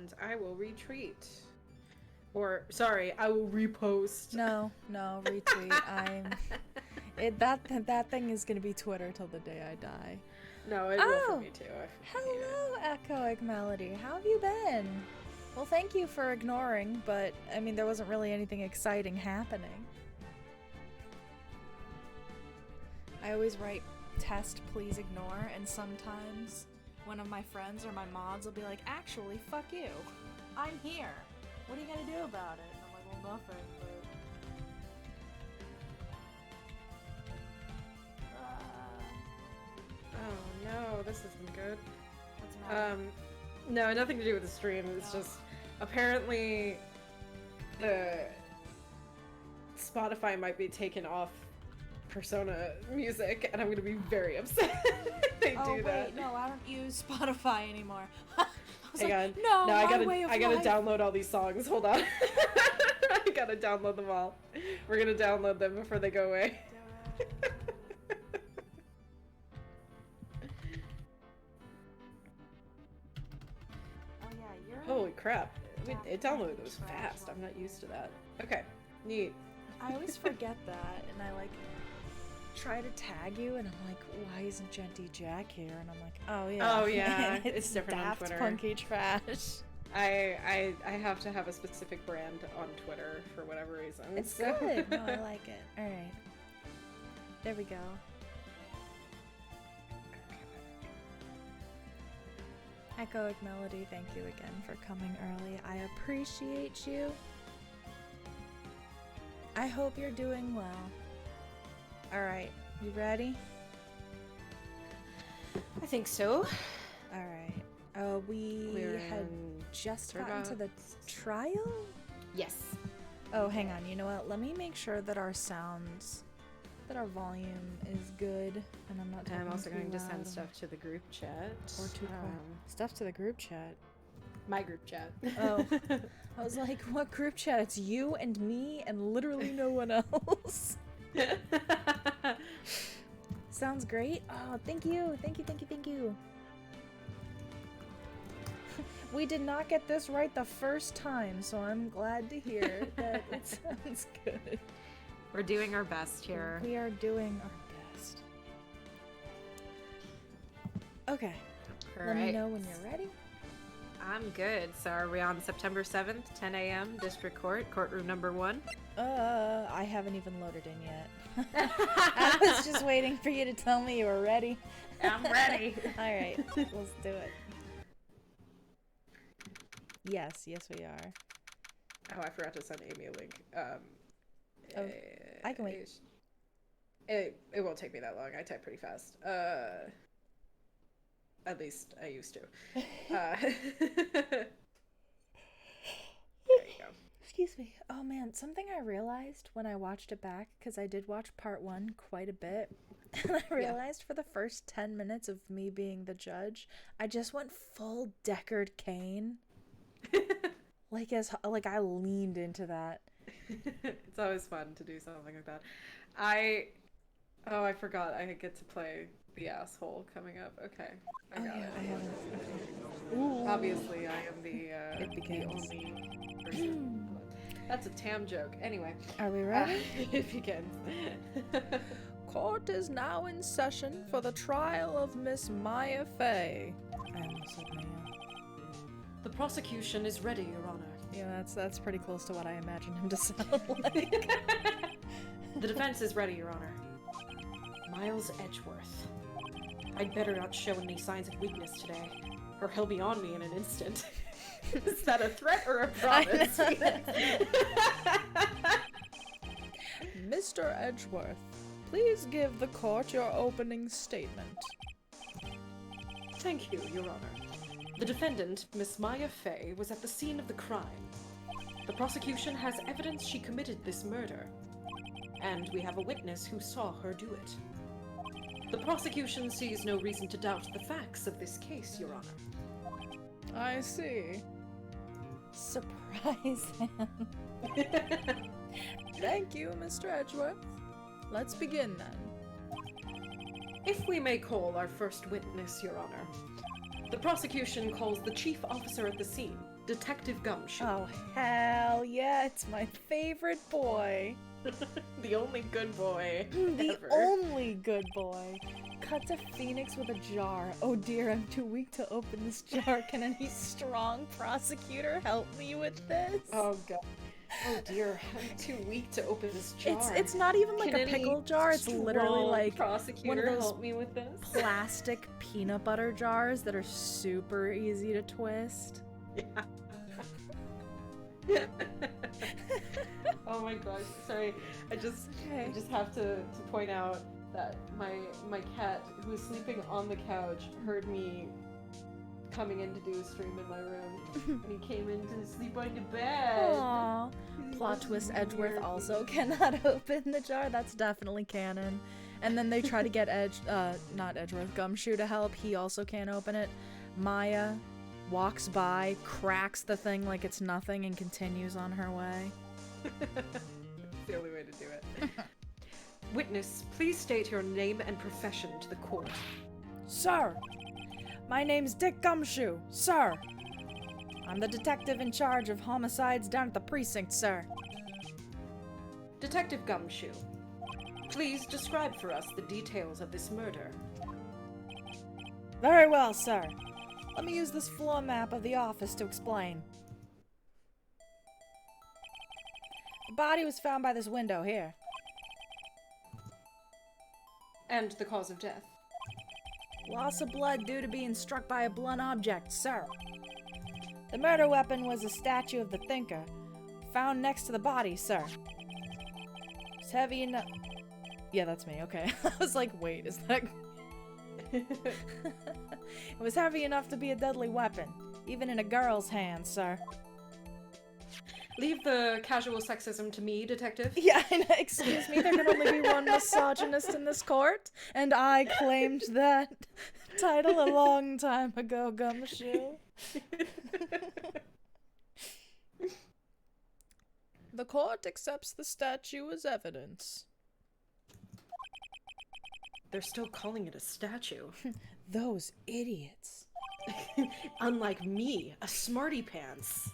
and I will retweet. Or, sorry, I will repost. No, retweet. That thing is gonna be Twitter till the day I die. No, it will for me too. Hello, Echoic Melody. How have you been? Well, thank you for ignoring, but, I mean, there wasn't really anything exciting happening. I always write, test, please ignore, and sometimes one of my friends or my mods will be like, actually, fuck you. I'm here. What are you gonna do about it? And I'm like, well, nothing, but... Oh no, this isn't good. What's the matter? No, nothing to do with the stream. It's just apparently the Spotify might be taken off Persona music, and I'm gonna be very upset if they do that. No, I don't use Spotify anymore. Hang on. No, I gotta download all these songs. Hold on. I gotta download them all. We're gonna download them before they go away. Holy crap. It downloaded those fast. I'm not used to that. Okay. Neat. I always forget that, and I try to tag you, and I'm like, why isn't Genty Jack here? And I'm like, oh yeah. It's different on Twitter. Daft Punky Trash. I have to have a specific brand on Twitter for whatever reason. It's good. No, I like it. Alright. There we go. Echoic Melody, thank you again for coming early. I appreciate you. I hope you're doing well. Alright, you ready? I think so. Alright. We had just gotten to the trial? Yes. Oh, hang on. You know what? Let me make sure that our sounds, that our volume is good, and I'm not talking I'm also going to loud send stuff to the group chat. Or too quiet. Stuff to the group chat. My group chat. Oh. I was like, what group chat? It's you and me and literally no one else. Sounds great. Oh, thank you. Thank you. We did not get this right the first time, so I'm glad to hear that it sounds good. We're doing our best here. We are doing our best. Okay. Let me know when you're ready. I'm good. So are we on September 7th, 10 a.m., District Court, courtroom number 1? I haven't even loaded in yet. I was just waiting for you to tell me you were ready. I'm ready. Alright, let's do it. Yes, we are. Oh, I forgot to send Amy a link. I can wait. It won't take me that long. I type pretty fast. At least I used to. There you go. Excuse me. Oh man, something I realized when I watched it back, because I did watch part 1 quite a bit, and I realized for the first 10 minutes of me being the judge, I just went full Deckard Cain. Like I leaned into that. It's always fun to do something like that. I forgot I get to play the asshole coming up. Okay. I got it. I haven't. Ooh. Obviously, I am the begins. only person. That's a Tam joke. Anyway. Are we ready? It begins. Court is now in session for the trial of Miss Maya Fey. I almost said Maya. The prosecution is ready, Your Honor. Yeah, that's pretty close to what I imagined him to sound like. The defense is ready, Your Honor. Miles Edgeworth. I'd better not show any signs of weakness today, or he'll be on me in an instant. Is that a threat or a promise? Mr. Edgeworth, please give the court your opening statement. Thank you, Your Honor. The defendant, Miss Maya Fey, was at the scene of the crime. The prosecution has evidence she committed this murder, and we have a witness who saw her do it. The prosecution sees no reason to doubt the facts of this case, Your Honor. I see. Surprise him. Thank you, Mr. Edgeworth. Let's begin then. If we may call our first witness, Your Honor. The prosecution calls the chief officer at the scene, Detective Gumshoe. Oh, hell yeah, it's my favorite boy. The only good boy The ever. only good boy. Cut to Phoenix with a jar. Oh dear, I'm too weak to open this jar. Can any strong prosecutor help me with this? Oh god. Oh dear, I'm too weak to open this jar. It's not even like Can a any pickle jar. It's literally strong like prosecutor one of those help me with this? plastic peanut butter jars that are super easy to twist. Yeah. Oh my gosh, sorry. I just have to point out that my cat, who was sleeping on the couch, heard me coming in to do a stream in my room, and he came in to sleep on the bed. Aww. Plot twist, Edgeworth also cannot open the jar. That's definitely canon. And then they try to get not Edgeworth, Gumshoe to help. He also can't open it. Maya walks by, cracks the thing like it's nothing, and continues on her way. It's the only way to do it. Witness, please state your name and profession to the court. Sir, my name's Dick Gumshoe, sir. I'm the detective in charge of homicides down at the precinct, sir. Detective Gumshoe, please describe for us the details of this murder. Very well, sir. Let me use this floor map of the office to explain. The body was found by this window here. And the cause of death. Loss of blood due to being struck by a blunt object, sir. The murder weapon was a statue of the thinker, found next to the body, sir. It's heavy enough. Yeah, that's me, okay. I was like, wait, is that... It was heavy enough to be a deadly weapon, even in a girl's hand, sir. Leave the casual sexism to me, detective. Yeah, excuse me, there can only be one misogynist in this court, and I claimed that title a long time ago, Gumshoe. The court accepts the statue as evidence. They're still calling it a statue. Those idiots. Unlike me, a smarty pants.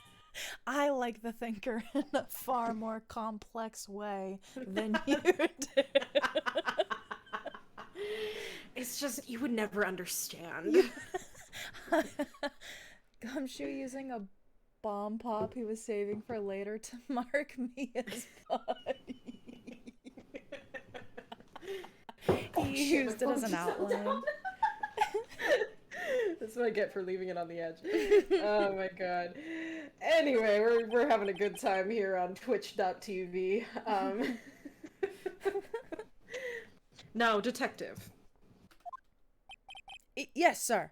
I like the thinker in a far more complex way than you do. It's just, you would never understand. Gumshoe using a bomb pop he was saving for later to mark Mia's body. He used it as an outline. That's what I get for leaving it on the edge. Oh my god. Anyway, we're having a good time here on twitch.tv. Now, detective. Yes, sir.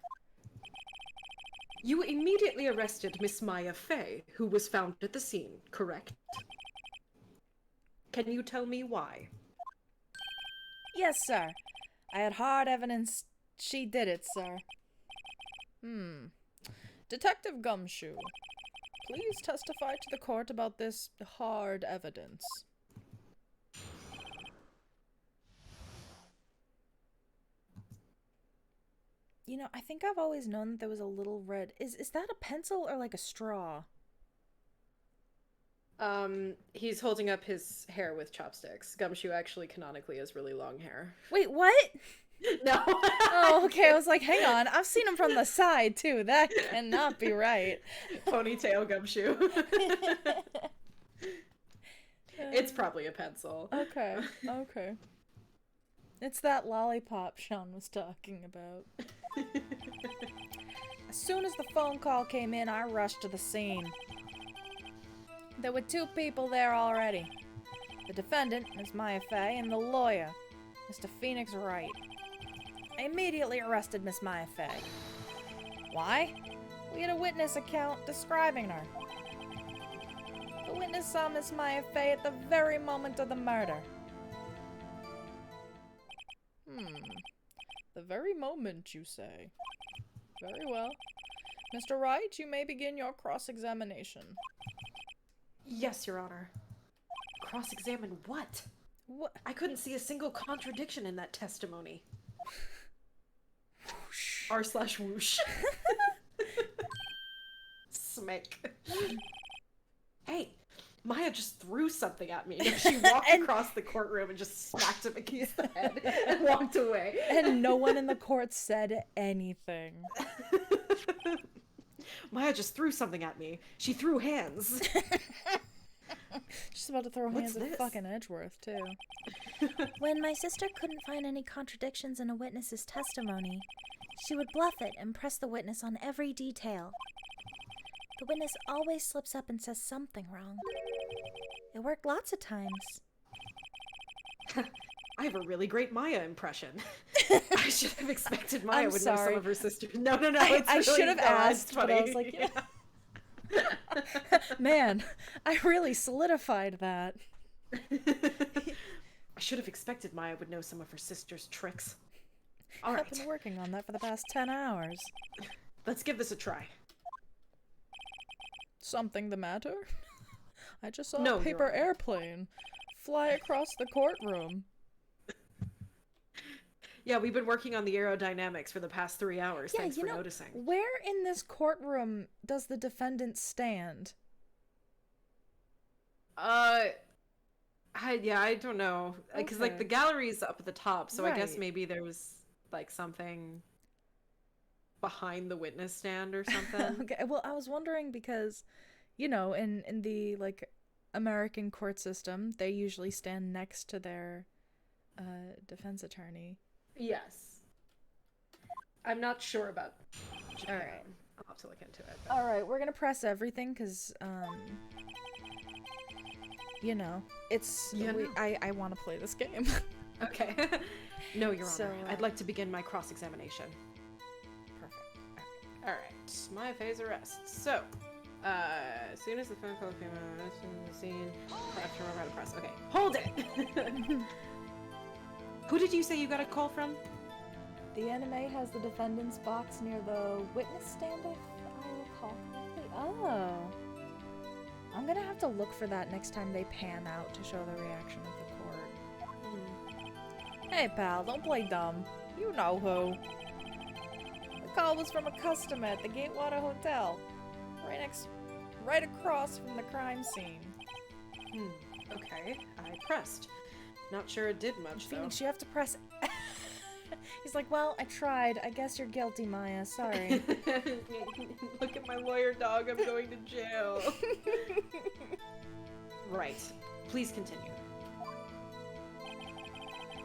You immediately arrested Miss Maya Fey, who was found at the scene, correct? Can you tell me why? Yes, sir. I had hard evidence she did it, sir. Detective Gumshoe, please testify to the court about this hard evidence. You know, I think I've always known that there was a little red... Is that a pencil or like a straw? He's holding up his hair with chopsticks. Gumshoe actually canonically has really long hair. Wait, what? No. Oh, okay, I was like, hang on. I've seen him from the side, too. That cannot be right. Ponytail Gumshoe. It's probably a pencil. Okay, okay. It's that lollipop Sean was talking about. As soon as the phone call came in, I rushed to the scene. There were two people there already. The defendant, Miss Maya Fey, and the lawyer, Mr. Phoenix Wright. I immediately arrested Miss Maya Fey. Why? We had a witness account describing her. The witness saw Miss Maya Fey at the very moment of the murder. The very moment, you say? Very well. Mr. Wright, you may begin your cross-examination. Yes, Your Honor. Cross-examine what? What? I couldn't see a single contradiction in that testimony. R/whoosh. Smack. Hey, Maya just threw something at me. She walked across the courtroom and just smacked him against the head and walked away. And no one in the court said anything. Maya just threw something at me. She threw hands. She's about to throw hands at fucking Edgeworth, too. When my sister couldn't find any contradictions in a witness's testimony, she would bluff it and press the witness on every detail. The witness always slips up and says something wrong. It worked lots of times. I have a really great Maya impression. I should have expected Maya would know some of her sisters. No. I should have asked, but I was like, yeah. Man, I really solidified that. I should have expected Maya would know some of her sister's tricks. All right. I've been working on that for the past 10 hours. Let's give this a try. Something the matter? I just saw a paper airplane fly across the courtroom. Yeah, we've been working on the aerodynamics for the past 3 hours. Thanks for noticing. Where in this courtroom does the defendant stand? I don't know. Because, like, the gallery's up at the top, so I guess maybe there was, like, something behind the witness stand or something. Okay, well, I was wondering because, you know, in the, like, American court system, they usually stand next to their defense attorney. Yes. I'm not sure about Japan. Alright. I'll have to look into it. Alright, we're gonna press everything because, you know, it's... I want to play this game. Okay. No, Your Honor. So, I'd like to begin my cross-examination. Perfect. Alright. My phase arrest. So, as soon as the phone call came out, the scene, I have to remember how to press. Okay. Hold it! Who did you say you got a call from? The anime has the defendant's box near the witness stand, if I recall correctly. Oh. I'm gonna have to look for that next time they pan out to show the reaction of the court. Hey pal, don't play dumb. You know who. The call was from a customer at the Gatewater Hotel. Right across from the crime scene. Okay. I pressed. Not sure it did much, Phoenix, you have to press... He's like, well, I tried. I guess you're guilty, Maya. Sorry. Look at my lawyer dog. I'm going to jail. Right. Please continue.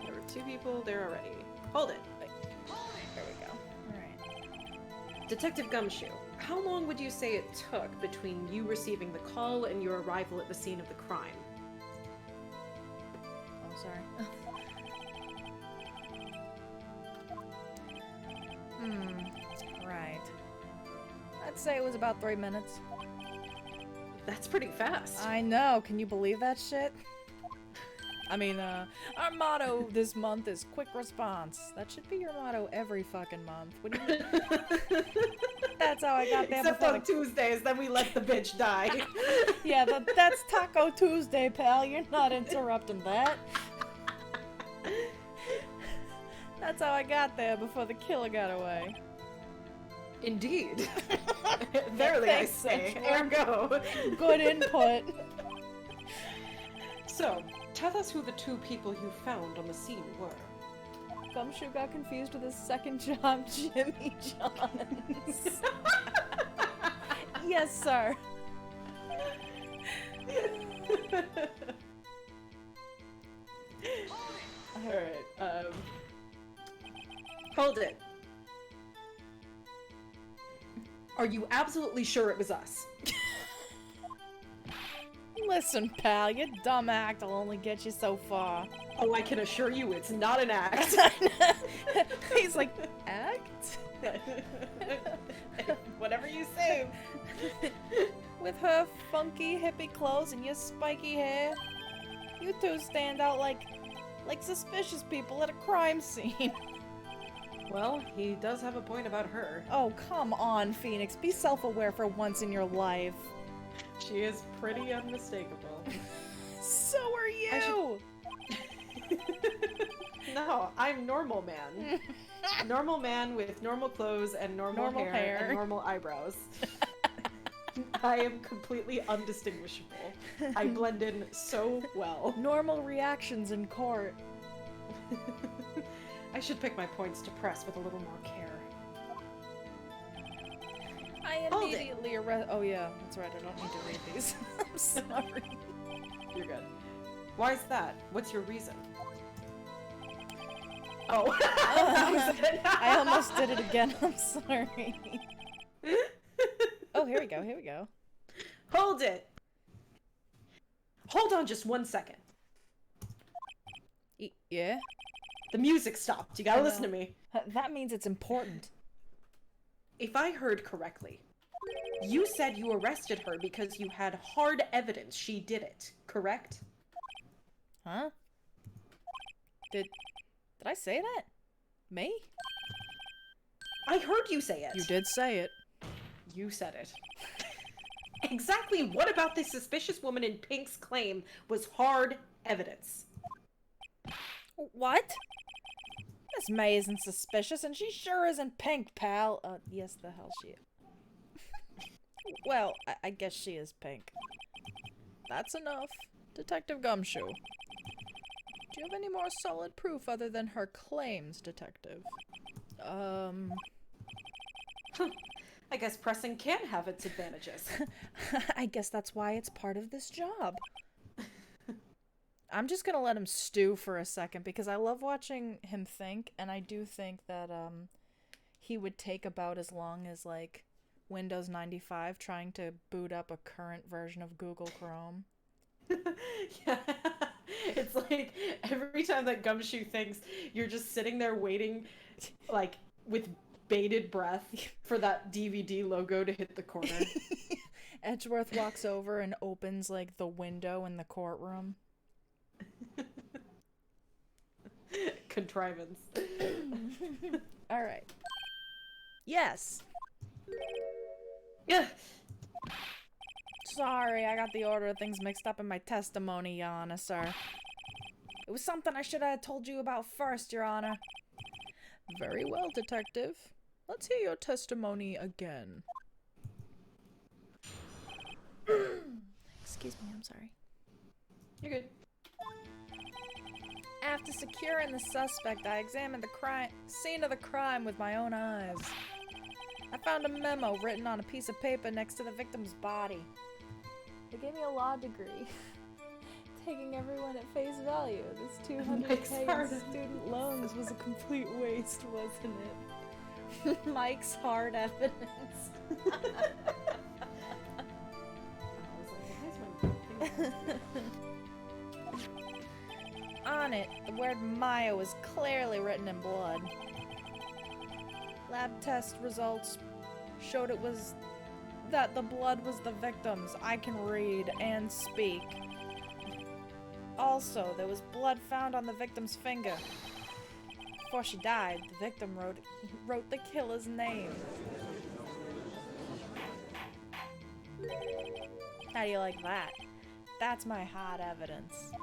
There were 2 people there already. Hold it. There we go. Alright. Detective Gumshoe, how long would you say it took between you receiving the call and your arrival at the scene of the crime? Oh, sorry. Right. I'd say it was about 3 minutes. That's pretty fast. I know. Can you believe that shit? I mean, our motto this month is quick response. That should be your motto every fucking month. What do you mean? That's how I got there. Except on Tuesdays, then we let the bitch die. Yeah, that's Taco Tuesday, pal. You're not interrupting that. That's how I got there before the killer got away. Indeed. Verily, I say. Ergo. Good input. So, tell us who the 2 people you found on the scene were. Gumshoe got confused with his second job, Jimmy John's. Yes, sir. Alright, hold it. Are you absolutely sure it was us? Listen, pal, your dumb act will only get you so far. Oh, I can assure you it's not an act. He's like, act? Whatever you say. With her funky hippie clothes and your spiky hair, you 2 stand out like suspicious people at a crime scene. Well, he does have a point about her. Oh, come on, Phoenix. Be self-aware for once in your life. She is pretty unmistakable. So are you! No, I'm normal man. Normal man with normal clothes and normal hair and normal eyebrows. I am completely undistinguishable. I blend in so well. Normal reactions in court. I should pick my points to press with a little more care. I immediately arrest. Oh yeah, that's right. I don't need to read these. I'm sorry. You're good. Why is that? What's your reason? Oh. I almost did it again. I'm sorry. Oh, here we go. Here we go. Hold it. Hold on just 1 second. Yeah? The music stopped. You gotta listen to me. That means it's important. If I heard correctly, you said you arrested her because you had hard evidence she did it, correct? Huh? Did I say that? Me? I heard you say it. You did say it. You said it. Exactly what about this suspicious woman in Pink's claim was hard evidence? What? Miss May isn't suspicious, and she sure isn't Pink, pal. Yes, the hell she is. Well, I guess she is Pink. That's enough. Detective Gumshoe. Do you have any more solid proof other than her claims, Detective? I guess pressing can have its advantages. I guess that's why it's part of this job. I'm just gonna let him stew for a second because I love watching him think, and I do think that he would take about as long as like Windows 95 trying to boot up a current version of Google Chrome. Yeah. It's like every time that Gumshoe thinks, you're just sitting there waiting like with bated breath for that DVD logo to hit the corner. Edgeworth walks over and opens like the window in the courtroom. Contrivance. All right. Yes. Yeah. Sorry, I got the order of things mixed up in my testimony, Your Honor, sir. It was something I should have told you about first, Your Honor. Very well, Detective. Let's hear your testimony again. Excuse me, I'm sorry. You're good. After securing the suspect, I examined the scene of the crime with my own eyes. I found a memo written on a piece of paper next to the victim's body. They gave me a law degree. Taking everyone at face value, this 200K in student loans was a complete waste, wasn't it? Mike's hard evidence. On it, the word Maya was clearly written in blood. Lab test results showed that the blood was the victim's. I can read and speak. Also, there was blood found on the victim's finger. Before she died, the victim wrote the killer's name. How do you like that? That's my hard evidence.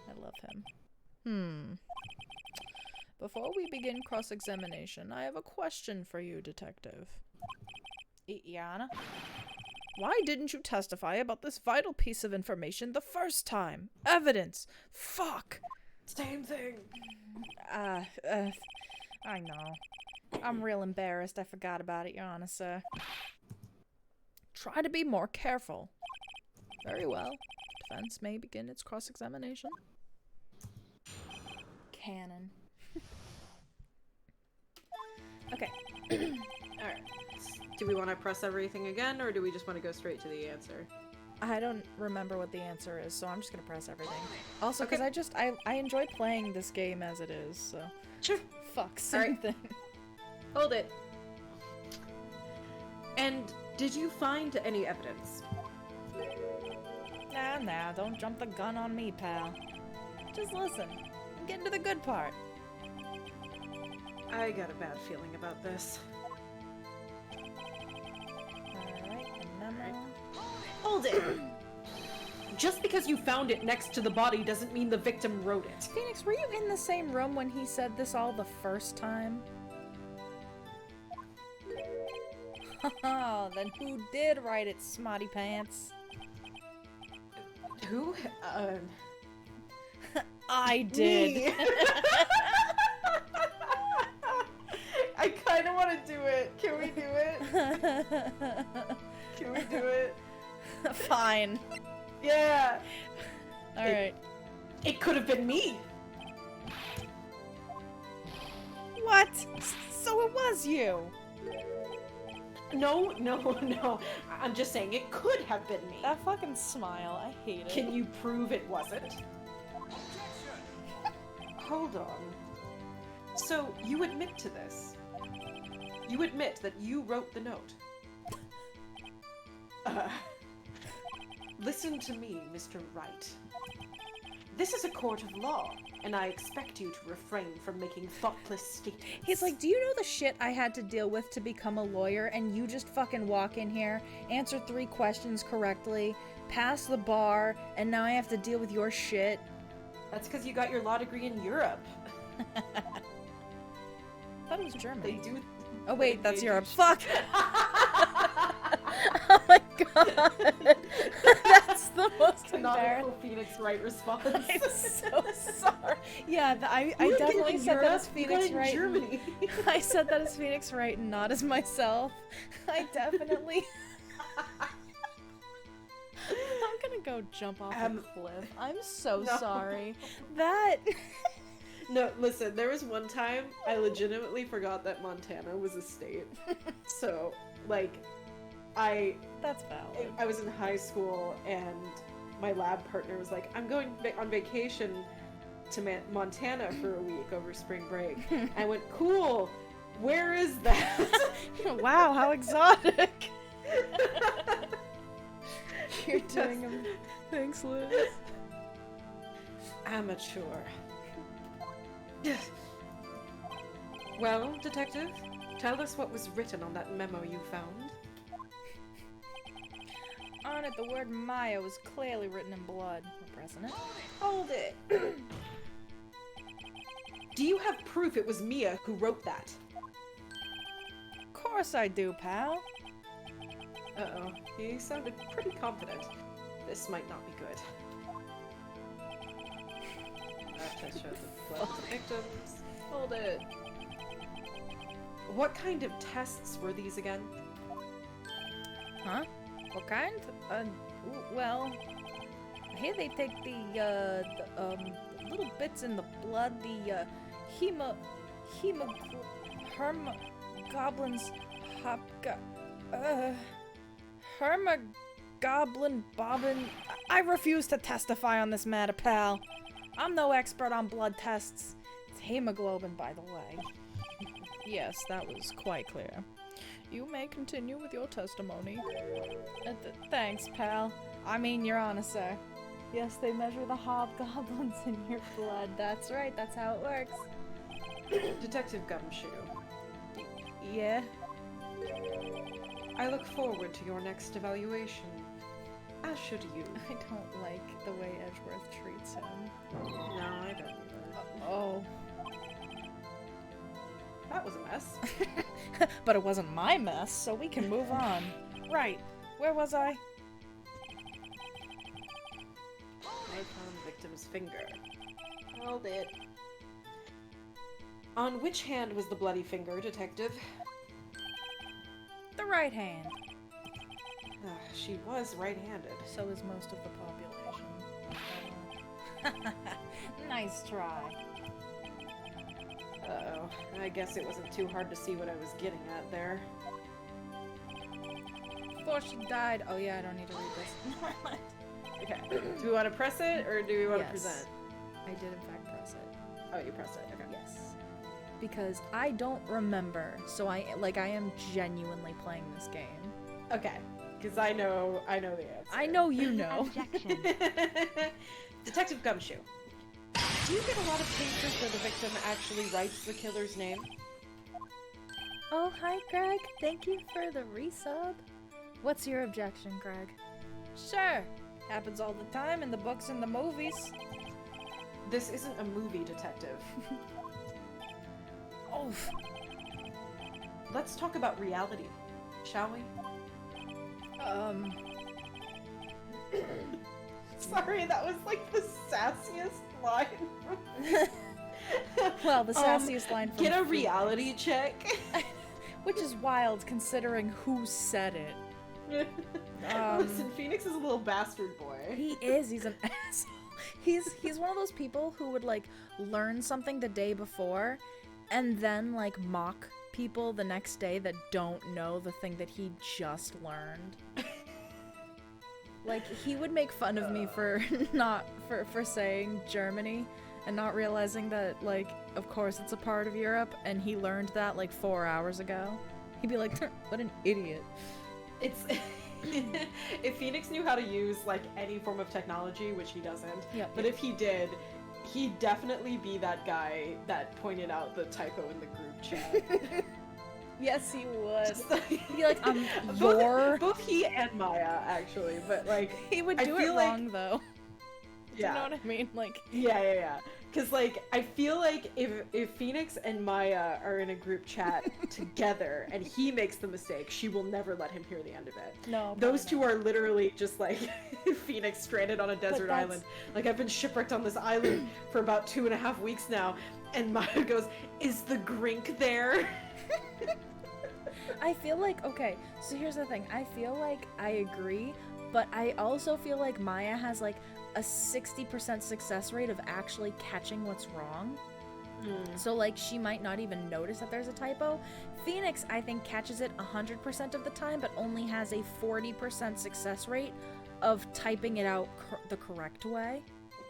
I love him. Before we begin cross-examination, I have a question for you, Detective. Yana? Why didn't you testify about this vital piece of information the first time? Evidence! Fuck! Same thing. I know. I'm real embarrassed I forgot about it, Your Honor, sir. Try to be more careful. Very well. Defense may begin its cross-examination. Canon. Okay. Alright. Do we want to press everything again, or do we just want to go straight to the answer? I don't remember what the answer is, so I'm just gonna press everything. Also, because I enjoy playing this game as it is, so... Sure. Fuck, same thing. Hold it. And did you find any evidence? Nah, don't jump the gun on me, pal. Just listen. I'm getting to the good part. I got a bad feeling about this. Alright, Hold it! Just because you found it next to the body doesn't mean the victim wrote it. Phoenix, were you in the same room when he said this all the first time? Oh, then who did write it, Smarty Pants? Who? I did. Me. I kind of want to do it. Can we do it? Can we do it? Fine. Yeah. Alright. It could have been me. What? So it was you? No. I'm just saying it could have been me. That fucking smile, I hate it. Can you prove it wasn't? Hold on. So, you admit to this? You admit that you wrote the note? Listen to me, Mr. Wright. This is a court of law, and I expect you to refrain from making thoughtless statements. He's like, do you know the shit I had to deal with to become a lawyer, and you just fucking walk in here, answer 3 questions correctly, pass the bar, and now I have to deal with your shit? That's because you got your law degree in Europe. I thought it was They Germany. do. Oh wait, that's they Europe. do- Fuck! Oh my god! That's the most Canonical embarrassing. Phoenix Wright response. I'm so sorry. Yeah, I You didn't get it definitely in said that Europe, as you got Phoenix it in Wright. Germany. I said that as Phoenix Wright and not as myself. I definitely. I'm gonna go jump off a cliff. I'm so No. sorry. That. No, listen, there was one time I legitimately forgot that Montana was a state. So, like, I That's valid. was in high school and my lab partner was like, I'm going on vacation to Montana for a week over spring break. I went, cool, where is that? Wow, how exotic! You're doing them. Thanks, Liz. Amateur. Well, detective, tell us what was written on that memo you found. On it, the word Maya was clearly written in blood. We're pressing it. Hold it! Do you have proof it was Mia who wrote that? Of course I do, pal. Uh-oh, he sounded pretty confident. This might not be good. That shows the blood of the victims. Hold it. What kind of tests were these again? Huh? What kind? Well, here they take the little bits in the blood, the, goblins, hermogoblin bobbin. I refuse to testify on this matter, pal. I'm no expert on blood tests. It's hemoglobin, by the way. Yes, that was quite clear. You may continue with your testimony. Thanks, pal. I mean, Your Honor, sir. Yes, they measure the hobgoblins in your blood. That's right, that's how it works. Detective Gumshoe, Yeah? I look forward to your next evaluation. As should you. I don't like the way Edgeworth treats him. No, I don't either. Oh. That was a mess. But it wasn't my mess, so we can move on. Right. Where was I? I found the victim's finger. Hold it. On which hand was the bloody finger, detective? The right hand. She was right-handed. So is most of the population. Nice try. Uh-oh. I guess it wasn't too hard to see what I was getting at there. Before she died. Oh yeah, I don't need to read this. Okay. Do we want to press it or do we want to Yes. present? I did in fact press it. Oh, you pressed it. Okay. Yes. Because I don't remember, so I am genuinely playing this game. Okay. Because I know the answer. I know you know. Objection. Detective Gumshoe, do you get a lot of cases where the victim actually writes the killer's name? Oh, hi Greg. Thank you for the resub. What's your objection, Greg? Sure. Happens all the time in the books and the movies. This isn't a movie, detective. Oh, Let's talk about reality. shall we? Sorry, that was like the sassiest line. Well, the sassiest line from Get a Phoenix. reality check. Which is wild considering who said it. Listen, Phoenix is a little bastard boy. He is. He's an asshole. He's one of those people who would like learn something the day before, and then like mock people the next day that don't know the thing that he just learned. Like he would make fun of me for for saying Germany and not realizing that like of course it's a part of Europe, and he learned that like 4 hours ago. He'd be like, "What an idiot." It's if Phoenix knew how to use like any form of technology, which he doesn't, but if he did, he'd definitely be that guy that pointed out the typo in the group chat. Yes, he would. Just like, He'd be like, both he and Maya actually, but like he would I do feel it like- wrong though. Do yeah. you know what I mean? Like, Yeah. Because, like, I feel like if Phoenix and Maya are in a group chat together and he makes the mistake, she will never let him hear the end of it. no. Those two are literally just like Phoenix stranded on a desert that's- island. Like, I've been shipwrecked on this island for about 2.5 weeks now. And Maya goes, "Is the Grink there?" I feel like, okay, so here's the thing. I feel like I agree, but I also feel like Maya has like a 60% success rate of actually catching what's wrong. So like she might not even notice that there's a typo. Phoenix, I think, catches it 100% of the time, but only has a 40% success rate of typing it out the correct way.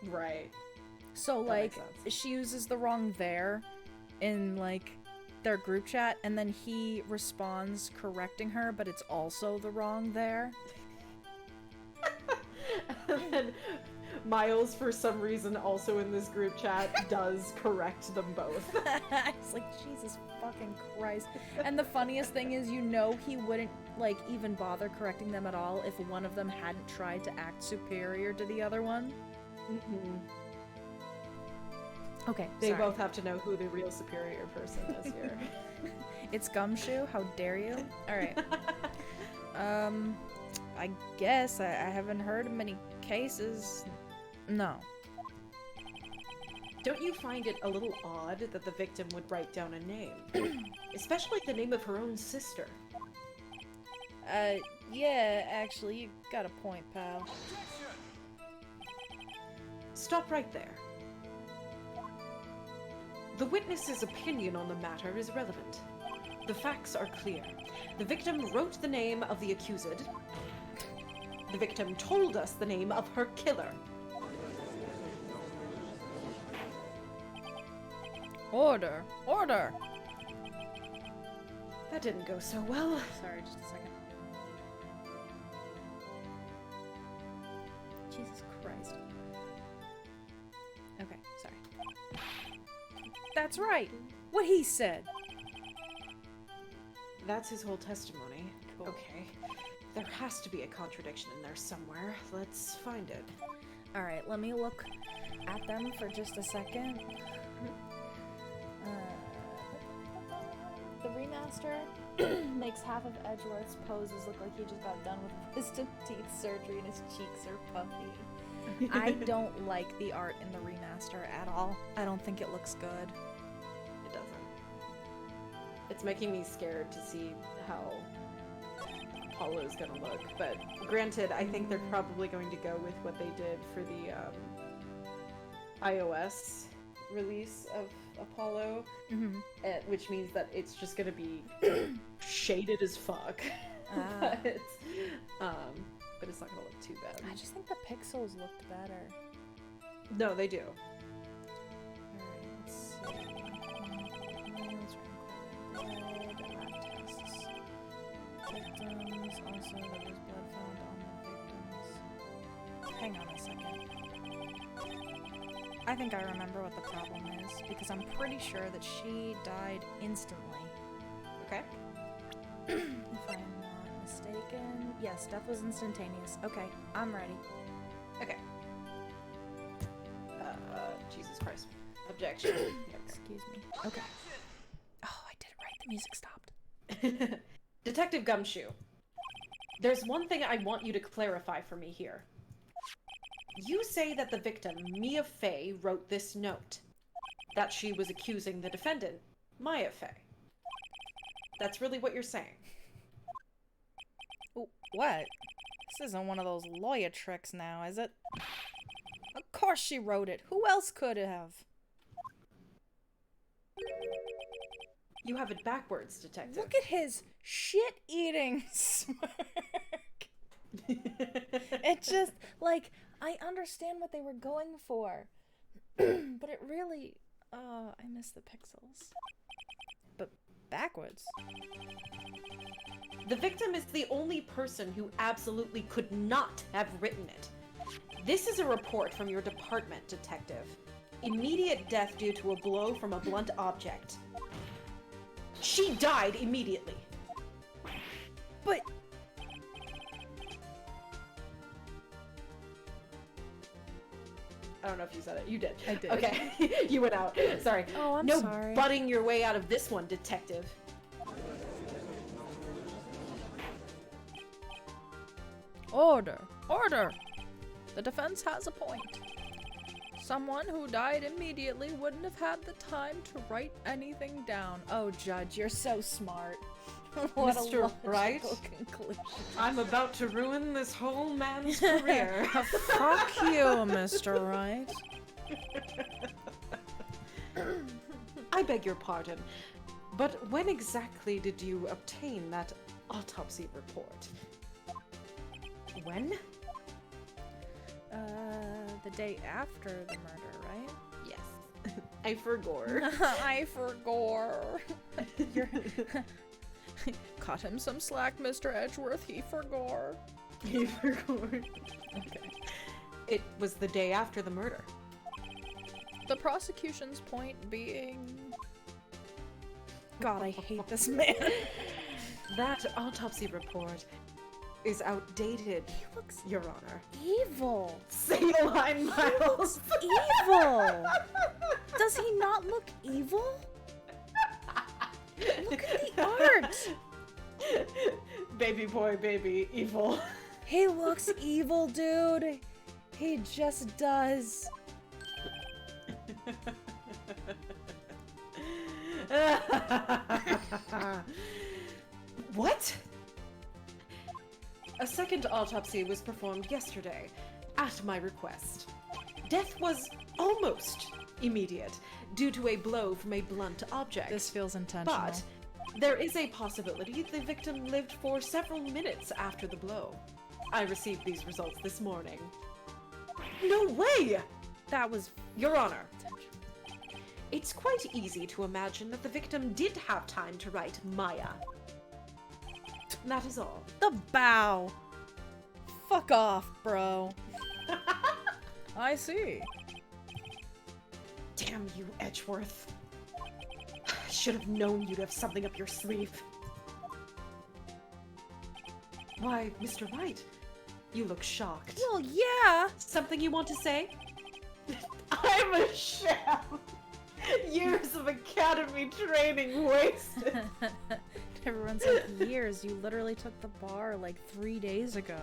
Right. So That like makes sense. she uses the wrong there in like their group chat, and then he responds correcting her, but it's also the wrong there. And then Miles, for some reason, also in this group chat, does correct them both. It's like, Jesus fucking Christ. And the funniest thing is, you know, he wouldn't like even bother correcting them at all if one of them hadn't tried to act superior to the other one. Okay, They sorry. both have to know who the real superior person is here. It's Gumshoe, how dare you? Alright. I guess I haven't heard of many cases. No. Don't you find it a little odd that the victim would write down a name? Especially the name of her own sister. Yeah, actually, you got a point, pal. Stop right there. The witness's opinion on the matter is relevant. The facts are clear. The victim wrote the name of the accused. The victim told us the name of her killer. Order! Order! That didn't go so well. Sorry, just a second. Jesus Christ. Okay, sorry. That's right! What he said! That's his whole testimony. Cool. Okay. There has to be a contradiction in there somewhere. Let's find it. Alright, let me look at them for just a second. The remaster makes half of Edgeworth's poses look like he just got done with wisdom teeth surgery and his cheeks are puffy. I don't like the art in the remaster at all. I don't think it looks good. It doesn't. It's making me scared to see how Apollo's gonna look. But granted, I think they're probably going to go with what they did for the iOS release of Apollo, which means that it's just gonna be shaded as fuck. Ah. But it's not gonna look too bad. I just think the pixels looked better. No, they do. Alright, let's see. Miles, lab tests. Victims, also there was blood found on the victims. Hang on a second. I think I remember what the problem is, because I'm pretty sure that she died instantly. Okay. If I'm not mistaken. Yes, death was instantaneous. Okay, I'm ready. Okay. Jesus Christ. Objection. Excuse me. Okay. Oh, I did it right. The music stopped. Detective Gumshoe, there's one thing I want you to clarify for me here. You say that the victim, Mia Fey, wrote this note. That she was accusing the defendant, Maya Fey. That's really what you're saying. What? This isn't one of those lawyer tricks now, is it? Of course she wrote it. Who else could have? You have it backwards, Detective. Look at his shit-eating smirk. It just, like, I understand what they were going for. But it really... Oh, I miss the pixels. But backwards. The victim is the only person who absolutely could not have written it. This is a report from your department, Detective. Immediate death due to a blow from a blunt object. She died immediately. But... I don't know if you said it. You did. I did. Okay. You went out. Sorry. Oh, I'm no sorry. butting your way out of this one, Detective. Order! Order! The defense has a point. Someone who died immediately wouldn't have had the time to write anything down. Oh, Judge, you're so smart. What Mr. a logical Wright? conclusion. I'm about to ruin this whole man's career. Fuck you, Mr. Wright. I beg your pardon, but when exactly did you obtain that autopsy report? When? The day after the murder, right? Yes. I forgot. I forgot. You're... Cut him some slack, Mr. Edgeworth. He forgot. He forgot. Okay. It was the day after the murder. The prosecution's point being... God, I hate this man. That autopsy report is outdated, Your Honor. Evil. Say the line, Miles. Evil. Does he not look evil? Look at the art. Baby boy, baby, evil. He looks evil, dude. He just does. What? A second autopsy was performed yesterday, at my request. Death was almost immediate, due to a blow from a blunt object. This feels intentional. But there is a possibility the victim lived for several minutes after the blow. I received these results this morning. No way! That was... Your Honor, it's quite easy to imagine that the victim did have time to write Maya. That is all. The bow. Fuck off, bro. I see. Damn you, Edgeworth. I should have known you'd have something up your sleeve. Why, Mr. Wright, you look shocked. Well, yeah. Something you want to say? I'm a sham! Years of academy training wasted! Everyone's like, years. You literally took the bar like 3 days ago.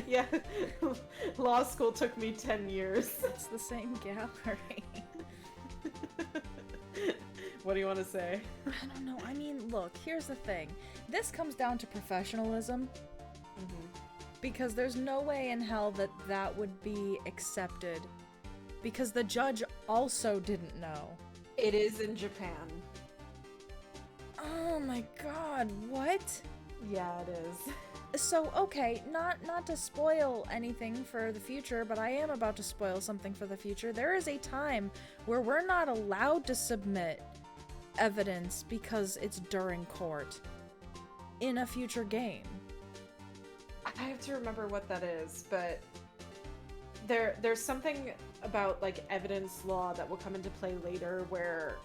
Yeah, law school took me 10 years. It's the same gallery. What do you want to say? I don't know. I mean, look, here's the thing. This comes down to professionalism. Because there's no way in hell that that would be accepted. Because the judge also didn't know. It is in Japan. Oh my god, what? Yeah, it is. So, okay, not to spoil anything for the future, but I am about to spoil something for the future. There is a time where we're not allowed to submit evidence because it's during court in a future game. I have to remember what that is, but there's something about like evidence law that will come into play later where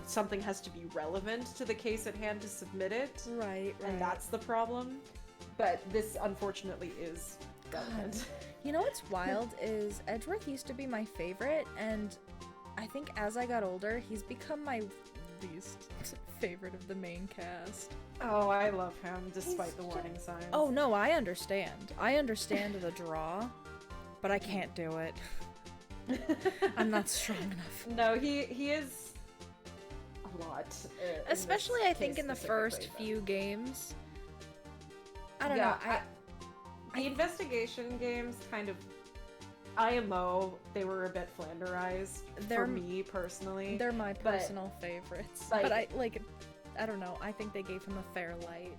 something has to be relevant to the case at hand to submit it. Right. And that's the problem. But this unfortunately is relevant. You know what's wild is Edgeworth used to be my favorite, and I think as I got older, he's become my least favorite of the main cast. Oh, I love him, despite the warning signs. Oh no, I understand. I understand the draw, but I can't do it. I'm not strong enough. No, he is a lot. Especially, I think, in the first few games. I don't know. The investigation games kind of IMO, they were a bit flanderized for me personally. They're my personal favorites. But I don't know, I think they gave him a fair light.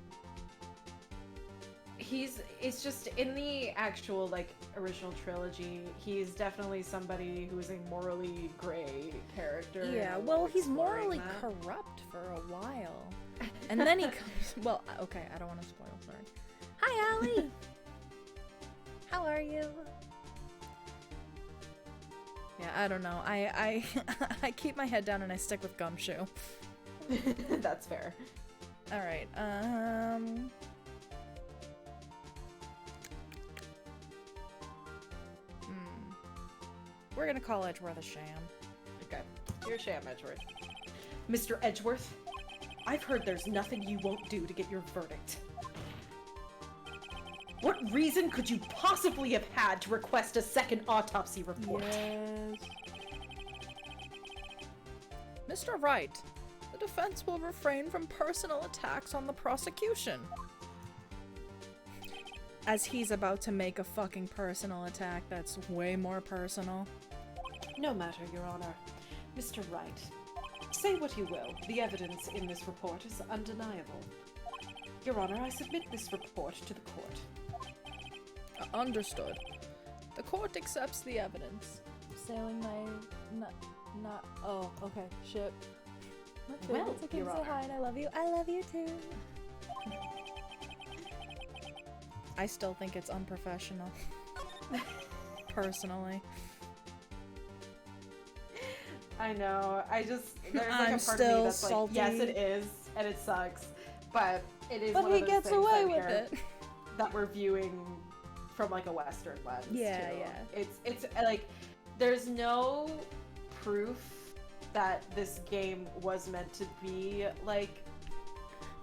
It's just in the actual original trilogy, he's definitely somebody who is a morally gray character. Yeah, well, he's morally corrupt for a while. And then he comes, well, okay, I don't want to spoil, sorry. Hi, Allie! How are you? Yeah, I don't know. I keep my head down and I stick with Gumshoe. That's fair. Alright, we're gonna call Edgeworth a sham. Okay. You're a sham, Edgeworth. Mr. Edgeworth, I've heard there's nothing you won't do to get your verdict. What reason could you possibly have had to request a second autopsy report? Yes. Mr. Wright, the defense will refrain from personal attacks on the prosecution. As he's about to make a fucking personal attack that's way more personal. No matter, Your Honor. Mr. Wright, say what you will, the evidence in this report is undeniable. Your Honor, I submit this report to the court. Understood. The court accepts the evidence. Sailing my... not... Oh, okay, ship. Well, it's okay Your to say Honor. hi and I love you. I love you too. I still think it's unprofessional. Personally. I know. There's I'm a part of me still that's salty. yes, it is, and it sucks, but it is But one he of those gets things away that with it. that we're viewing from a Western lens. Yeah, too. yeah. It's there's no proof that this game was meant to be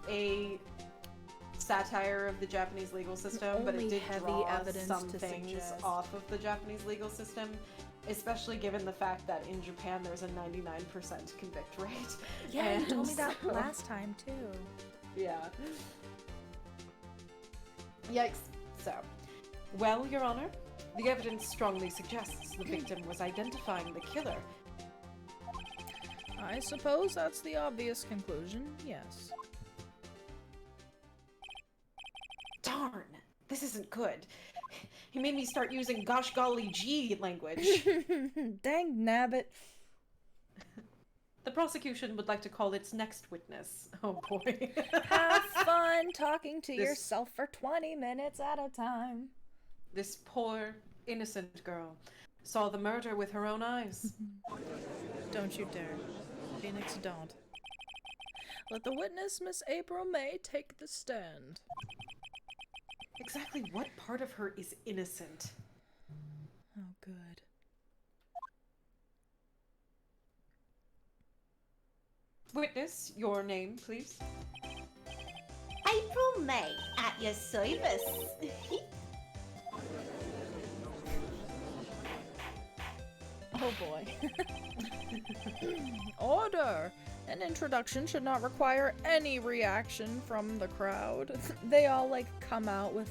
a satire of the Japanese legal system, but it Only did heavy draw evidence some to things suggest. off of the Japanese legal system, especially given the fact that in Japan there's a 99% convict rate. Yeah, you And told me that so- last time too. Yeah. Yikes. So, Well, Your Honor, the evidence strongly suggests the victim was identifying the killer. I suppose that's the obvious conclusion, yes. Darn! This isn't good. He made me start using gosh golly gee language. Dang nabbit. The prosecution would like to call its next witness. Oh boy. Have fun talking to This- yourself for 20 minutes at a time. This poor, innocent girl saw the murder with her own eyes. Don't you dare. Phoenix, don't. Let the witness, Miss April May, take the stand. Exactly what part of her is innocent? Oh, good. Witness, your name, please. April May, at your service. Oh boy. Order! An introduction should not require any reaction from the crowd. They all, come out with,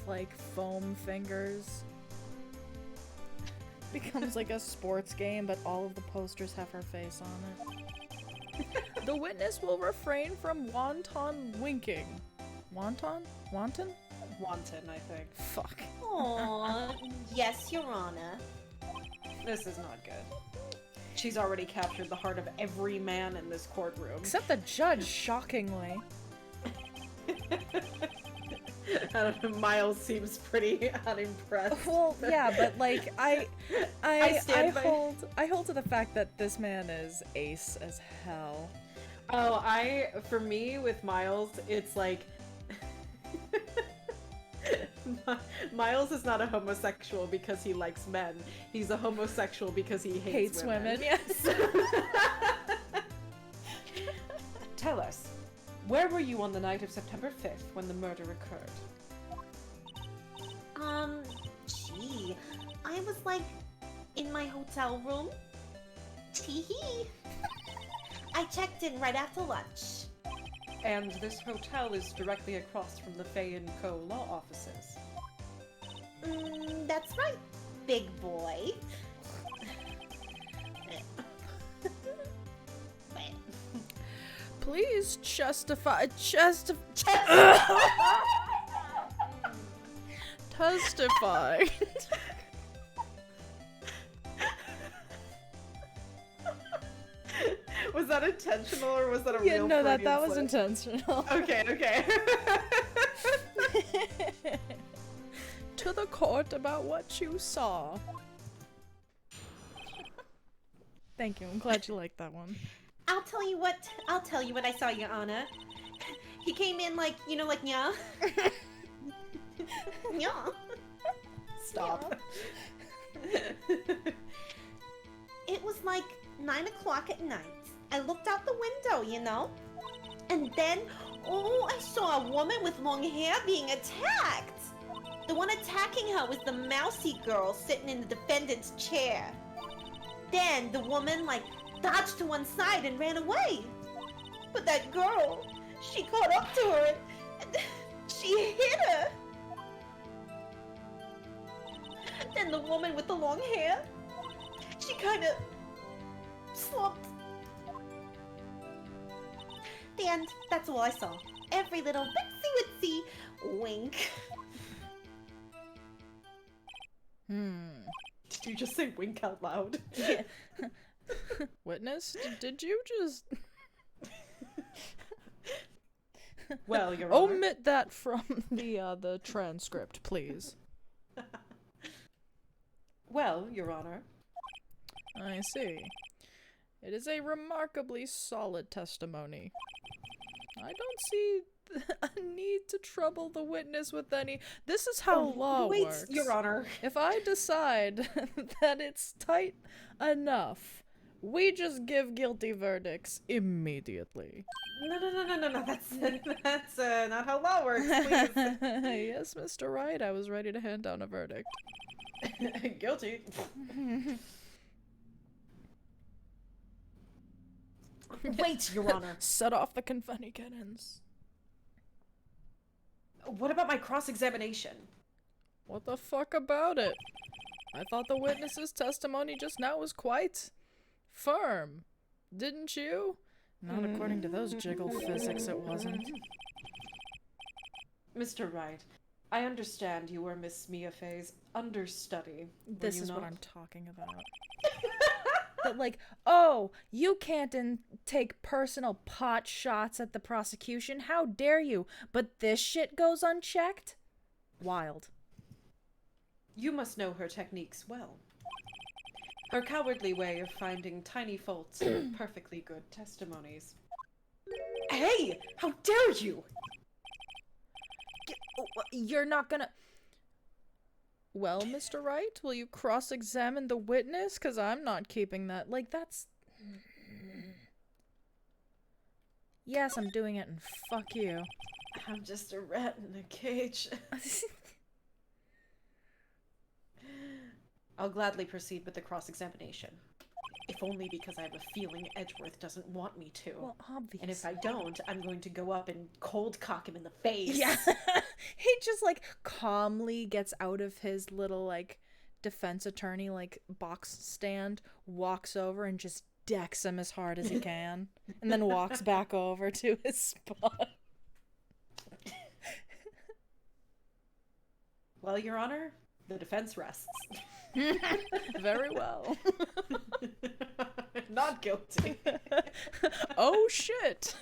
foam fingers. Becomes like a sports game, but all of the posters have her face on it. The witness will refrain from wanton winking. Wanton? Wanton? wanton, I think. Fuck. Aw, yes, Your Honor. This is not good. She's already captured the heart of every man in this courtroom. Except the judge, shockingly. I don't know, Miles seems pretty unimpressed. Well, yeah, but I I hold to the fact that this man is ace as hell. Oh, for me, with Miles, it's like... Miles is not a homosexual because he likes men. He's a homosexual because he hates women. Yes. Where were you on the night of September 5th when the murder occurred? Gee, I was like in my hotel room. Tee-hee. I checked in right after lunch. And this hotel is directly across from the Fay & Co. law offices. That's right, big boy. Please testify. Testify. Was that intentional or was that a Yeah, real no, that Freudian was slip? intentional. Okay. To the court about what you saw. Thank you. I'm glad you liked that one. I'll tell you what I saw, Your Honor. He came in like, like, yeah. Yeah. Stop. It was like 9 o'clock at night. I looked out the window, and then, I saw a woman with long hair being attacked. The one attacking her was the mousy girl sitting in the defendant's chair. Then the woman, dodged to one side and ran away. But that girl, she caught up to her and she hit her. Then the woman with the long hair, she kind of slumped. The end. That's all I saw. Every little witsy wink. Did you just say wink out loud? Yeah. Witness, did you just Well, Your Honor. omit that from the transcript, please? Well, Your Honor. I see. It is a remarkably solid testimony. I don't see a need to trouble the witness with any. This is how law Wait, works. Your Honor. If I decide that it's tight enough, we just give guilty verdicts immediately. No. That's not how law works, please. Yes, Mr. Wright, I was ready to hand down a verdict. Guilty. Wait, Your Honor. Set off the confetti cannons. What about my cross-examination? What the fuck about it? I thought the witness's testimony just now was quite firm. Didn't you? Not according to those jiggle physics, it wasn't. Mr. Wright, I understand you were Miss Mia Fey's understudy. This is what I'm talking about. That, oh, you can't take personal pot shots at the prosecution. How dare you? But this shit goes unchecked? Wild. You must know her techniques well. Her cowardly way of finding tiny faults in perfectly good testimonies. Hey! How dare you! You're not gonna... Well, Mr. Wright, will you cross-examine the witness? 'Cause I'm not keeping that. That's... Yes, I'm doing it, and fuck you. I'm just a rat in a cage. I'll gladly proceed with the cross-examination. If only because I have a feeling Edgeworth doesn't want me to. Well, obviously. And if I don't, I'm going to go up and cold cock him in the face. Yeah. He just, calmly gets out of his little, defense attorney, box stand, walks over and just decks him as hard as he can, and then walks back over to his spot. Well, Your Honor, the defense rests. Very well. Not guilty. Oh shit!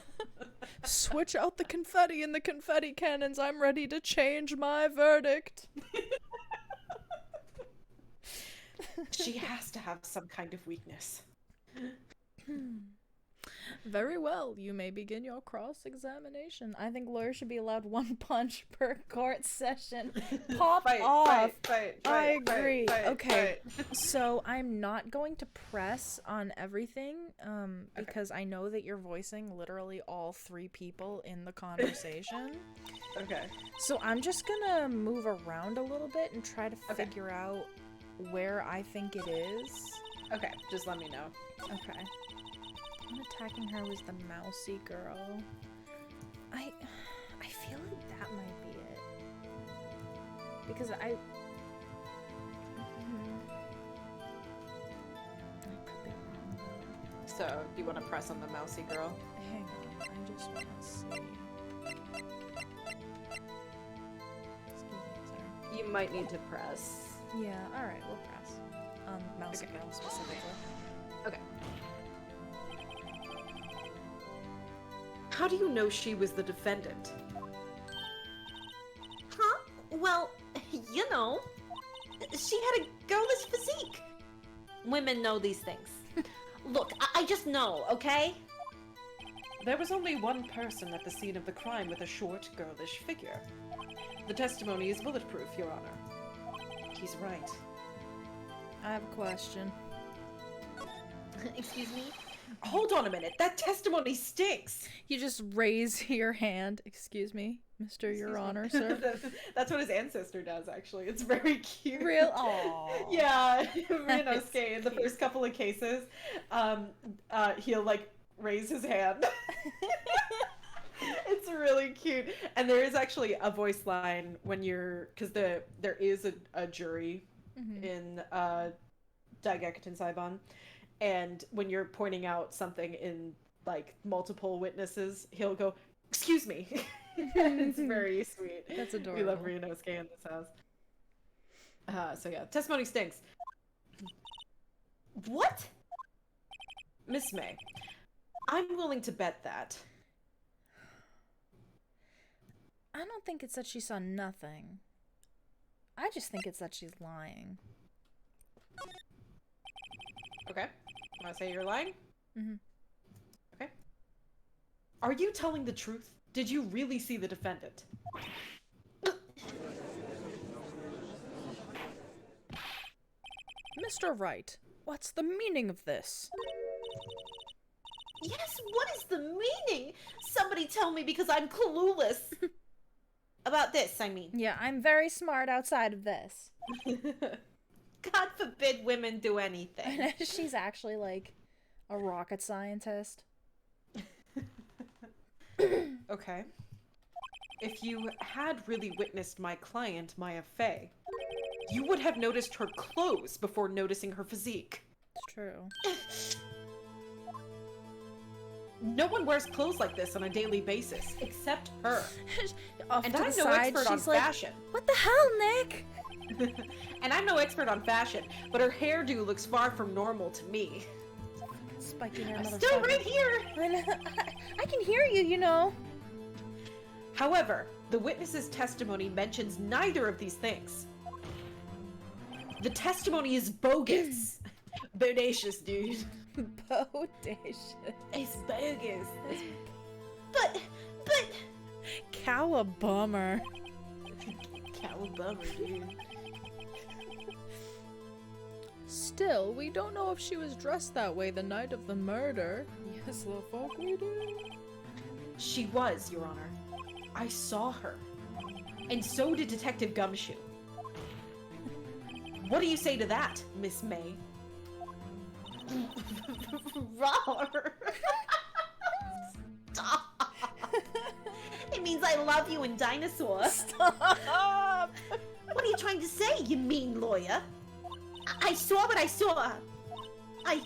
Switch out the confetti in the confetti cannons. I'm ready to change my verdict. She has to have some kind of weakness. Very well. You may begin your cross-examination. I think lawyers should be allowed one punch per court session. Pop off. I agree. Okay. So I'm not going to press on everything because I know that you're voicing literally all three people in the conversation. Okay. So I'm just gonna move around a little bit and try to figure out where I think it is. Okay, just let me know. Okay. One attacking her was the mousy girl. I feel like that might be it. Because I could be wrong though. So, do you want to press on the mousy girl? Hang on, I just want to see. Excuse me, sorry. You might need to press. Yeah, alright, we'll press. Mousy girl specifically. Okay. How do you know she was the defendant? Huh? Well, you know, she had a girlish physique. Women know these things. Look, I just know, okay? There was only one person at the scene of the crime with a short, girlish figure. The testimony is bulletproof, Your Honor. He's right. I have a question. Excuse me? Hold on a minute, that testimony stinks! You just raise your hand. Excuse me, Mr. Your Honor, sir. That's what his ancestor does, actually. It's very cute. Real? Aww. Yeah, Ryunosuke, in the first couple of cases, he'll, like, raise his hand. It's really cute. And there is actually a voice line when you're... Because there is a jury in Daigekuten Saiban. And when you're pointing out something in, like, multiple witnesses, he'll go, "Excuse me." It's very sweet. That's adorable. We love Ryunosuke in this house. So yeah, testimony stinks. What? Miss May, I'm willing to bet that. I don't think it's that she saw nothing. I just think it's that she's lying. Okay. Want to say you're lying? Mm-hmm. Okay. Are you telling the truth? Did you really see the defendant? Mr. Wright, what's the meaning of this? Yes, what is the meaning? Somebody tell me because I'm clueless. About this, I mean. Yeah, I'm very smart outside of this. God forbid women do anything. She's actually, like, a rocket scientist. Okay. If you had really witnessed my client, Maya Fey, you would have noticed her clothes before noticing her physique. It's true. No one wears clothes like this on a daily basis, except her. Off And to I'm the no side, expert on she's like, fashion. "What the hell, Nick?" And I'm no expert on fashion, but her hairdo looks far from normal to me. Spiky hair I'm motherfucker. still right here! I can hear you, you know. However, the witness's testimony mentions neither of these things. The testimony is bogus. Bodacious, dude. Bodacious. It's bogus. But... Cowabummer. Cowabummer, dude. Still, we don't know if she was dressed that way the night of the murder. Yes, the fuck we do. She was, Your Honor. I saw her. And so did Detective Gumshoe. What do you say to that, Miss May? Rawr. Stop. It means I love you in dinosaur. Stop! What are you trying to say, you mean lawyer? I saw what I saw. I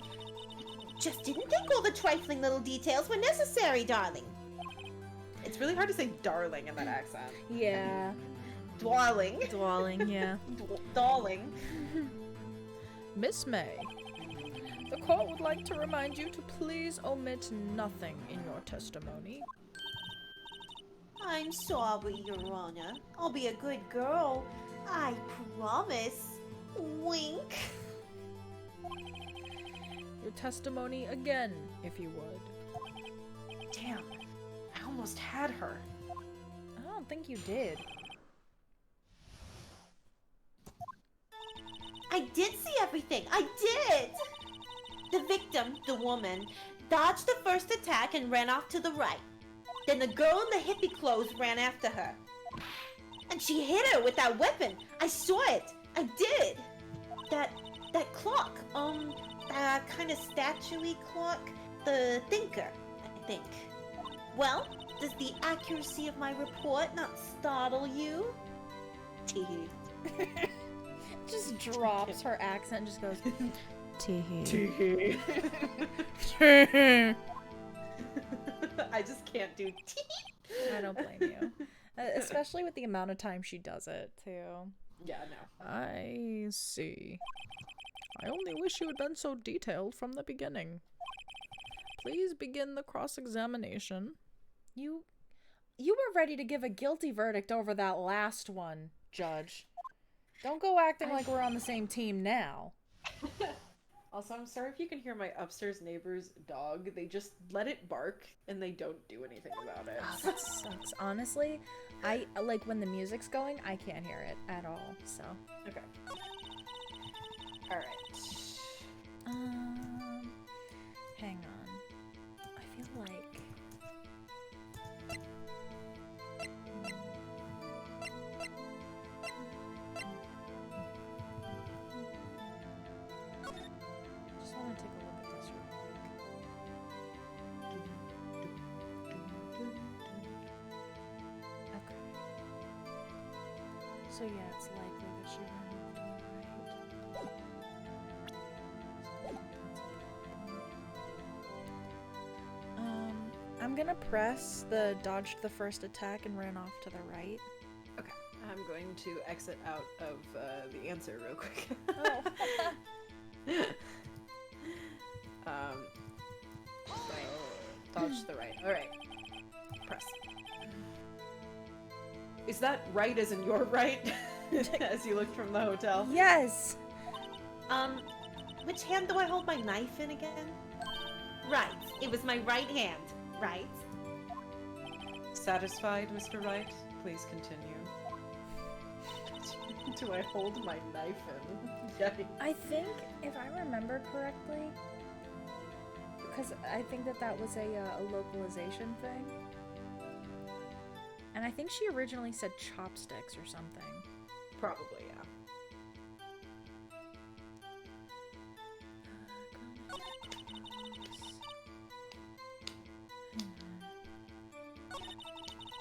just didn't think all the trifling little details were necessary, darling. It's really hard to say darling in that accent. Yeah. Darling. Dwelling, yeah. Darling. Miss May, the court would like to remind you to please omit nothing in your testimony. I'm sorry, Your Honor. I'll be a good girl. I promise. Wink. Your testimony again, if you would. Damn. I almost had her. I don't think you did. I did see everything. I did. The victim, the woman, dodged the first attack and ran off to the right. Then the girl in the hippie clothes ran after her. And she hit her with that weapon. I saw it. I did. That clock. That kind of statue-y clock. The thinker, I think. Well, does the accuracy of my report not startle you? Teehee. Just drops her accent, just goes, tee-hee. Tee-hee. I I just can't do tee. don't blame you. Especially with the amount of time she does it, too. Yeah, no. I see. I only wish you had been so detailed from the beginning. Please begin the cross-examination. You were ready to give a guilty verdict over that last one, Judge. Don't go acting like we're on the same team now. Also, I'm sorry if you can hear my upstairs neighbor's dog. They just let it bark and they don't do anything about it. Oh, that sucks. Honestly, I like when the music's going, I can't hear it at all. So, Okay. Alright. hang on. I feel like just want to take a look at this real quick. Okay. So yeah, it's likely that she ran off to the right. I'm gonna press the dodged the first attack and ran off to the right. Okay. I'm going to exit out of the answer real quick. Oh. So, dodge the right. Alright. Press. Is that right as in your right? As you looked from the hotel? Yes! Which hand do I hold my knife in again? Right. It was my right hand. Right. Satisfied, Mr. Wright? Please continue. Do I hold my knife in? Yikes. I think, if I remember correctly, because I think that was a localization thing. And I think she originally said chopsticks or something. Probably, yeah.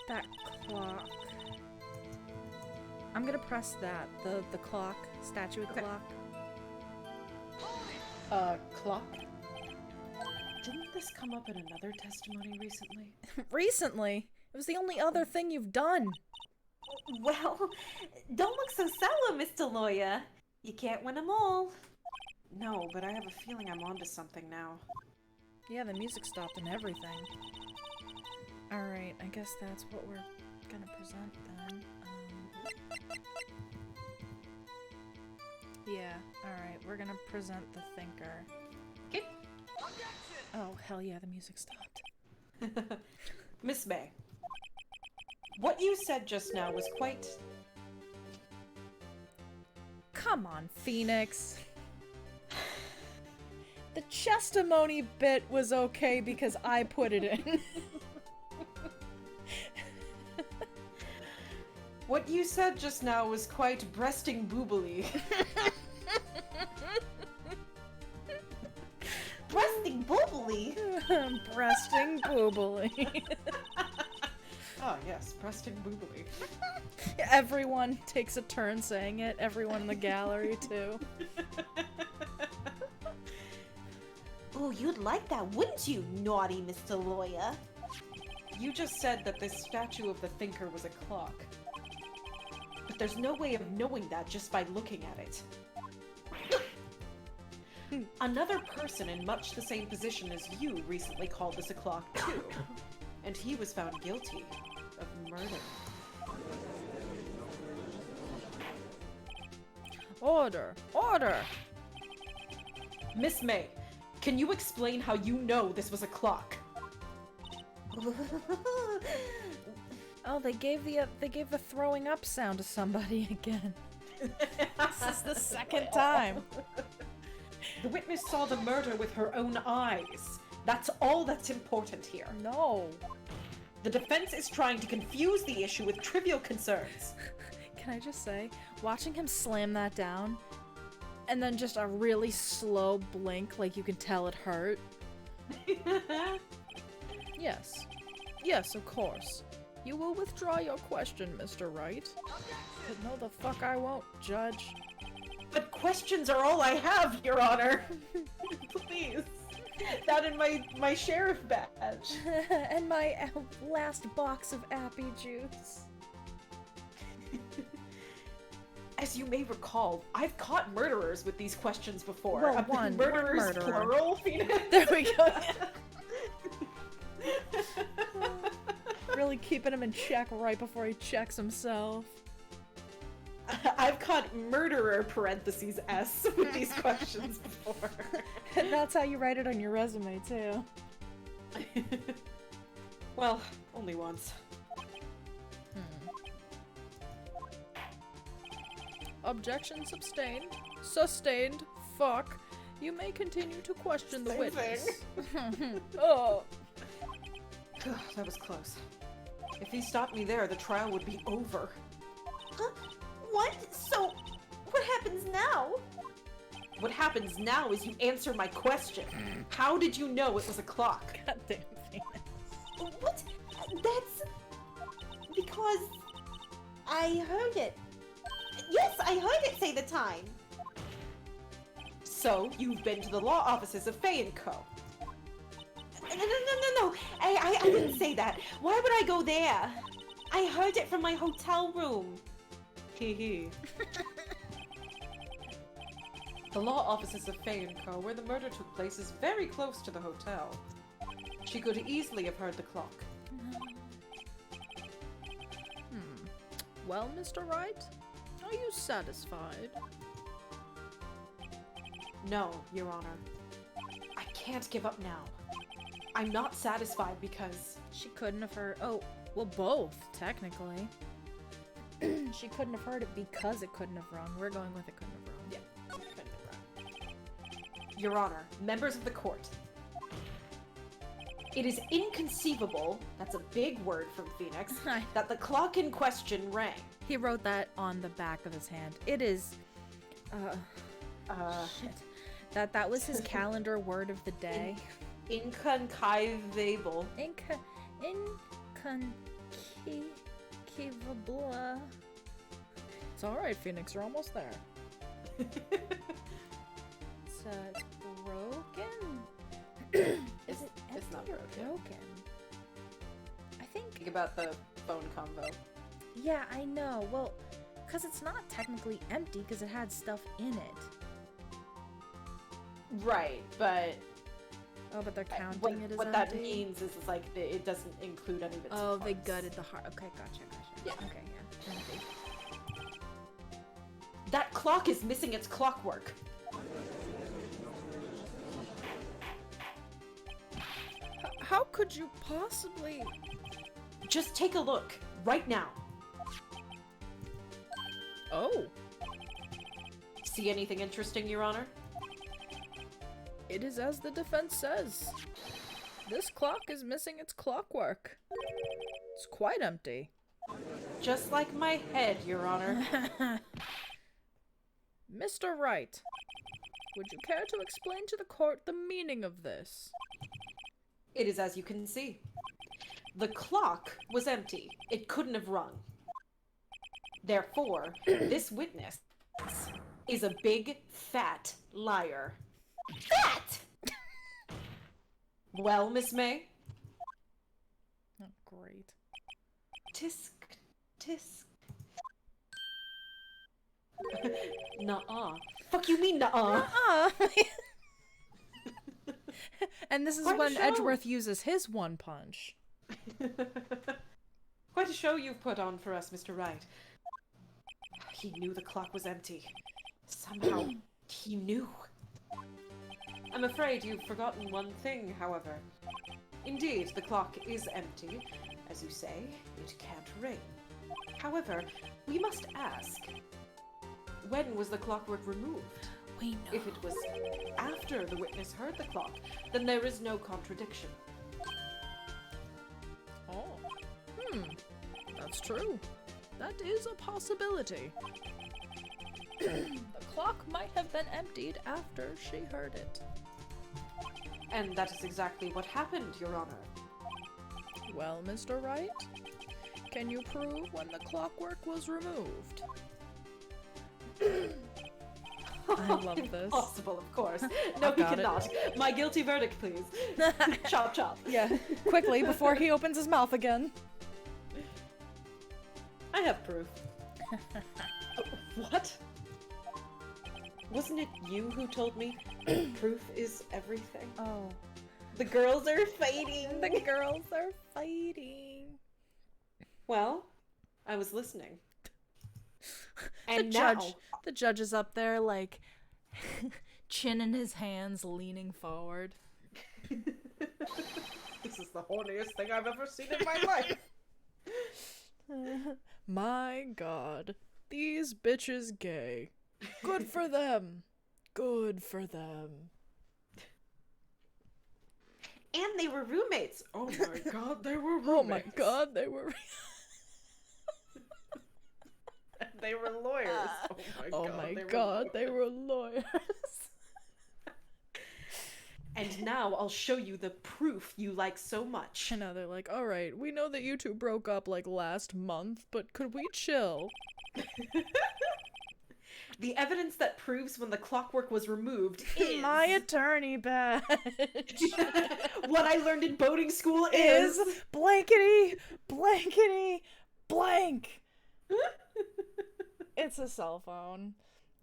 That clock. I'm gonna press that. The clock. Statue Okay. clock. Clock? Didn't this come up in another testimony recently? Recently. It was the only other thing you've done. Well, don't look so sour, Mr. Lawyer. You can't win them all. No, but I have a feeling I'm onto something now. Yeah, the music stopped and everything. Alright, I guess that's what we're gonna present then. Yeah, alright, we're gonna present the thinker. Okay. Oh, hell yeah, the music stopped. Miss May, what you said just now was quite... Come on, Phoenix. The chestimony bit was okay because I put it in. What you said just now was quite breasting boobily. Breasting boobily. Breasting boobily. Oh yes, breasting boobily. Everyone takes a turn saying it. Everyone in the gallery, too. Ooh, you'd like that, wouldn't you, naughty Mr. Lawyer? You just said that this statue of the thinker was a clock. But there's no way of knowing that just by looking at it. Another person in much the same position as you recently called this a clock too. And he was found guilty of murder. Order! Order! Miss May, can you explain how you know this was a clock? Oh, they gave the throwing up sound to somebody again. This is the second time. The witness saw the murder with her own eyes. That's all that's important here. No. The defense is trying to confuse the issue with trivial concerns. Can I just say, watching him slam that down, and then just a really slow blink, like you can tell it hurt. Yes. Yes, of course. You will withdraw your question, Mr. Wright. But no, the fuck I won't, Judge. But questions are all I have, Your Honor. Please. That and my sheriff badge. And my last box of Appy Juice. As you may recall, I've caught murderers with these questions before. Well, one murderers murderer. plural, Phoenix. There we go. Really keeping him in check right before he checks himself. I've caught murderer parentheses S with these questions before. And that's how you write it on your resume, too. Well, only once. Objection sustained. Sustained. Fuck. You may continue to question the Same witness. Oh. That was close. If he stopped me there, the trial would be over. Huh? What? So, what happens now? What happens now is you answer my question. How did you know it was a clock? Goddamn Phoenix. What? That's... because... I heard it. Yes, I heard it say the time. So, you've been to the law offices of Fay & Co. No. I didn't say that. Why would I go there? I heard it from my hotel room. Hee hee. The law offices of Fay & Co., where the murder took place, is very close to the hotel. She could easily have heard the clock. Well, Mr. Wright, are you satisfied? No, Your Honor. I can't give up now. I'm not satisfied because... She couldn't have heard. Oh, well, both, technically. She couldn't have heard it because it couldn't have rung. We're going with it couldn't have rung. Yeah, it couldn't have run. Your Honor, members of the court. It is inconceivable, that's a big word from Phoenix, that the clock in question rang. He wrote that on the back of his hand. It is... shit. That was his calendar word of the day. Inconceivable. Inconceivable. It's alright, Phoenix, you're almost there. So it's broken? Is it empty it's not or broken. I think... Think about the phone combo. Yeah, I know. Well, because it's not technically empty because it had stuff in it. Right, but... Oh, but they're counting it as what empty? that means is it's like it doesn't include any of its Oh, parts. they gutted the heart. Okay, gotcha. Yeah. Okay, yeah. Empty. That clock is missing its clockwork. How could you possibly... Just take a look, right now. Oh. See anything interesting, Your Honor? It is as the defense says. This clock is missing its clockwork. It's quite empty. Just like my head, Your Honor. Mr. Wright, would you care to explain to the court the meaning of this? It is as you can see. The clock was empty. It couldn't have rung. Therefore, this witness is a big, fat liar. Fat! Well, Miss May? Oh, great. Tisk, tisk. Nuh-uh. Fuck you mean nuh-uh? And this is Quite a when show. Edgeworth uses his one punch. Quite a show you've put on for us, Mr. Wright. He knew the clock was empty. Somehow, he knew. I'm afraid you've forgotten one thing, however. Indeed, the clock is empty. As you say, it can't rain. However, we must ask, when was the clockwork removed? We know. If it was after the witness heard the clock, then there is no contradiction. Oh. That's true. That is a possibility. The clock might have been emptied after she heard it. And that is exactly what happened, Your Honor. Well, Mr. Wright, can you prove when the clockwork was removed? I love this. Impossible, of course. No, he got it. cannot. My guilty verdict, please. Chop, chop. Yeah, quickly before he opens his mouth again. I have proof. What? Wasn't it you who told me proof is everything? Oh. The girls are fighting. The girls are fighting. Well, I was listening. The And now, judge, the judge is up there, like, chin in his hands, leaning forward. this is the horniest thing I've ever seen in my life. My god, these bitches gay. Good for them. Good for them. And they were roommates. Oh my god, they were roommates. Oh my god, they were. They were lawyers. Oh my god, they were lawyers. And now I'll show you the proof you like so much. I know, they're like, alright, we know that you two broke up like last month, but could we chill? The evidence that proves when the clockwork was removed is... My attorney badge What I learned in boating school is... blankety, blankety, blank. It's a cell phone.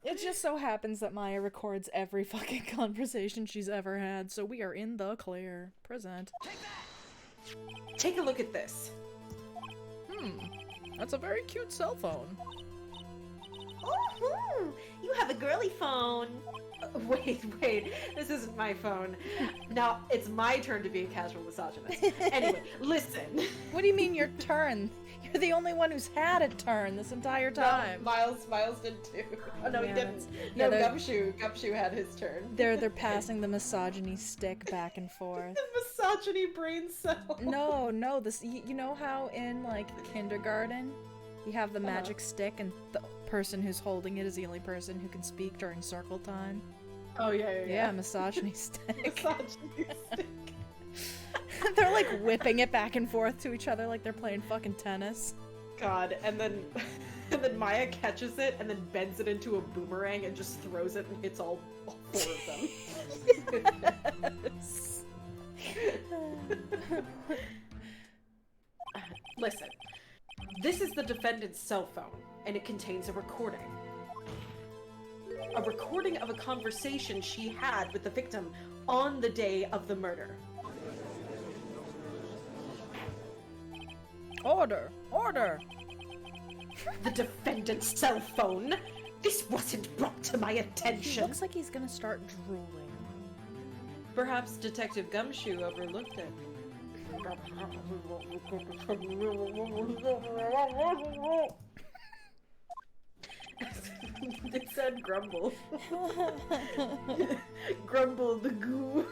It just so happens that Maya records every fucking conversation she's ever had, so we are in the clear. Present. Take a look at this. That's a very cute cell phone. Oh, you have a girly phone. Wait, this isn't my phone. Now, it's my turn to be a casual misogynist. Anyway, listen. What do you mean your turn? You're the only one who's had a turn this entire time. No, Miles did too. Oh, no, Yeah, he didn't. yeah, No, they're- Gumshoe had his turn. They're passing the misogyny stick back and forth. The misogyny brain cell. No, this you know how in like kindergarten you have the magic stick and the person who's holding it is the only person who can speak during circle time? Oh, yeah. Yeah, misogyny stick. Misogyny stick. They're like whipping it back and forth to each other like they're playing fucking tennis. God, and then Maya catches it and then bends it into a boomerang and just throws it and hits all four of them. Yes. Listen, this is the defendant's cell phone, and it contains a recording. A recording of a conversation she had with the victim on the day of the murder. Order! Order! The defendant's cell phone? This wasn't brought to my He attention. looks like he's gonna start drooling. Perhaps Detective Gumshoe overlooked it. It said grumble. Grumble the goo.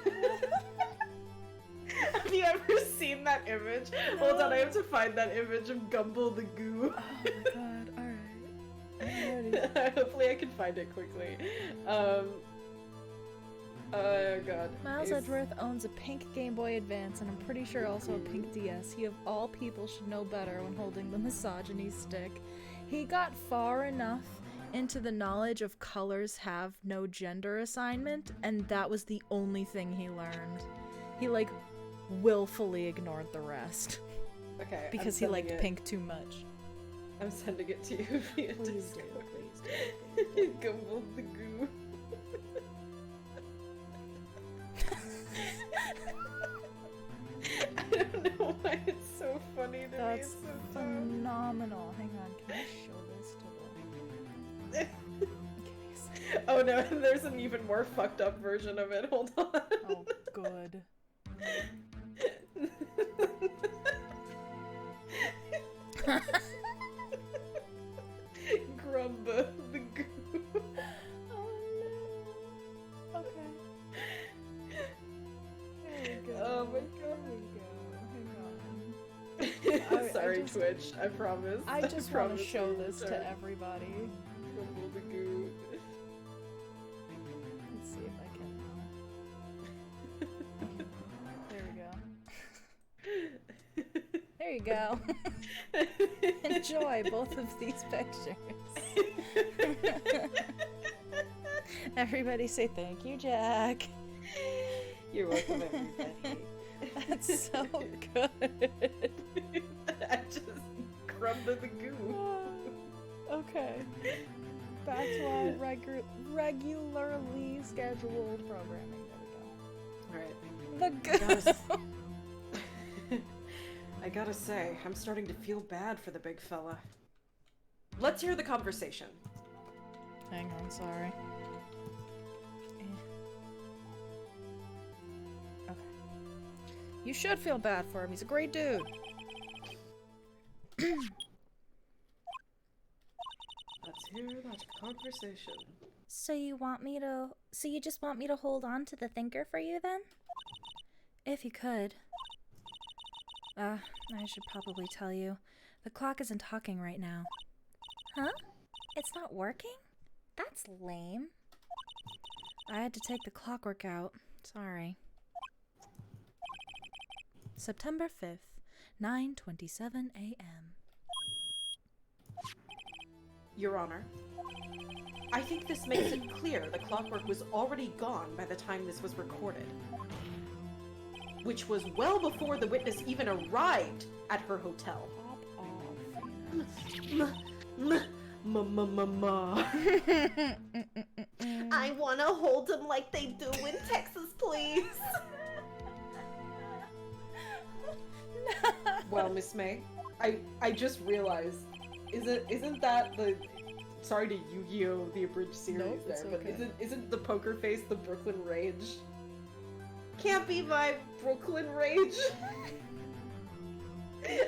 Have you ever seen that image? Hold on, I have to find that image of Gumble the goo. Oh my god, alright. I'm ready. Hopefully I can find it quickly. Oh god. Miles It's- Edgeworth owns a pink Game Boy Advance and I'm pretty sure also a pink DS. He of all people should know better when holding the misogyny stick. He got far enough into the knowledge of colors have no gender assignment, and that was the only thing he learned. He like willfully ignored the rest Okay. because he liked pink too much. I'm sending it to you via Please do, Discord. please do. Gumble the goo. I don't know why it's so funny to me. That's It's so dumb. phenomenal. Hang on, can I show this to the... Okay, Oh no, there's an even more fucked up version of it. Hold on. oh, good. Grumba the goo. Oh no. Okay. There we go. Oh my There we go. Hang on. Sorry, just- Twitch. I promise. I just want to promise show will this return. to everybody. Grumble the goo. Let's see if I can. There we go. There you go. Enjoy both of these pictures. Everybody say thank you, Jack. You're welcome, everybody. That's so good. I just grumbled the goo. Okay. Back to our regularly scheduled programming. There Alright. we go. The goo. I gotta say, I'm starting to feel bad for the big fella. Let's hear the conversation. Hang on, sorry. Okay. You should feel bad for him. He's a great dude. Let's hear that conversation. So you just want me to hold on to the thinker for you then? If you could. I should probably tell you. The clock isn't talking right now. Huh? It's not working? That's lame. I had to take the clockwork out. Sorry. September 5th, 9:27 a.m. Your Honor, I think this makes it clear the clockwork was already gone by the time this was recorded. Which was well before the witness even arrived at her hotel. Ma. I want to hold him like they do in Texas, please. Well, Miss May, I just realized, isn't that the, sorry to Yu-Gi-Oh! The abridged series Nope, there, it's but okay. isn't the poker face the Brooklyn Rage? Can't be my Brooklyn Rage.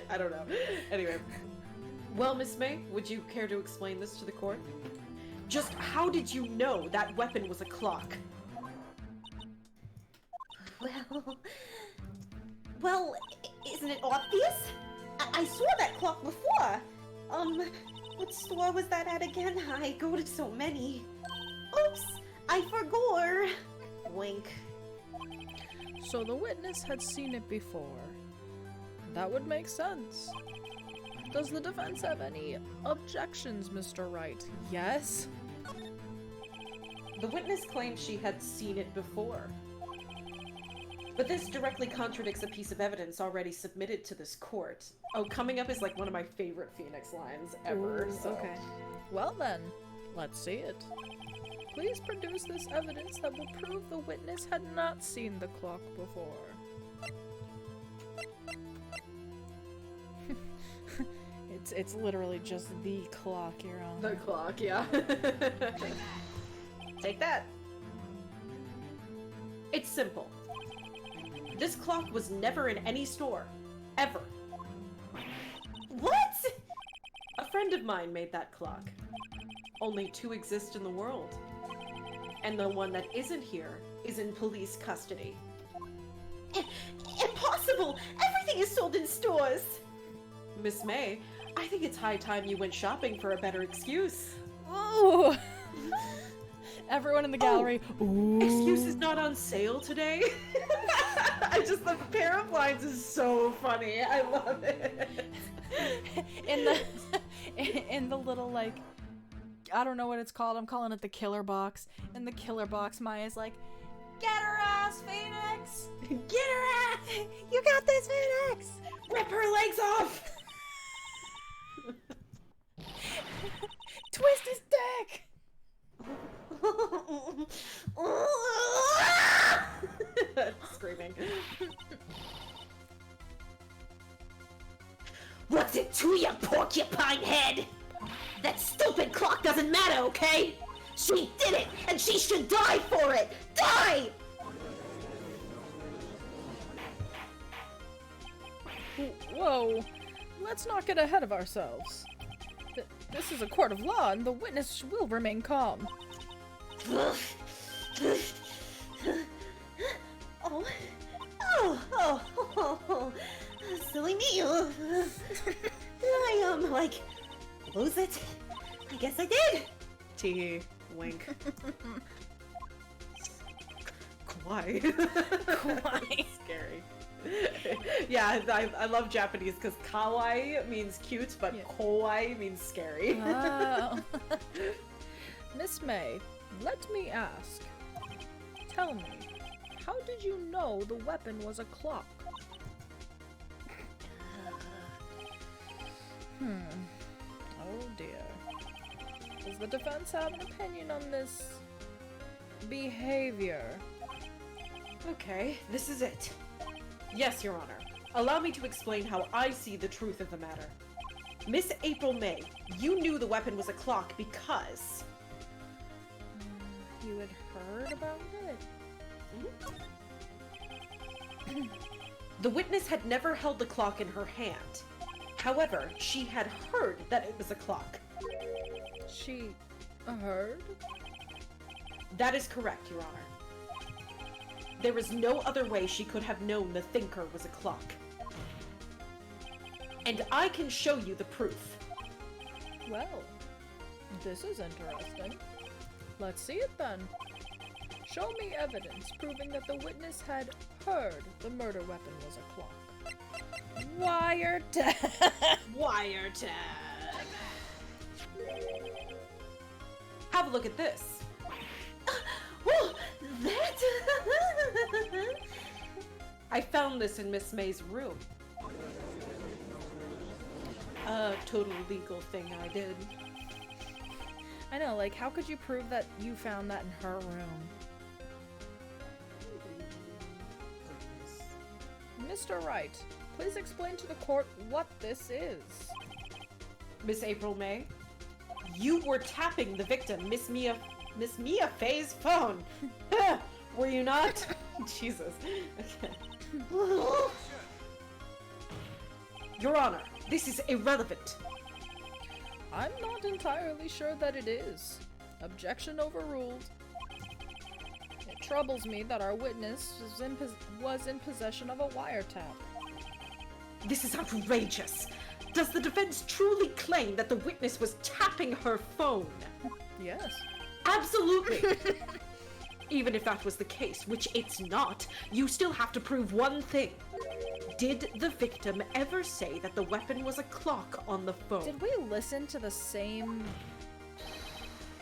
I don't know. Anyway, Well, Miss May, would you care to explain this to the court? Just how did you know that weapon was a clock? Well, isn't it obvious? I saw that clock before. What store was that at again? I go to so many. Oops, I forgot. Wink. So the witness had seen it before. That would make sense. Does the defense have any objections, Mr. Wright? Yes? The witness claimed she had seen it before. But this directly contradicts a piece of evidence already submitted to this court. Oh, coming up is like one of my favorite Phoenix lines ever, Ooh, so... okay. Well then, let's see it. Please produce this evidence that will prove the witness had not seen the clock before. It's literally just the clock, Your Honor. the clock, yeah. Take that. It's simple. This clock was never in any store. Ever. What? A friend of mine made that clock. Only two exist in the world. And the one that isn't here is in police custody. Impossible! Everything is sold in stores! Miss May, I think it's high time you went shopping for a better excuse. Ooh! Everyone in the gallery. Ooh. Excuse is not on sale today? The pair of lines is so funny. I love it. in the little, like, I don't know what it's called. I'm calling it the killer box. In the killer box, Maya's like, "Get her ass, Phoenix! Get her ass! You got this, Phoenix! Rip her legs off. Twist his dick!" Screaming. What's it to you, porcupine head? That stupid clock doesn't matter, okay? She did it, and she should die for it! Die! Whoa. let's not get ahead of ourselves. This is a court of law, and the witness will remain calm. Oh, silly me. I, lose it? I guess I did. Tee, wink. Kawaii. Kawaii. Scary. Yeah, I love Japanese because kawaii means cute, but Yeah. kawaii means scary. Oh. Miss May, let me ask. Tell me, how did you know the weapon was a clock? Oh dear. Does the defense have an opinion on this behavior? Okay, this is it. Yes, Your Honor. Allow me to explain how I see the truth of the matter. Miss April May, you knew the weapon was a clock because... You had heard about it? The witness had never held the clock in her hand. However, she had heard that it was a clock. She heard? That is correct, Your Honor. There is no other way she could have known the thinker was a clock. And I can show you the proof. Well, this is interesting. Let's see it then. Show me evidence proving that the witness had heard the murder weapon was a clock. Wiretap! Wiretap! Have a look at this. Oh, that? I found this in Miss May's room. A total legal thing I did. I know, like, how could you prove that you found that in her room? Mr. Wright, please explain to the court what this is. Miss April May, you were tapping the victim, Miss Mia Faye's phone. Were you not? Jesus. Okay. Your Honor, this is irrelevant. I'm not entirely sure that it is. Objection overruled. It troubles me that our witness was in possession of a wiretap. This is outrageous. Does the defense truly claim that the witness was tapping her phone? Yes. Absolutely. Even if that was the case, which it's not, you still have to prove one thing. Did the victim ever say that the weapon was a clock on the phone? Did we listen to the same...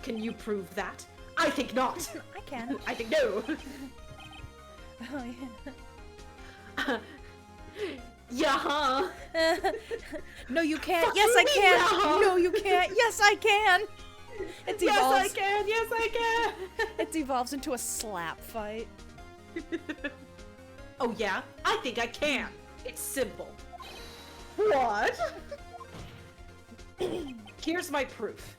Can you prove that? I think not. I can. I think no. Oh, yeah. Yeah. No, you can't. Fuck Yes, I me, can. yeah. No, you can't. Yes, I can. It Yes, devolves. I can. Yes, I can. It devolves into a slap fight. Oh yeah? I think I can. It's simple. What? Here's my proof.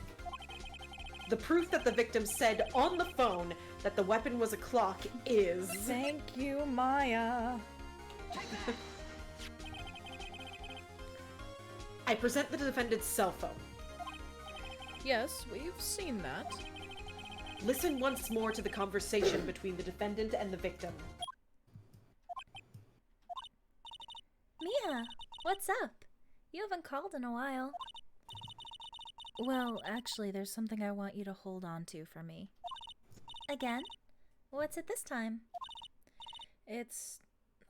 The proof that the victim said on the phone that the weapon was a clock is... Thank you, Maya. I present the defendant's cell phone. Yes, we've seen that. Listen once more to the conversation between the defendant and the victim. Mia, what's up? You haven't called in a while. Well, actually, there's something I want you to hold on to for me. Again? What's it this time? It's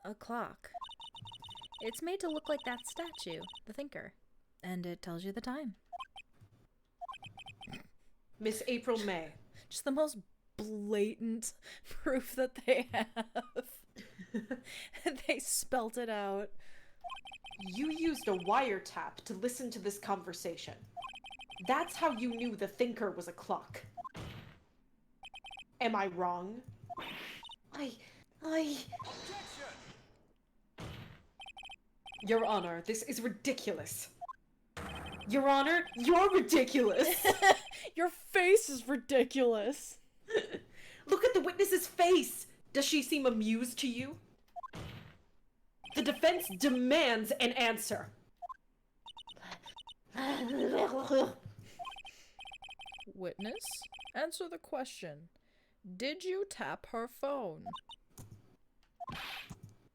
a clock. It's made to look like that statue, the thinker, and it tells you the time. Miss April May. Just the most blatant proof that they have. They spelt it out. You used a wiretap to listen to this conversation. That's how you knew the thinker was a clock. Am I wrong? Your Honor, this is ridiculous. Your Honor, you're ridiculous. Your face is ridiculous. Look at the witness's face. Does she seem amused to you? The defense demands an answer. Witness, answer the question. Did you tap her phone?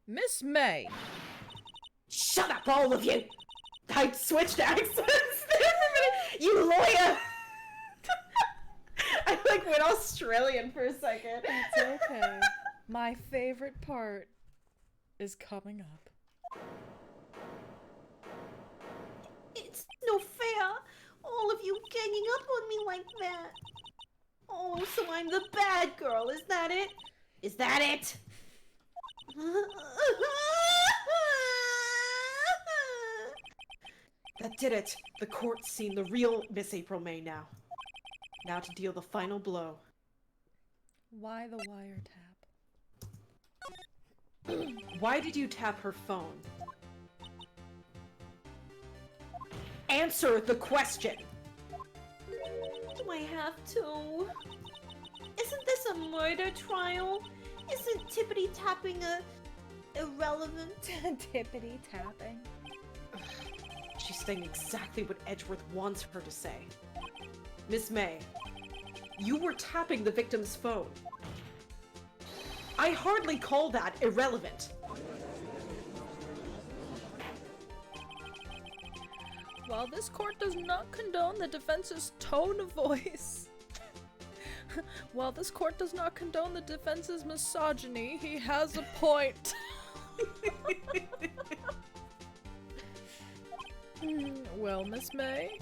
Miss May. Shut up, all of you! I switched accents there for a minute. You lawyer! I like went Australian for a second. It's okay. My favorite part is coming up. It's no fair. All of you ganging up on me like that. Oh, so I'm the bad girl, is that it? Is that it? That did it. The court's seen the real Miss April May now. Now to deal the final blow. Why the wiretap? Why did you tap her phone? Answer the question! Do I have to? Isn't this a murder trial? Isn't tippity tapping irrelevant? Tippity tapping. She's saying exactly what Edgeworth wants her to say. Miss May, you were tapping the victim's phone. I hardly call that irrelevant. While this court does not condone the defense's tone of voice, while this court does not condone the defense's misogyny, he has a point. Well, Miss May,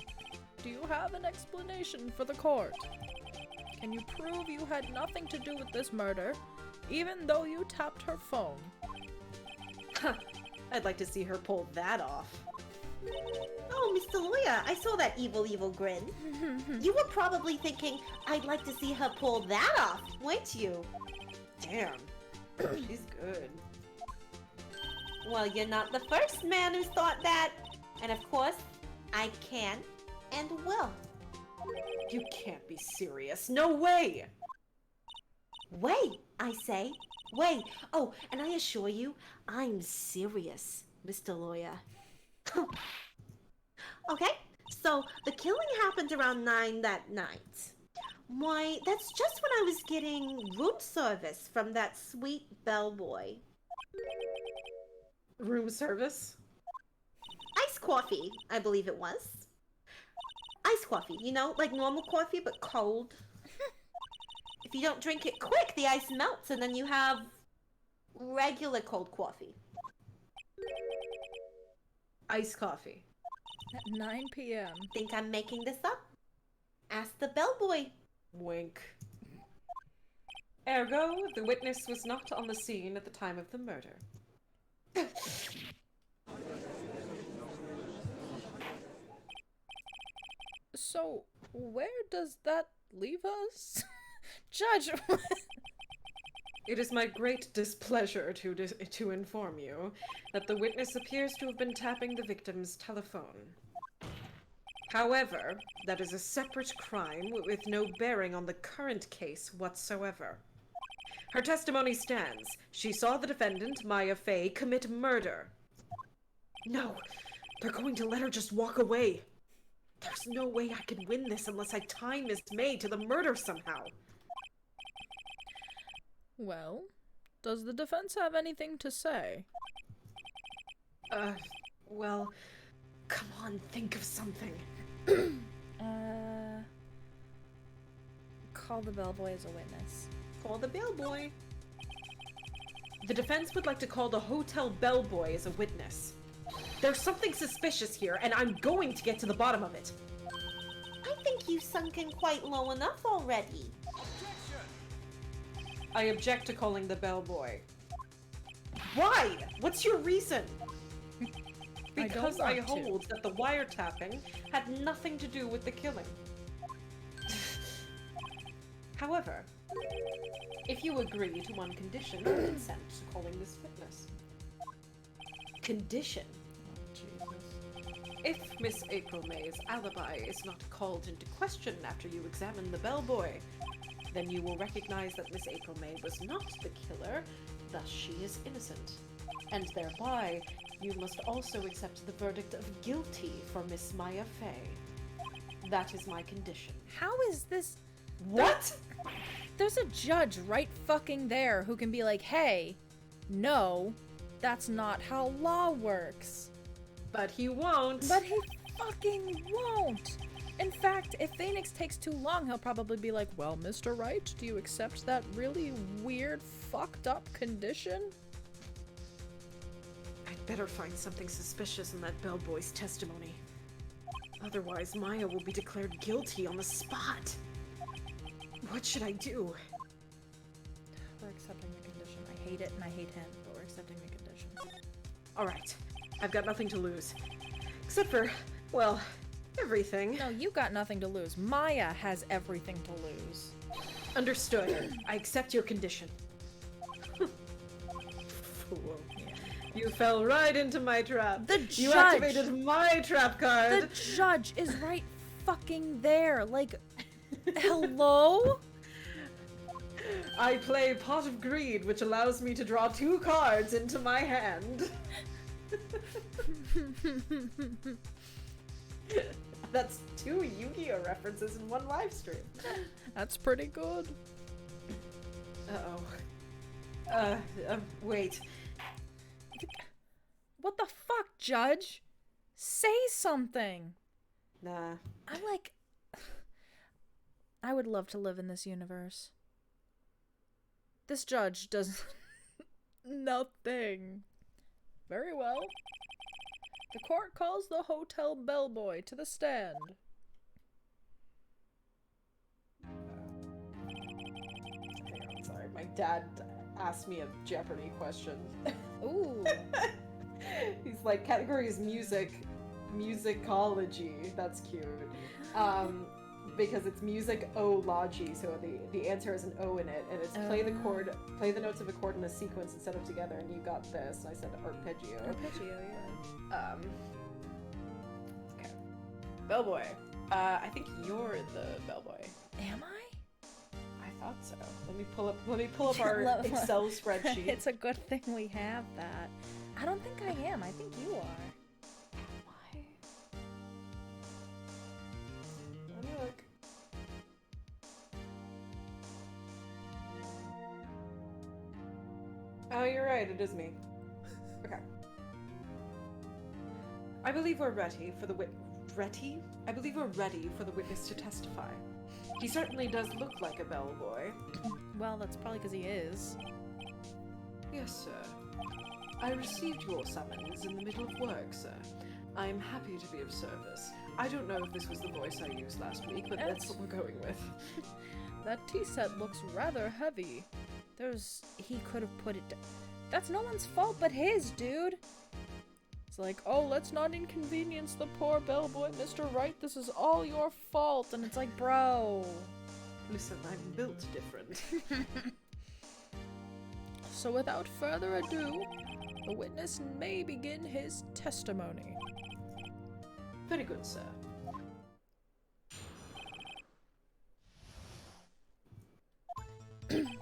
do you have an explanation for the court? Can you prove you had nothing to do with this murder, even though you tapped her phone? I'd like to see her pull that off. Oh, Mr. Lawyer, I saw that evil grin. You were probably thinking, I'd like to see her pull that off, weren't you? Damn. She's good. Well, you're not the first man who's thought that. And of course, I can and will. You can't be serious. No way! Wait, I say. Wait. Oh, and I assure you, I'm serious, Mr. Lawyer. Okay, so the killing happened around 9 that night. Why, that's just when I was getting room service from that sweet bellboy. Room service? Iced coffee, I believe it was. Iced coffee, you know, like normal coffee but cold. If you don't drink it quick, the ice melts and then you have regular cold coffee. Iced coffee. At 9 p.m. Think I'm making this up? Ask the bellboy. Wink. Ergo, the witness was not on the scene at the time of the murder. So, where does that leave us? Judge! It is my great displeasure to inform you that the witness appears to have been tapping the victim's telephone. However, that is a separate crime with no bearing on the current case whatsoever. Her testimony stands. She saw the defendant, Maya Fey, commit murder. No, they're going to let her just walk away. There's no way I can win this unless I tie Miss May to the murder somehow. Well, does the defense have anything to say? Well, come on, think of something. Call the bellboy as a witness. Call the bellboy. The defense would like to call the hotel bellboy as a witness. There's something suspicious here, and I'm going to get to the bottom of it. I think you've sunken quite low enough already. I object to calling the bellboy. Why? What's your reason? Because I hold that the wiretapping had nothing to do with the killing. However, if you agree to one condition, I consent to calling this witness. Condition? Oh, Jesus. If Miss April May's alibi is not called into question after you examine the bellboy, then you will recognize that Miss April May was not the killer, thus she is innocent. And thereby, You must also accept the verdict of guilty for Miss Maya Fey. That is my condition. How is this? What? There's a judge right fucking there who can be like, hey, no, that's not how law works. But he won't. But he fucking won't. In fact, if Phoenix takes too long, he'll probably be like, well, Mr. Wright, do you accept that really weird, fucked up condition? I'd better find something suspicious in that bellboy's testimony. Otherwise, Maya will be declared guilty on the spot. What should I do? We're accepting the condition. I hate it and I hate him, but we're accepting the condition. Alright, I've got nothing to lose. Except for, well, everything. No, you got nothing to lose. Maya has everything to lose. Understood. I accept your condition. Fool. You fell right into my trap. The You judge! activated my trap card. The judge is right fucking there. Like, hello? I play Pot of Greed, which allows me to draw 2 cards into my hand. That's 2 Yu-Gi-Oh references in one live stream. That's pretty good. Uh-oh. Wait. What the fuck, Judge? Say something. Nah. I'm like... I would love to live in this universe. This judge does nothing. Very well. The court calls the hotel bellboy to the stand. Hang on, sorry. My dad asked me a Jeopardy question. Ooh. He's like, category is music, musicology. That's cute. Because it's music-ology, so the answer has an O in it, and it's play the notes of a chord in a sequence instead of together, and you got this. I said arpeggio. Arpeggio, yeah. Okay. Bellboy. I think you're the bellboy. Am I? I thought so. Let me pull up our Excel spreadsheet. It's a good thing we have that. I don't think I am. I think you are. Why? Let me look. Oh, you're right. It is me. Okay. I believe we're ready for the ready? I believe we're ready for the witness to testify. He certainly does look like a bellboy. Well, that's probably because he is. Yes, sir. I received your summons in the middle of work, sir. I am happy to be of service. I don't know if this was the voice I used last week, but that's what we're going with. That tea set looks rather heavy. He could have put it That's no one's fault but his, dude. It's like, oh, let's not inconvenience the poor bellboy, Mr. Wright. This is all your fault. And it's like, bro. Listen, I'm built different. So without further ado, the witness may begin his testimony. Very good, sir.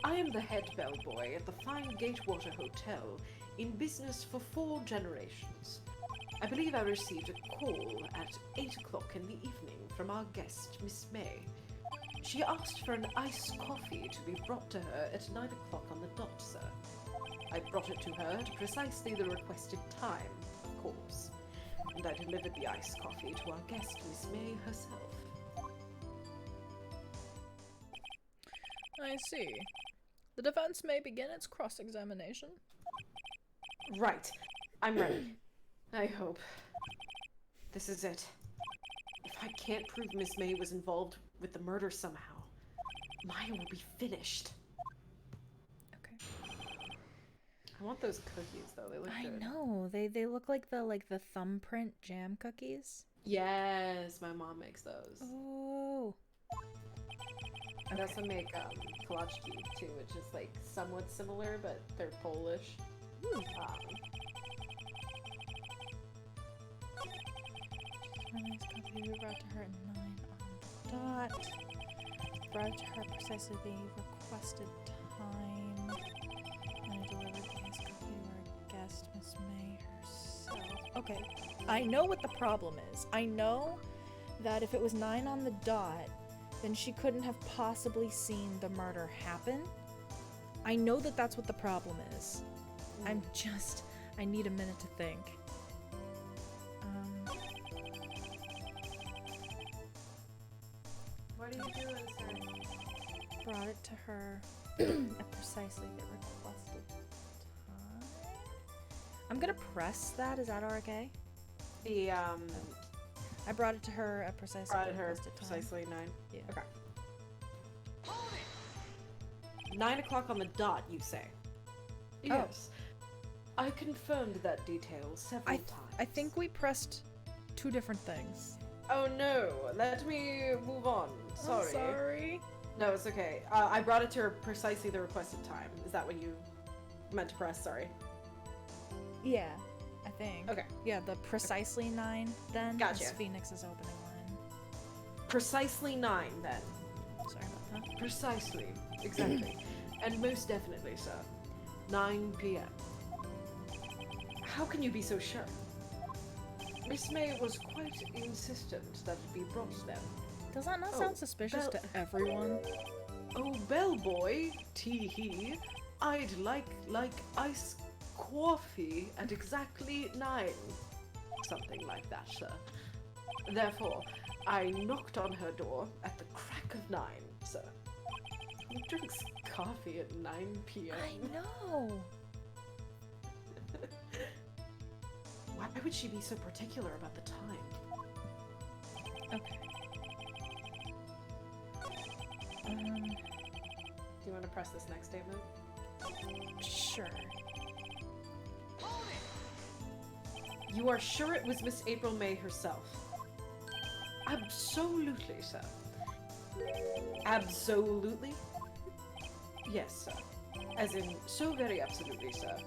I am the head bellboy at the fine Gatewater Hotel, in business for 4 generations. I believe I received a call at 8 o'clock in the evening from our guest, Miss May. She asked for an iced coffee to be brought to her at 9 o'clock on the dot, sir. I brought it to her at precisely the requested time, of course, and I delivered the iced coffee to our guest, Miss May herself. I see. The defense may begin its cross-examination. Right. I'm ready. I hope. This is it. If I can't prove Miss May was involved with the murder somehow, Maya will be finished. Okay. I want those cookies though. They look I good. know. They look like the thumbprint jam cookies. Yes, my mom makes those. Oh. I also make kolaczki too, which is like somewhat similar, but they're Polish. Nice copy we brought to her at 9 on the dot. Brought to her precisely the requested time. And I delivered the nice copy to our guest, Miss May herself. Okay. I know what the problem is. I know that if it was 9 on the dot, then she couldn't have possibly seen the murder happen. I know that that's what the problem is. I need a minute to think. What are you doing, sir? Brought it to her at precisely the requested time. I'm gonna press that. Is that okay? The I brought it to her at precisely brought the her requested time. precisely 9. Yeah. Okay. 9 o'clock on the dot, you say? Yes. I confirmed that detail several times. I think we pressed 2 different things. Oh no, let me move on. Sorry. I'm sorry. No, it's okay. I brought it to her precisely the requested time. Is that what you meant to press? Sorry. Yeah, I think. Okay. Yeah, the precisely 9 then Gotcha. is Phoenix's opening line. Precisely 9, then. Sorry about that. Precisely. Exactly. And most definitely, sir. 9 p.m. How can you be so sure? Miss May was quite insistent that it be brought then. Does that not Oh, sound suspicious to everyone? Oh, bellboy, tee-hee, I'd like iced coffee at exactly 9. Something like that, sir. Therefore, I knocked on her door at the crack of 9, sir. Who drinks coffee at 9 p.m.? I know. Why would she be so particular about the time? Okay. Do you want to press this next statement? Sure. You are sure it was Miss April May herself? Absolutely, sir. Absolutely? Yes, sir. As in, so very absolutely, sir.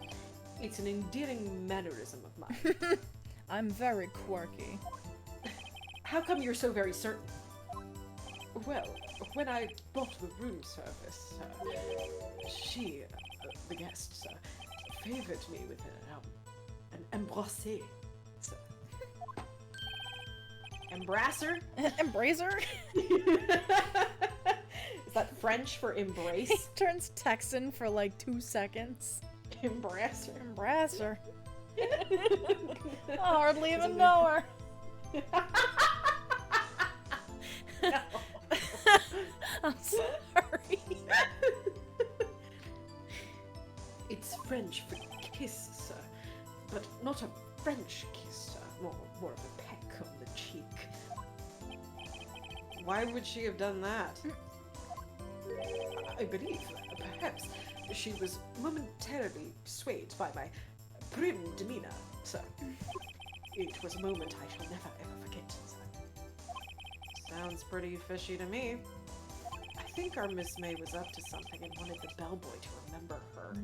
It's an endearing mannerism of mine. I'm very quirky. How come you're so very certain? Well, when I bought the room service, she, the guest, sir, favored me with an embrasse, sir. Embrasser? Embracer? Is that French for embrace? He turns Texan for like 2 seconds. Embrasser. Embracer. I hardly even know her. No. I'm sorry. It's French for kiss, sir. But not a French kiss, sir. More of a peck on the cheek. Why would she have done that? I believe, perhaps, she was momentarily swayed by my prim demeanor, sir. It was a moment I shall never ever forget, sir. Sounds pretty fishy to me. I think our Miss May was up to something and wanted the bellboy to remember her.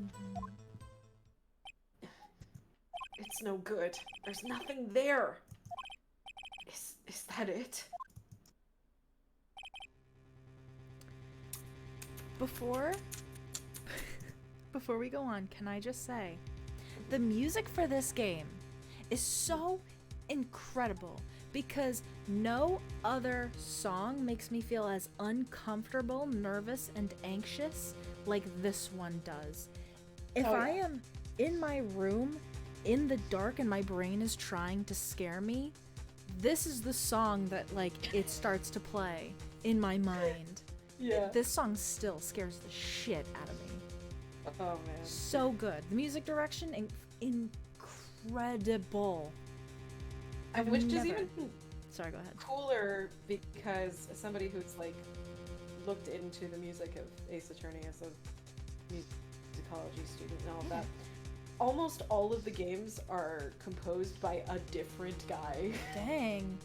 It's no good. There's nothing there. Is that it? Before we go on, can I just say, the music for this game is so incredible because no other song makes me feel as uncomfortable, nervous, and anxious like this one does. If I am in my room in the dark and my brain is trying to scare me, this is the song that it starts to play in my mind. Yeah. This song still scares the shit out of me. Oh man. So good. The music direction, incredible. Which is even Sorry, go ahead. cooler because as somebody who's looked into the music of Ace Attorney as a musicology student and all of that, almost all of the games are composed by a different guy. Dang.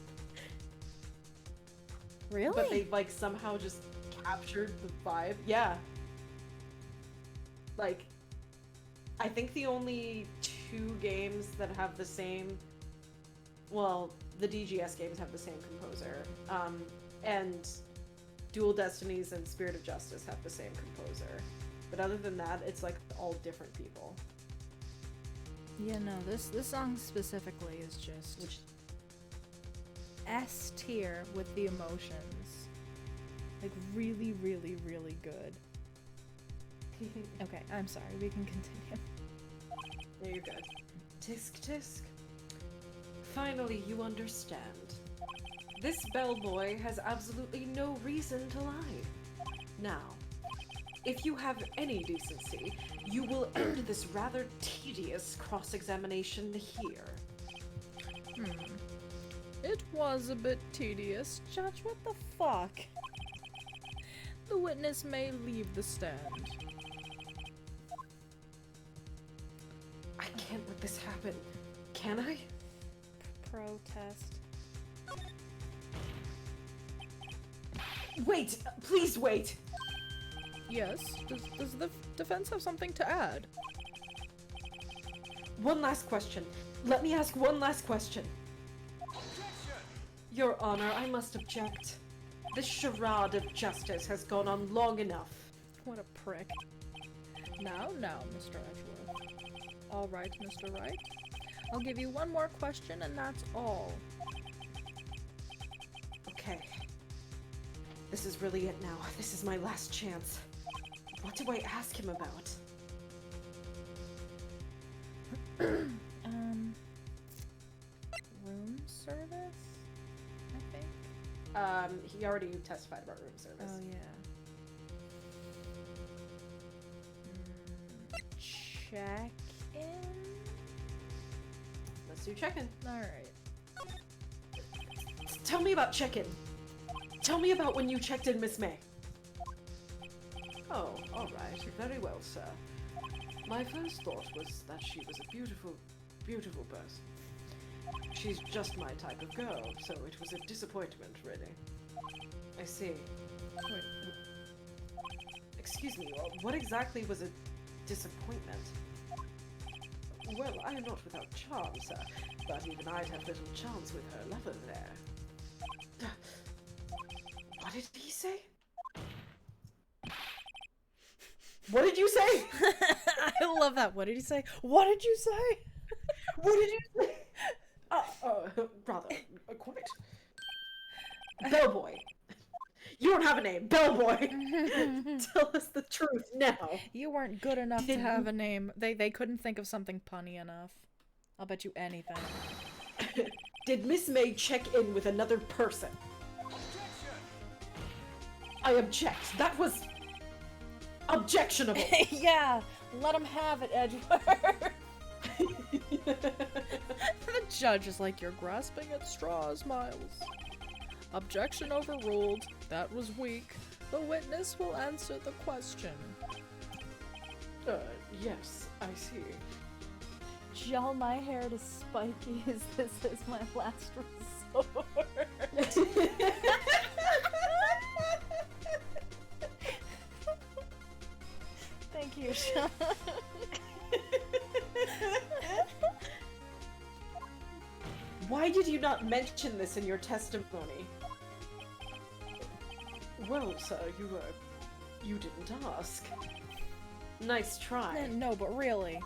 Really? But they somehow just captured the vibe. Yeah. I think the only 2 games that have the same, well, the DGS games have the same composer, and Dual Destinies and Spirit of Justice have the same composer. But other than that, it's all different people. Yeah, no, this song specifically is just S tier with the emotions. Like, really, really, really good. Okay, I'm sorry, we can continue. Yeah, you're good. Tisk tisk. Finally, you understand. This bellboy has absolutely no reason to lie. Now, if you have any decency, you will end this rather tedious cross-examination here. It was a bit tedious. Judge, what the fuck? The witness may leave the stand. I can't let this happen. Can I? Protest. Wait! Please wait! Yes, does the defense have something to add? One last question. Let me ask one last question. Your Honor, I must object. This charade of justice has gone on long enough. What a prick. Now, Mr. Edgeworth. All right, Mr. Wright. I'll give you one more question and that's all. Okay. This is really it now. This is my last chance. What do I ask him about? Room service? I think? He already testified about room service. Oh, yeah. Check-in? Let's do check-in. Alright. Tell me about check-in. Tell me about when you checked in Miss May. Oh, alright. Very well, sir. My first thought was that she was a beautiful, beautiful person. She's just my type of girl, so it was a disappointment, really. I see. Wait. Excuse me, what exactly was a disappointment? Well, I am not without charm, sir, but even I'd have little chance with her lover there. What did he say? What did you say? I love that. What did he say? What did you say? What did you say? Rather, quite. Bellboy. You don't have a name. Bellboy. Tell us the truth now. You weren't good enough to have a name. They couldn't think of something punny enough. I'll bet you anything. Did Miss May check in with another person? I object. That was objectionable. Yeah, let him have it, Edgeworth. The judge is like, you're grasping at straws, Miles. Objection overruled. That was weak. The witness will answer the question. Yes, I see. Gel my hair to spikies. This is my last resort. Thank you, Sean. Why did you not mention this in your testimony? Well, sir, you didn't ask. Nice try. No, but really.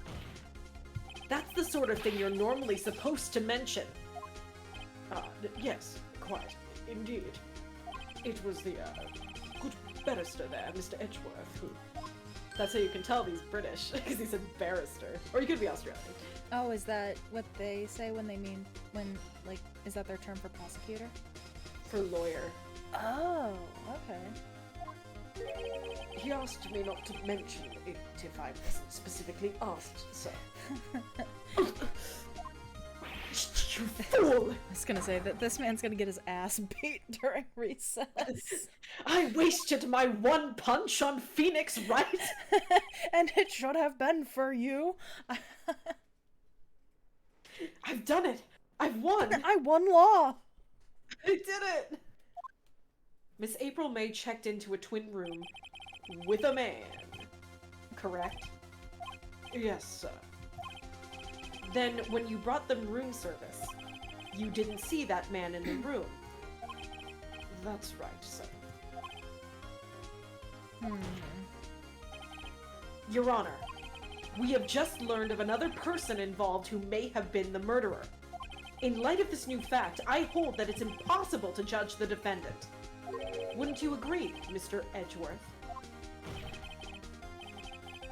That's the sort of thing you're normally supposed to mention. Yes, quite. Indeed. It was the, good barrister there, Mr. Edgeworth, who... That's how you can tell he's British, because he said barrister. Or he could be Australian. Oh, is that what they say when they mean, like, is that their term for prosecutor? For lawyer. Oh, okay. He asked me not to mention it if I wasn't specifically asked, sir. You fool! I was gonna say that this man's gonna get his ass beat during recess. I wasted my one punch on Phoenix, Wright? And it should have been for you. I've done it! I've won! I won law! I did it! Miss April May checked into a twin room with a man, correct? Yes, sir. Then, when you brought them room service, you didn't see that man in the room. That's right, sir. Your Honor, We have just learned of another person involved who may have been the murderer. In light of this new fact, I hold that it's impossible to judge the defendant. Wouldn't you agree, Mr. Edgeworth?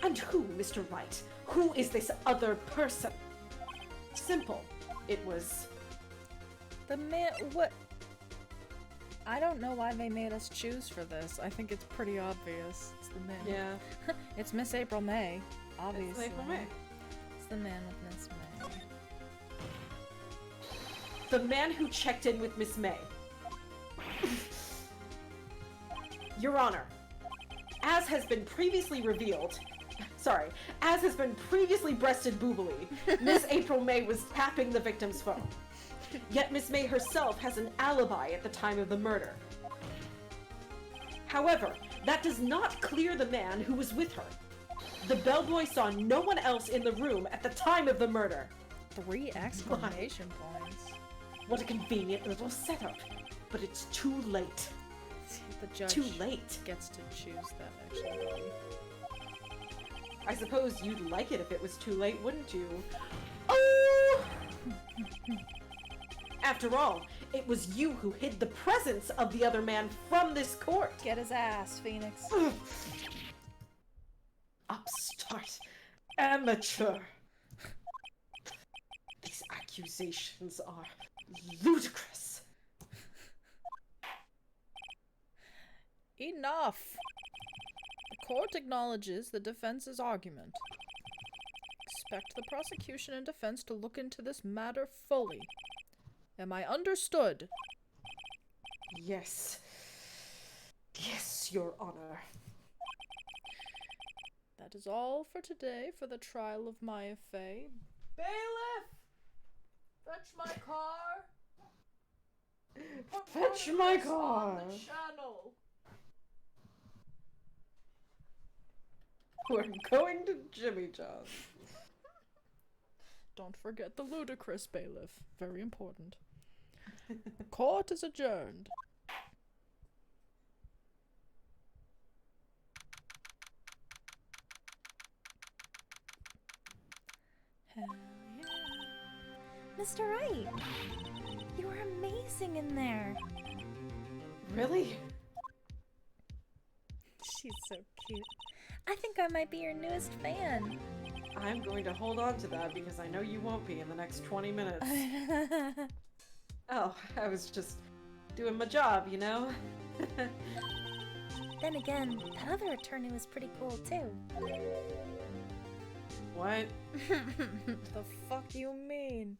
And who, Mr. Wright? Who is this other person? Simple. It was... The man. What? I don't know why they made us choose for this. I think it's pretty obvious. It's the man. Yeah. It's Miss April May, obviously. It's April May. It's the man with Miss May. The man who checked in with Miss May. Your Honor, as has been previously revealed... Sorry, as has been previously breasted boobily, Miss April May was tapping the victim's phone. Yet Miss May herself has an alibi at the time of the murder. However, that does not clear the man who was with her. The bellboy saw no one else in the room at the time of the murder. 3 exclamation points. What a convenient little setup. But it's too late. The judge Too late. gets to choose that, actually. I suppose you'd like it if it was too late, wouldn't you? Oh! After all, it was you who hid the presence of the other man from this court. Get his ass, Phoenix. Upstart. Amateur. These accusations are ludicrous. Enough! The court acknowledges the defense's argument. Expect the prosecution and defense to look into this matter fully. Am I understood? Yes. Yes, Your Honor. That is all for today for the trial of Maya Fey. Bailiff! Fetch my car! Fetch my car! On the channel! We're going to Jimmy John's. Don't forget the ludicrous, bailiff. Very important. Court is adjourned. Hell yeah. Mr. Wright, you were amazing in there. Really? She's so cute. I think I might be your newest fan. I'm going to hold on to that because I know you won't be in the next 20 minutes. Oh, I was just doing my job, you know? Then again, that other attorney was pretty cool too. What? The fuck you mean?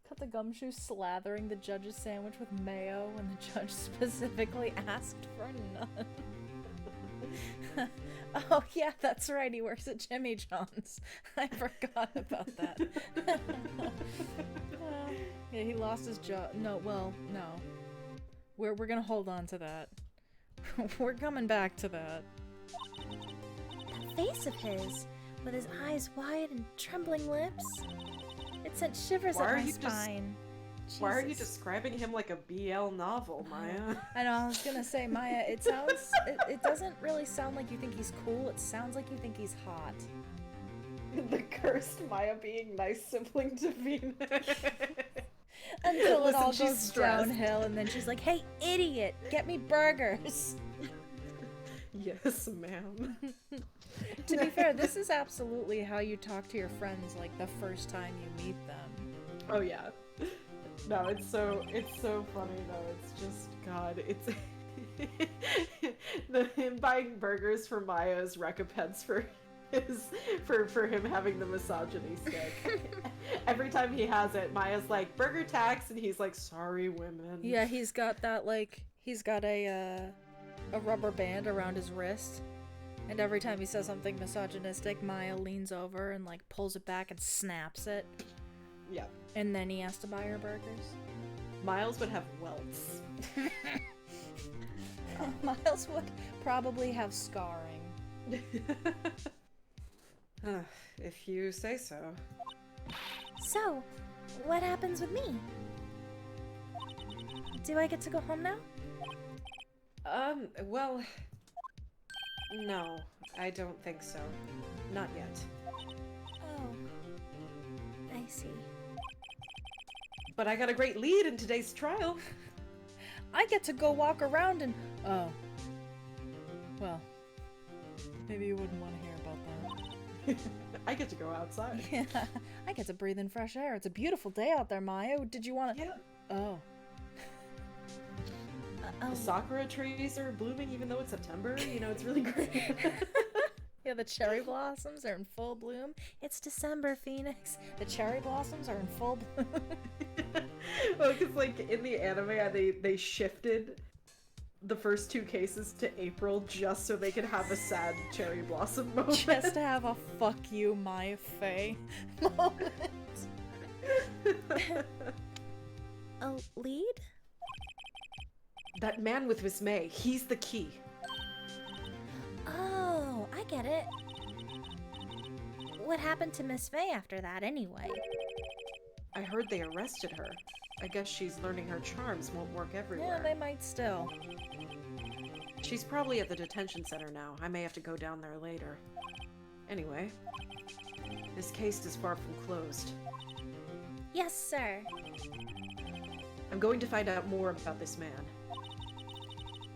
Cut the gumshoe slathering the judge's sandwich with mayo when the judge specifically asked for none. Oh yeah, that's right, he works at Jimmy John's. I forgot about that. Yeah, he lost his job. No, well, no. We're gonna hold on to that. We're coming back to that. That face of his, with his eyes wide and trembling lips, it sent shivers Why up are my you just- spine. Why are you Jesus. describing him like a BL novel, Maya? I know, I was gonna say, Maya, it sounds... it doesn't really sound like you think he's cool, it sounds like you think he's hot. The cursed Maya being nice sibling to Venus. Until it Listen, all she's goes stressed. downhill, and then she's like, hey, idiot, get me burgers! Yes, ma'am. To be fair, this is absolutely how you talk to your friends, like, the first time you meet them. Oh yeah. No, it's so funny though. It's just God. It's him buying burgers for Maya's recompense for for him having the misogyny stick. Every time he has it, Maya's like burger tax, and he's like, sorry, women. Yeah, he's got that, like, he's got a rubber band around his wrist, and every time he says something misogynistic, Maya leans over and, like, pulls it back and snaps it. Yeah. And then he has to buy her burgers. Miles would have welts. Miles would probably have scarring. If you say so. So, what happens with me? Do I get to go home now? Well... No, I don't think so. Not yet. Oh. I see. But I got a great lead in today's trial. I get to go walk around and... Oh. Well. Maybe you wouldn't want to hear about that. I get to go outside. Yeah. I get to breathe in fresh air. It's a beautiful day out there, Maya. Did you want to... Yeah. Oh. The sakura trees are blooming even though it's September. You know, it's really great. Yeah, the cherry blossoms are in full bloom. It's December, Phoenix. The cherry blossoms are in full bloom. Well, because, like, in the anime, they shifted the first two cases to April just so they could have a sad cherry blossom moment. Just to have a fuck you, Maya Fey moment. A lead? That man with Miss May, he's the key. Oh, I get it. What happened to Miss Faye after that, anyway? I heard they arrested her. I guess she's learning her charms won't work everywhere. Yeah, they might still. She's probably at the detention center now. I may have to go down there later. Anyway, this case is far from closed. Yes, sir. I'm going to find out more about this man.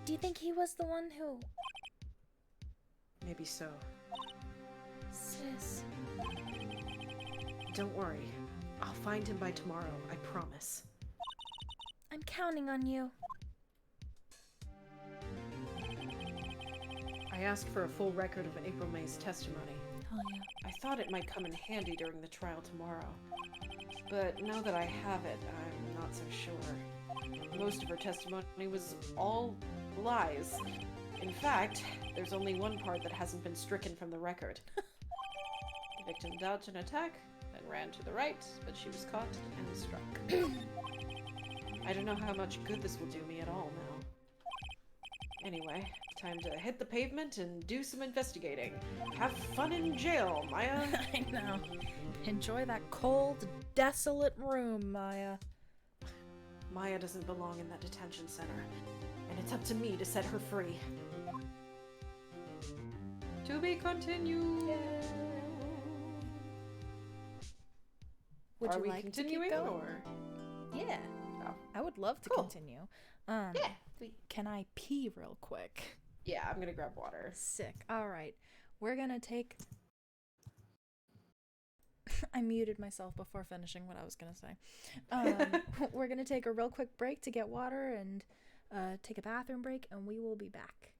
Do you think he was the one who... Maybe so. Sis... Don't worry. I'll find him by tomorrow, I promise. I'm counting on you. I asked for a full record of April May's testimony. Oh, yeah. I thought it might come in handy during the trial tomorrow. But now that I have it, I'm not so sure. Most of her testimony was all lies. In fact, there's only one part that hasn't been stricken from the record. The victim dodged an attack, then ran to the right, but she was caught and struck. I don't know how much good this will do me at all now. Anyway, time to hit the pavement and do some investigating. Have fun in jail, Maya! I know. Enjoy that cold, desolate room, Maya. Maya doesn't belong in that detention center, and it's up to me to set her free. To be continued. Would Are you we like continuing, to keep going? or? Yeah. Oh. I would love to Cool. continue. Yeah. Sweet. Can I pee real quick? Yeah, I'm gonna grab water. Sick. All right. We're gonna take... I muted myself before finishing what I was gonna say. We're gonna take a real quick break to get water and take a bathroom break, and we will be back.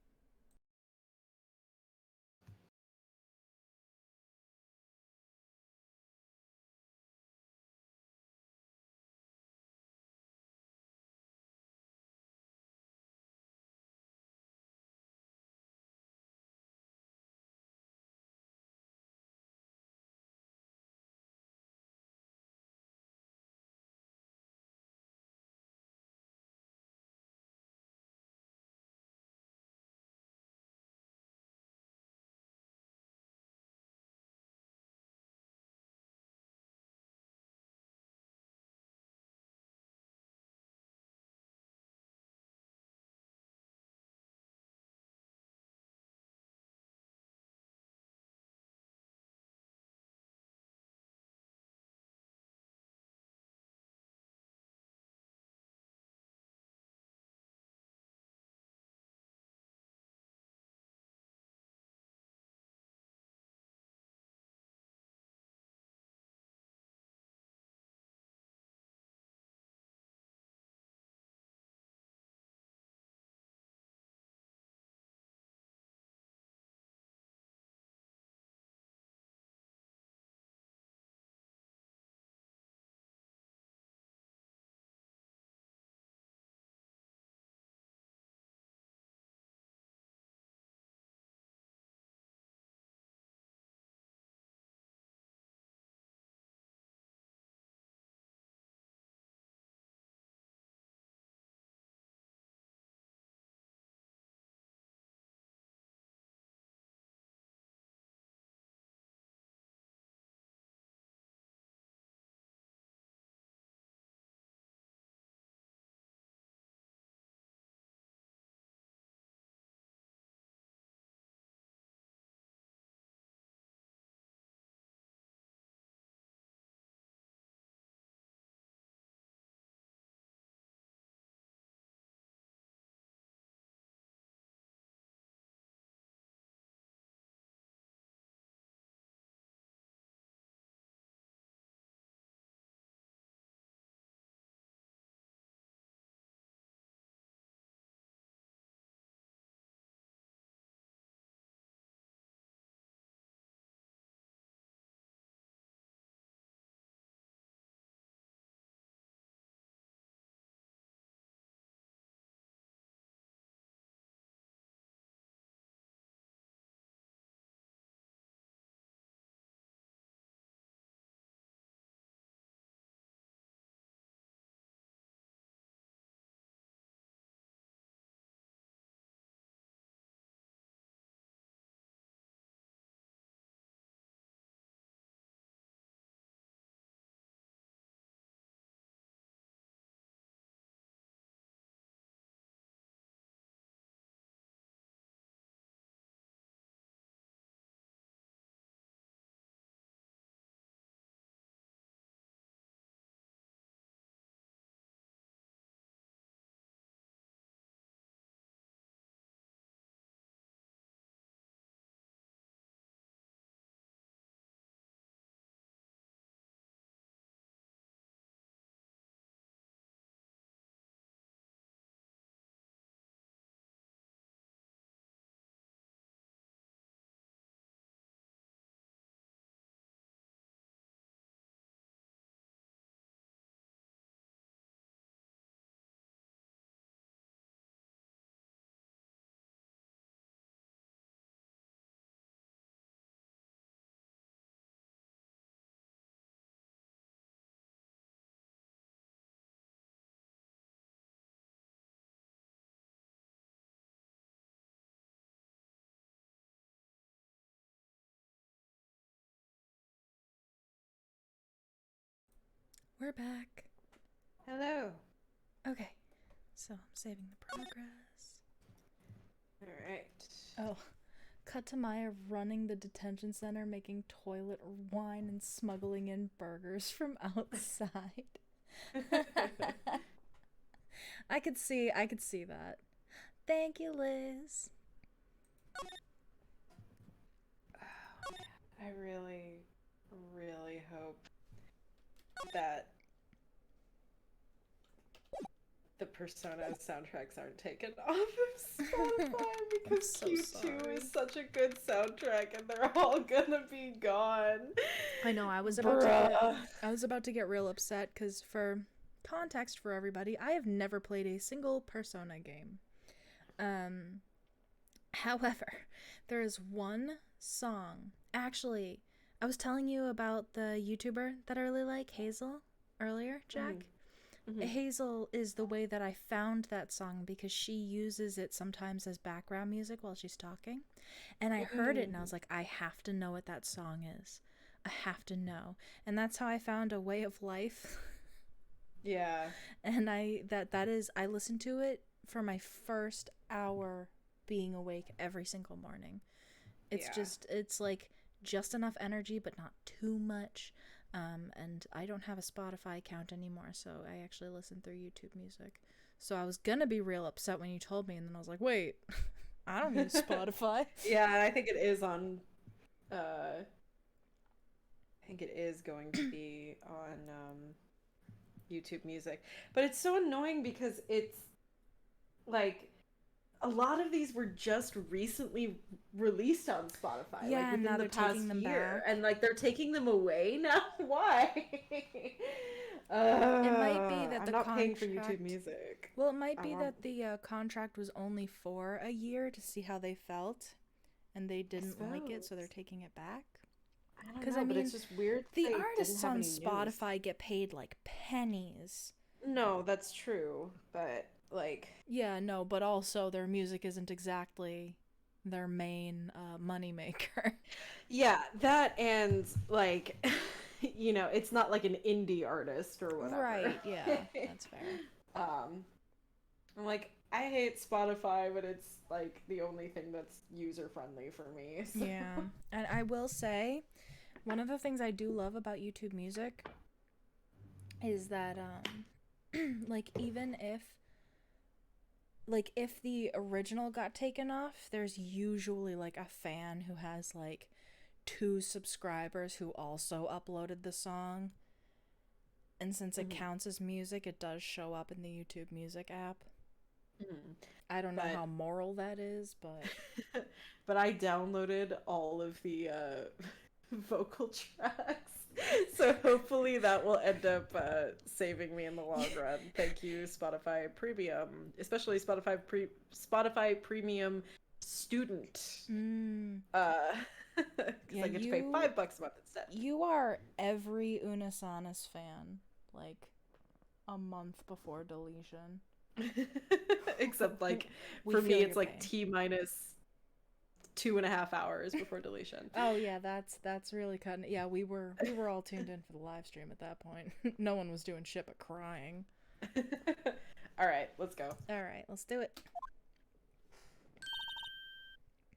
We're back. Hello. Okay, so I'm saving the progress. Alright. Oh, cut to Maya running the detention center, making toilet wine and smuggling in burgers from outside. I could see that. Thank you, Liz. I really, really hope that the Persona soundtracks aren't taken off of Spotify because so Q2 sorry. is such a good soundtrack and they're all gonna be gone. I know, I was about to get real upset because, for context for everybody, I have never played a single Persona game. However, there is one song. Actually, I was telling you about the YouTuber that I really like, Hazel, earlier, Jack. Hazel is the way that I found that song because she uses it sometimes as background music while she's talking. And I heard it and I was like, I have to know what that song is. I have to know. And that's how I found A Way of Life. Yeah. And I listen to it for my first hour being awake every single morning. It's like just enough energy but not too much. And I don't have a Spotify account anymore, so I actually listen through YouTube Music. So I was gonna be real upset when you told me, and then I was like, wait, I don't use Spotify. Yeah, I think it is on I think it is going to be on YouTube Music. But it's so annoying because it's like a lot of these were just recently released on Spotify. Yeah, like and within now the they're past taking them year. back. And like they're taking them away now. Why? It might be that I'm the not paying for contract- YouTube Music. Well, it might I be want- that the contract was only for a year to see how they felt, and they didn't like it, so they're taking it back. Because I mean, it's just weird. The they didn't artists have on any news. Spotify get paid like pennies. No, that's true. But like, Yeah, no, but also their music isn't exactly their main moneymaker. yeah, that and like, you know, it's not like an indie artist or whatever. Right, yeah, that's fair. I'm like, I hate Spotify, but it's like the only thing that's user friendly for me. So. Yeah, and I will say, one of the things I do love about YouTube Music is that, like, even if the original got taken off, there's usually like a fan who has like 2 subscribers who also uploaded the song. And since it counts as music, it does show up in the YouTube Music app. I don't know how moral that is, but but I downloaded all of the vocal tracks, so hopefully that will end up saving me in the long run. Thank you, Spotify Premium, especially Spotify Premium Student. Because I get to pay $5 a month instead. You are every Unasanas fan, like a month before deletion. Except like We for feel me your it's like pain. T-minus 2.5 hours before deletion. Oh yeah, that's really cutting. Yeah, we were all tuned in for the live stream at that point. No one was doing shit but crying. All right, let's go. All right, let's do it.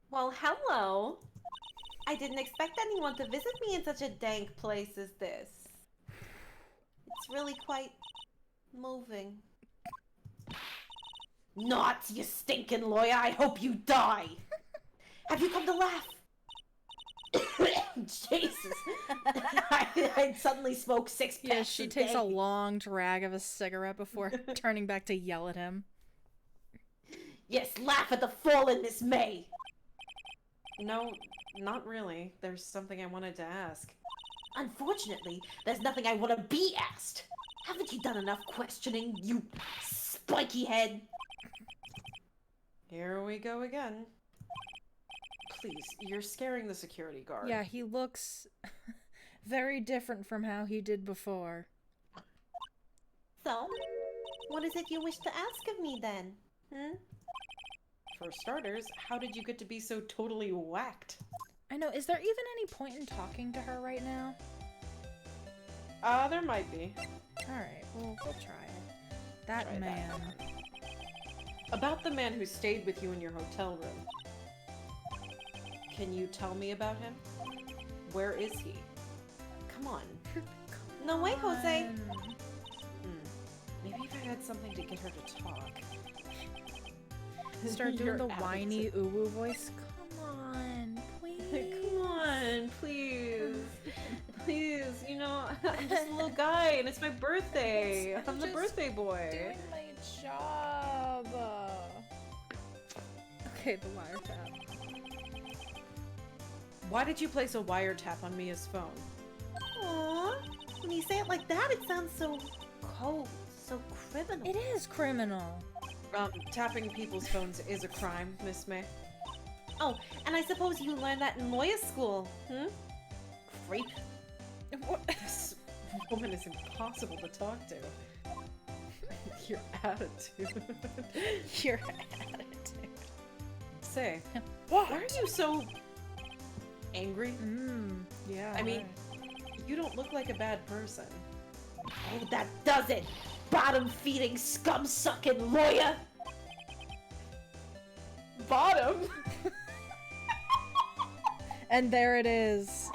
Well, hello. I didn't expect anyone to visit me in such a dank place as this. It's really quite moving. Not, you stinking lawyer. I hope you die. Have you come to laugh? Jesus. I suddenly smoked 6 packs Yeah, she takes day. a long drag of a cigarette before turning back to yell at him. Yes, laugh at the fallen Miss May. No, not really. There's something I wanted to ask. Unfortunately, there's nothing I want to be asked. Haven't you done enough questioning, you spiky head? Here we go again. Please, you're scaring the security guard. Yeah, he looks very different from how he did before. So, what is it you wish to ask of me then? For starters, how did you get to be so totally whacked? I know, is there even any point in talking to her right now? There might be. Alright, we'll try it. That Try that man. one. About the man who stayed with you in your hotel room. Can you tell me about him? Where is he? Come on. No way, Jose. Maybe if I had something to get her to talk. Start doing Your the whiny attitude. uwu voice. Come on, please. Come on, please. Please, you know, I'm just a little guy and it's my birthday. I'm I'm the just birthday boy. Doing my job. Okay, the wiretap. Why did you place a wiretap on Mia's phone? Aww. When you say it like that, it sounds so cold, so criminal. It is criminal. Tapping people's phones is a crime, Miss May. Oh, and I suppose you learned that in lawyer school, Creep. What? This woman is impossible to talk to. Your attitude. Your attitude. Say, What? why are you so angry? Yeah. I mean, you don't look like a bad person. Oh, that does it! Bottom-feeding, scum-sucking lawyer! Bottom? and there it is.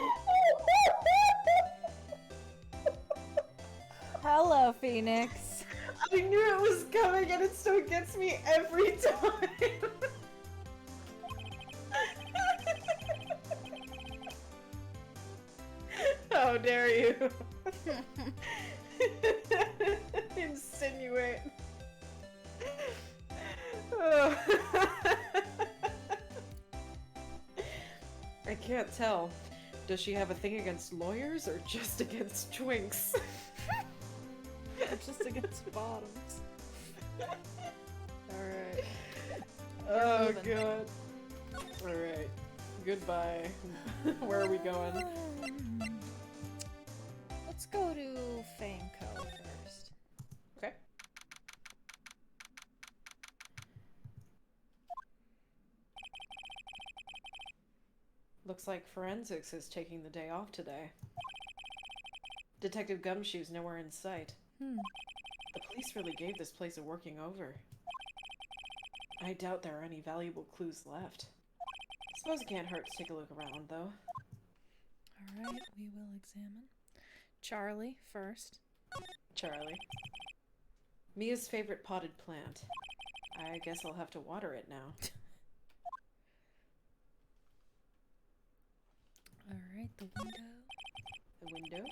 Hello, Phoenix. I knew it was coming and it still gets me every time. How dare you? Insinuate. Oh. I can't tell. Does she have a thing against lawyers or just against twinks? Just against bottoms. Alright. Oh moving. god. Alright. Goodbye. Where are we going? Let's go to Fanco first. Okay. Looks like forensics is taking the day off today. Detective Gumshoe's nowhere in sight. The police really gave this place a working over. I doubt there are any valuable clues left. Suppose it can't hurt to take a look around, though. Alright, we will examine. Charlie first. Charlie. Mia's favorite potted plant. I guess I'll have to water it now. Alright, the window. The window.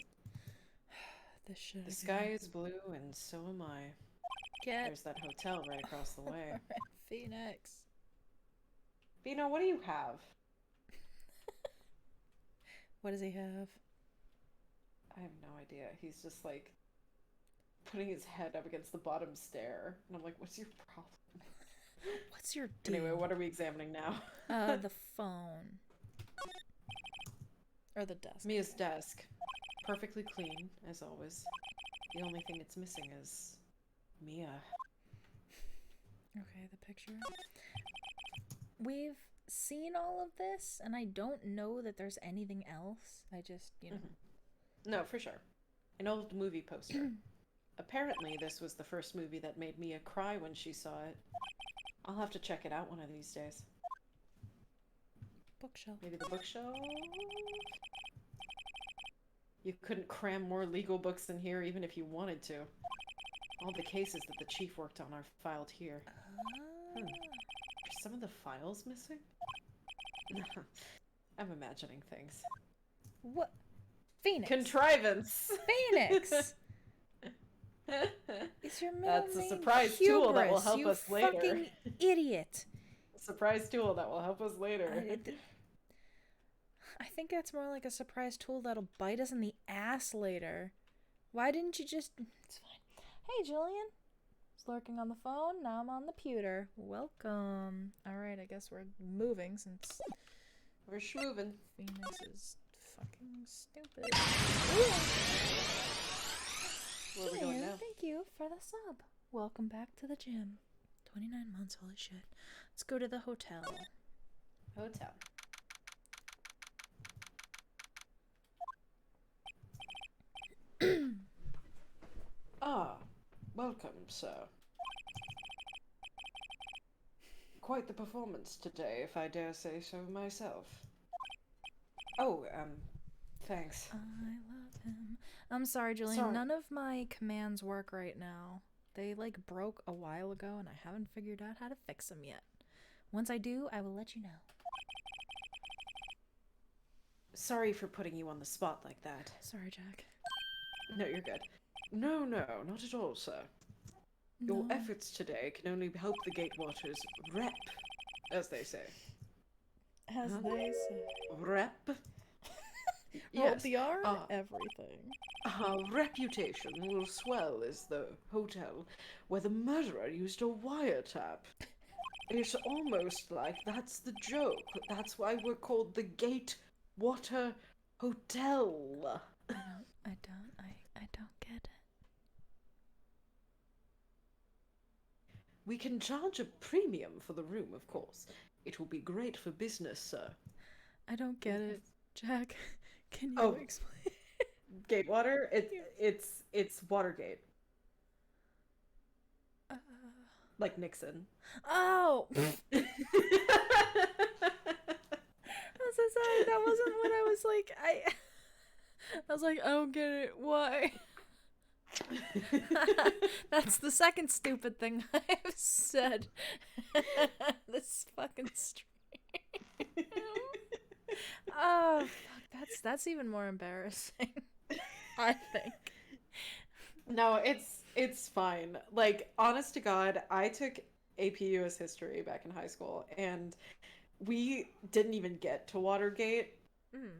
This should The sky is blue, and so am I. get There's that hotel right across the way. Phoenix. Bino, what do you have? What does he have? I have no idea. He's just like putting his head up against the bottom stair. And I'm like, what's your problem? What's your deal? Anyway, what are we examining now? The phone. Or the desk. Mia's desk. Perfectly clean, as always. The only thing it's missing is Mia. Okay, the picture. We've seen all of this, and I don't know that there's anything else. I just, you know. No, for sure. An old movie poster. Apparently, this was the first movie that made Mia cry when she saw it. I'll have to check it out one of these days. Bookshelf. Maybe the bookshelf? You couldn't cram more legal books in here even if you wanted to. All the cases that the chief worked on are filed here. Ah. Are some of the files missing? I'm imagining things. What? Phoenix. Contrivance! Phoenix! Is your middle That's a name surprise tool that will Hubris, help you us later. fucking idiot. Surprise tool that will help us later. I think that's more like a surprise tool that'll bite us in the ass later. Why didn't you just... It's fine. Hey, Jillian. Was lurking on the phone. Now I'm on the pewter. Welcome. Alright, I guess we're moving since We're schmoovin'. Phoenix is fucking stupid. Where are we going Jillian, now? thank you for the sub. Welcome back to the gym. 29 months, holy shit. Let's go to the hotel. Hotel. sir. Quite the performance today, if I dare say so myself. Oh, thanks. I love him. I'm sorry, Julian. Sorry. None of my commands work right now. They, like, broke a while ago, and I haven't figured out how to fix them yet. Once I do, I will let you know. Sorry for putting you on the spot like that. Sorry, Jack. No, you're good. No, not at all, sir. Your No. efforts today can only help the Gatewaters rep, as they say. As Huh? they say. Rep? Yes. The R uh, everything. Our reputation will swell as the hotel where the murderer used a wiretap. It's almost like that's the joke. That's why we're called the Gatewater Hotel. I don't get it. We can charge a premium for the room, of course. It will be great for business, sir. I don't get it. Jack, can you Oh. explain? Gatewater? It's Watergate. Like Nixon. Oh! I'm so sorry. That wasn't what I was like. I was like, I don't get it. Why? That's the second stupid thing I have said this fucking stream. Oh, fuck. That's even more embarrassing. I think. No, it's fine. Like, honest to God, I took AP US history back in high school, and we didn't even get to Watergate.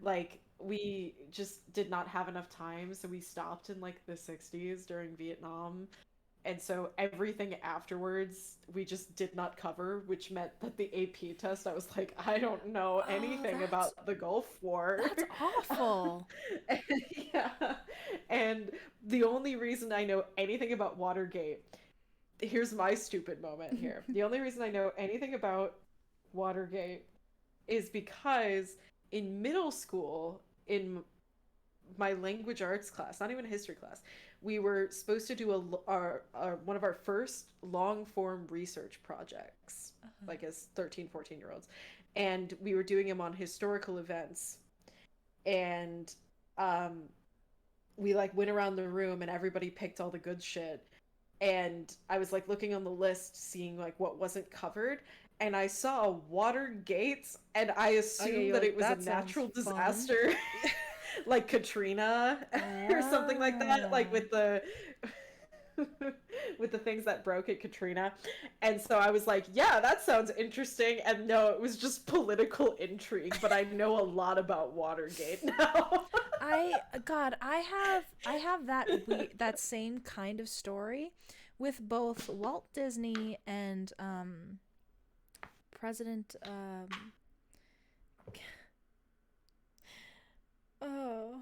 Like, we just did not have enough time, so we stopped in like the 60s during Vietnam. And so everything afterwards we just did not cover, which meant that the AP test, I was like, I don't know anything about the Gulf War. That's awful. Yeah. And the only reason I know anything about Watergate, here's my stupid moment here. The only reason I know anything about Watergate is because in middle school, in my language arts class, not even a history class, we were supposed to do one of our first long form research projects, like as 13, 14-year-olds. And we were doing them on historical events. And we like went around the room and everybody picked all the good shit. And I was like looking on the list, seeing like what wasn't covered. And I saw Watergate, and I assumed that it was a natural disaster. Like Katrina or something like that, like with the with the things that broke at Katrina. And so I was like, yeah, that sounds interesting. And no, it was just political intrigue, but I know a lot about Watergate now. I have that same kind of story with both Walt Disney and President oh,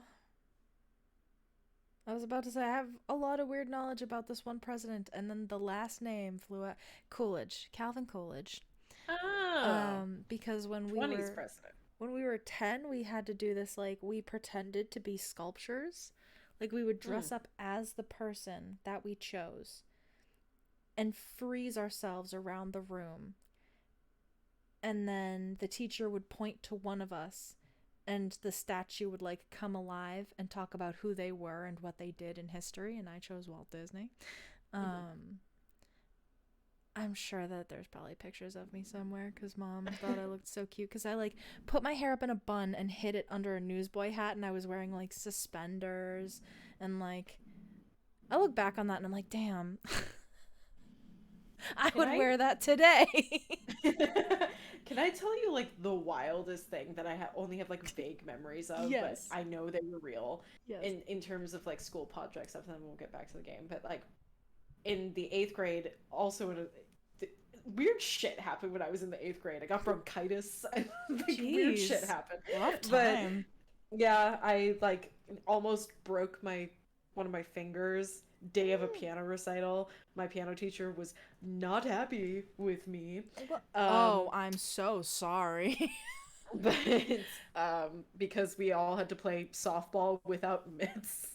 I was about to say I have a lot of weird knowledge about this one president, and then the last name flew out. Coolidge, Calvin Coolidge. Oh, because when 20s president. When we were 10, we had to do this, like, we pretended to be sculptures. Like, we would dress up as the person that we chose and freeze ourselves around the room. And then the teacher would point to one of us, and the statue would, like, come alive and talk about who they were and what they did in history, and I chose Walt Disney. I'm sure that there's probably pictures of me somewhere, because Mom thought I looked so cute, because I, like, put my hair up in a bun and hid it under a newsboy hat, and I was wearing, like, suspenders, and, like, I look back on that, and I'm like, damn, I would wear that today. Can I tell you, like, the wildest thing that I only have, like, vague memories of, Yes. but I know they were real, Yes. in terms of, like, school project stuff, and then we'll get back to the game, but, like, in the 8th grade, also weird shit happened when I was in the 8th grade. I got bronchitis. Like, weird shit happened. Rough time. But, yeah, I, like, almost broke one of my fingers day of a piano recital. My piano teacher was not happy with me. Oh, I'm so sorry. But because we all had to play softball without mitts.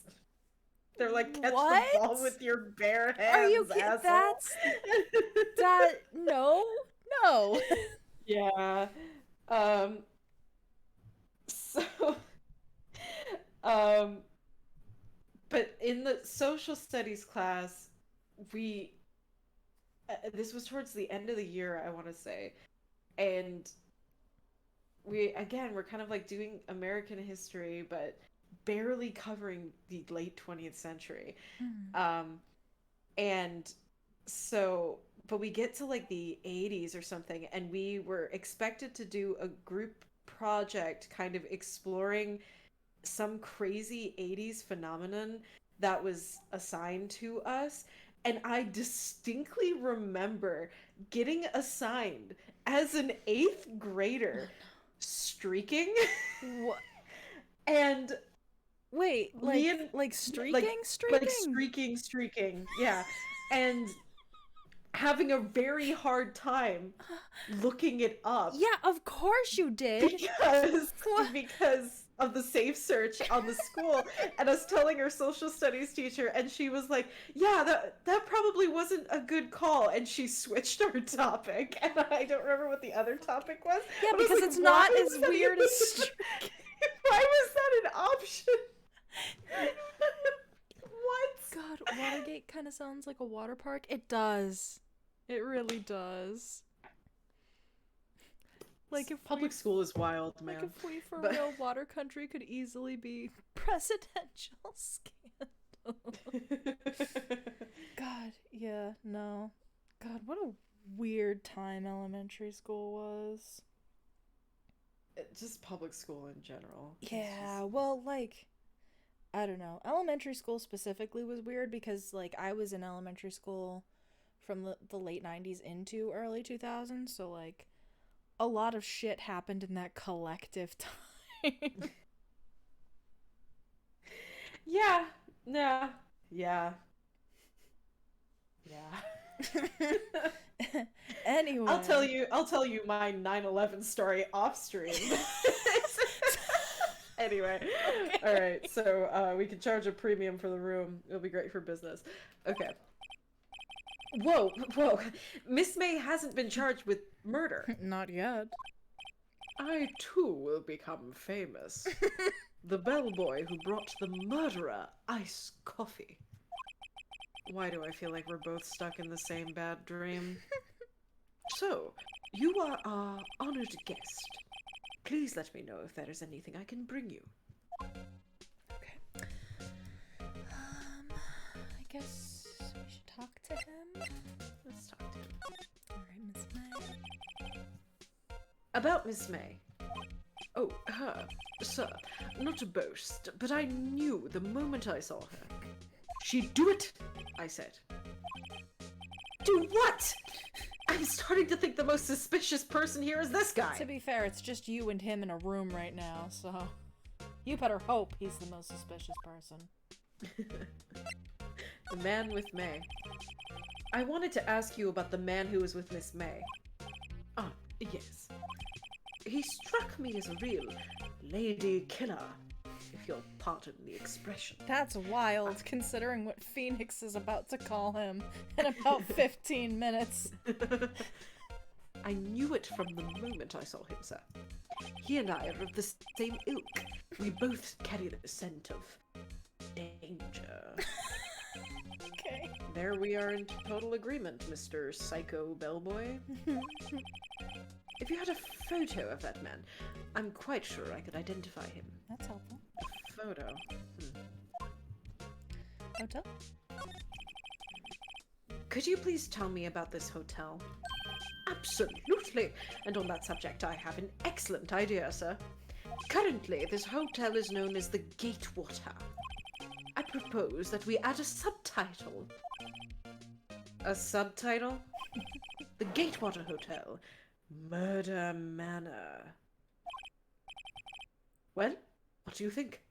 They're like, catch What? the ball with your bare hands, Are you kidding? asshole. No. Yeah. So, um, but in the social studies class, we, this was towards the end of the year, I want to say, and we're kind of like doing American history, but barely covering the late 20th century. And so, but we get to like the 80s or something, and we were expected to do a group project kind of exploring some crazy 80s phenomenon that was assigned to us. And I distinctly remember getting assigned as an 8th grader streaking. What? And Wait, like streaking? Streaking, yeah. And having a very hard time looking it up. Yeah, of course you did. Because of the safe search on the school, and us telling our social studies teacher, and she was like, yeah, that probably wasn't a good call, and she switched our topic, and I don't remember what the other topic was. Yeah, but I was because like, it's not why as was that weird even- as streaking. Why was that an option? What? God, Watergate kind of sounds like a water park. It does. It really does. Like if Public school is wild, man. Like if we for But- real water country could easily be presidential scandal. God, yeah, no. God, what a weird time elementary school was. Just public school in general. It's Yeah, just- well, like, I don't know. Elementary school specifically was weird because, like, I was in elementary school from the late 90s into early 2000s, so, like, a lot of shit happened in that collective time. Yeah. Nah. Yeah. Yeah. Anyway. I'll tell you my 9/11 story off stream. Anyway. Okay. All right. So we can charge a premium for the room. It'll be great for business. Okay. Whoa. Miss May hasn't been charged with murder. Not yet. I too will become famous. The bellboy who brought the murderer iced coffee. Why do I feel like we're both stuck in the same bad dream? So, you are our honored guest. Please let me know if there is anything I can bring you. Okay. I guess we should talk to him. Let's talk to him. Alright, Miss May. About Miss May. Oh, her. Sir, not to boast, but I knew the moment I saw her. She'd do it, I said. Do what? I'm starting to think the most suspicious person here is this guy. To be fair, it's just you and him in a room right now, so you better hope he's the most suspicious person. The man with May. I wanted to ask you about the man who was with Miss May. Ah, yes. He struck me as a real lady killer, if you'll pardon the expression. That's wild, considering what Phoenix is about to call him in about 15 minutes. I knew it from the moment I saw him, sir. He and I are of the same ilk. We both carry the scent of danger. Okay. There we are in total agreement, Mr. Psycho Bellboy. If you had a photo of that man, I'm quite sure I could identify him. That's helpful. A photo? Hotel? Could you please tell me about this hotel? Absolutely! And on that subject, I have an excellent idea, sir. Currently, this hotel is known as the Gatewater. I propose that we add a subtitle. A subtitle? The Gatewater Hotel. Murder Manor. Well, what do you think?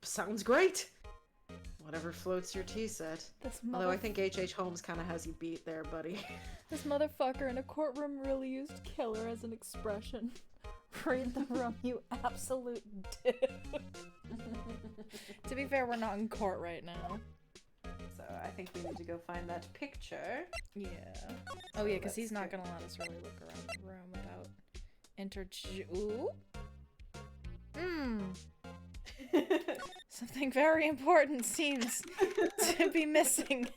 Sounds great! Whatever floats your tea, said. Although I think H.H. Holmes kind of has you beat there, buddy. This motherfucker in a courtroom really used killer as an expression. Read the room, you absolute dude. To be fair, we're not in court right now. So I think we need to go find that picture. Yeah. Oh yeah, because let's he's not go. gonna let us really look around the room without Ooh. Something very important seems to be missing.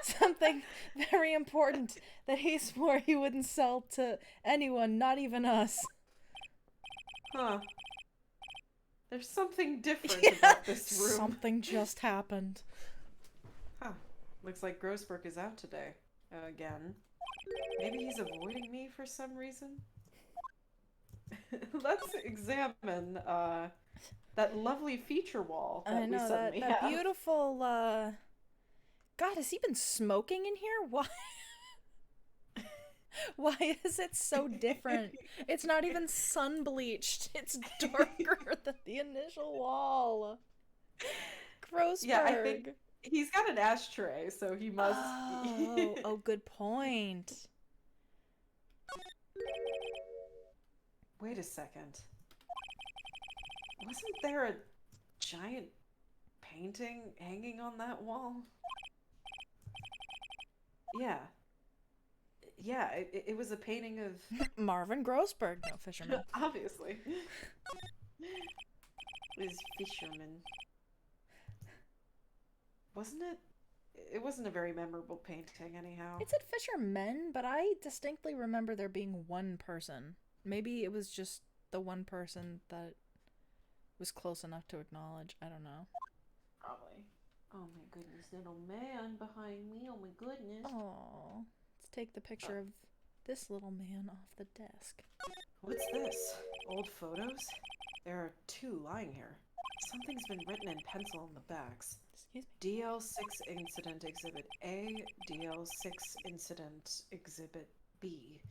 Something very important that he swore he wouldn't sell to anyone, not even us. Huh. There's something different Yeah, about this room. something just happened. Huh. Looks like Grossberg is out today. Again. Maybe he's avoiding me for some reason? Let's examine, that lovely feature wall that I know, we suddenly that have. beautiful, God, has he been smoking in here? Why? Why is it so different? It's not even sun bleached. It's darker than the initial wall. Grossberg. Yeah, I think he's got an ashtray, so he must Oh, good point. Wait a second. Wasn't there a giant painting hanging on that wall? Yeah. Yeah, it was a painting of... Marvin Grossberg, no fisherman. Obviously. It was fisherman. Wasn't it? It wasn't a very memorable painting, anyhow. It said fishermen, but I distinctly remember there being one person. Maybe it was just the one person that was close enough to acknowledge. I don't know. Probably. Oh my goodness, little man behind me. Oh my goodness. Oh, let's take the picture of this little man off the desk. What's this? Old photos? There are 2 lying here. Something's been written in pencil on the backs. Excuse me? DL6 Incident Exhibit A, DL6 Incident Exhibit B.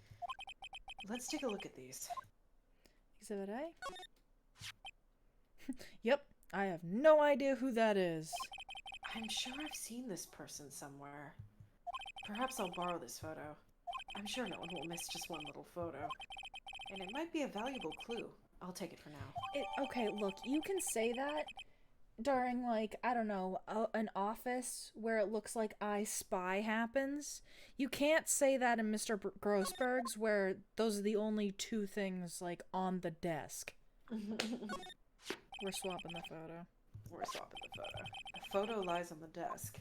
Let's take a look at these. Exhibit A? Yep, I have no idea who that is. I'm sure I've seen this person somewhere. Perhaps I'll borrow this photo. I'm sure no one will miss just one little photo. And it might be a valuable clue. I'll take it for now. Okay, look, you can say that during, like, I don't know, an office where it looks like I Spy happens. You can't say that in Mr. Grossberg's where those are the only 2 things, like, on the desk. We're swapping the photo. We're swapping the photo. The photo lies on the desk.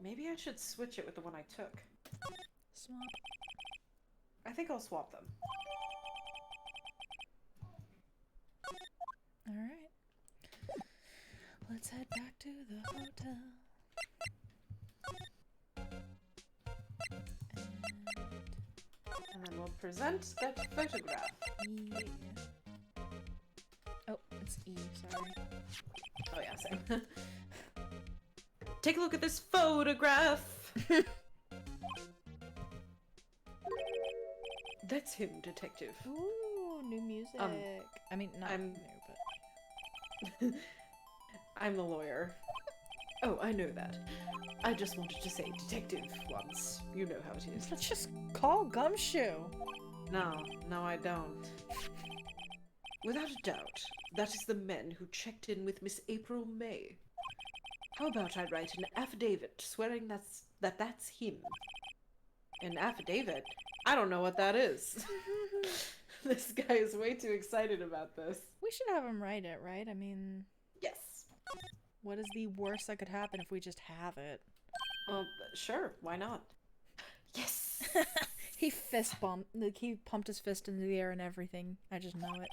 Maybe I should switch it with the one I took. Swap. I think I'll swap them. Alright. Let's head back to the hotel. And then we'll present that photograph. Yeah. Oh, it's E, sorry. Oh yeah, same. Take a look at this photograph! That's him, detective. Ooh, new music. I mean, not I'm- new, but... I'm the lawyer. Oh, I know that. I just wanted to say detective once. You know how it is. Let's just call Gumshoe. No, I don't. Without a doubt, that is the men who checked in with Miss April May. How about I write an affidavit swearing that's him? An affidavit? I don't know what that is. This guy is way too excited about this. We should have him write it, right? I mean, Yes. what is the worst that could happen if we just have it? Well, sure, why not? Yes! He fist bumped, like, he pumped his fist into the air and everything. I just know it.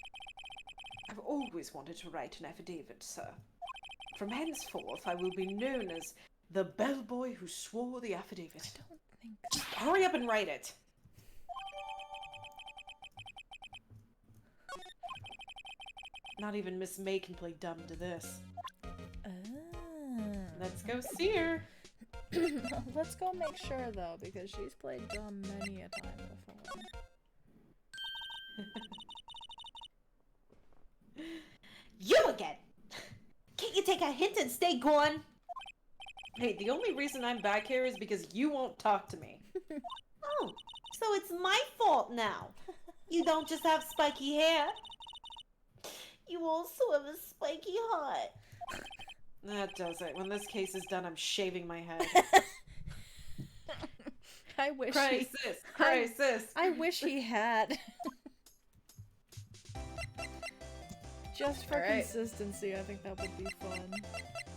I've always wanted to write an affidavit, sir. From henceforth, I will be known as the bellboy who swore the affidavit. I don't think... Just hurry up and write it! Not even Miss May can play dumb to this. Let's go see her! Let's go make sure, though, because she's played dumb many a time before. You again! Can't you take a hint and stay gone? Hey, the only reason I'm back here is because you won't talk to me. Oh, so it's my fault now. You don't just have spiky hair. You also have a spiky heart. That does it. When this case is done, I'm shaving my head. I wish Crisis! Crisis! I wish he had. Just for Alright. consistency, I think that would be fun.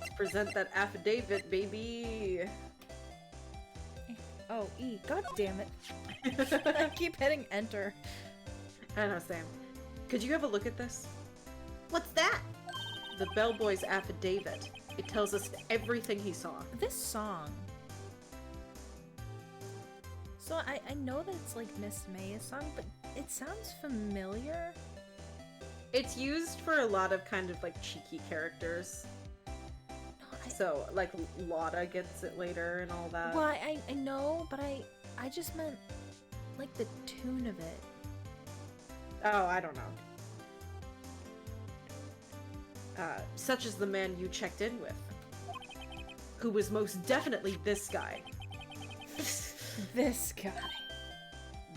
Let's present that affidavit, baby! Oh, E. God damn it. I keep hitting enter. I know, Sam. Could you have a look at this? What's that? The bellboy's affidavit. It tells us everything he saw. This song. So I know that it's like Miss May's song, but it sounds familiar. It's used for a lot of kind of like cheeky characters. No, So, like, Lotta gets it later and all that. well, I know, but I just meant like the tune of it. Oh, I don't know. Such as the man you checked in with. Who was most definitely this guy. This guy.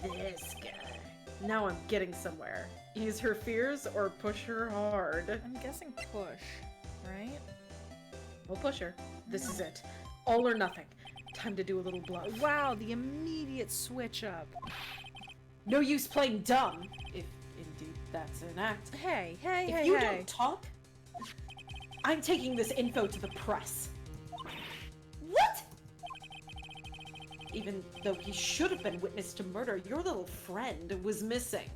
This guy. Now I'm getting somewhere. Ease her fears or push her hard. I'm guessing push, right? We'll push her. This is it. All or nothing. Time to do a little bluff. Wow, the immediate switch up. No use playing dumb, if indeed that's an act. Hey, If you don't talk, I'm taking this info to the press. What? Even though he should have been witness to murder, your little friend was missing.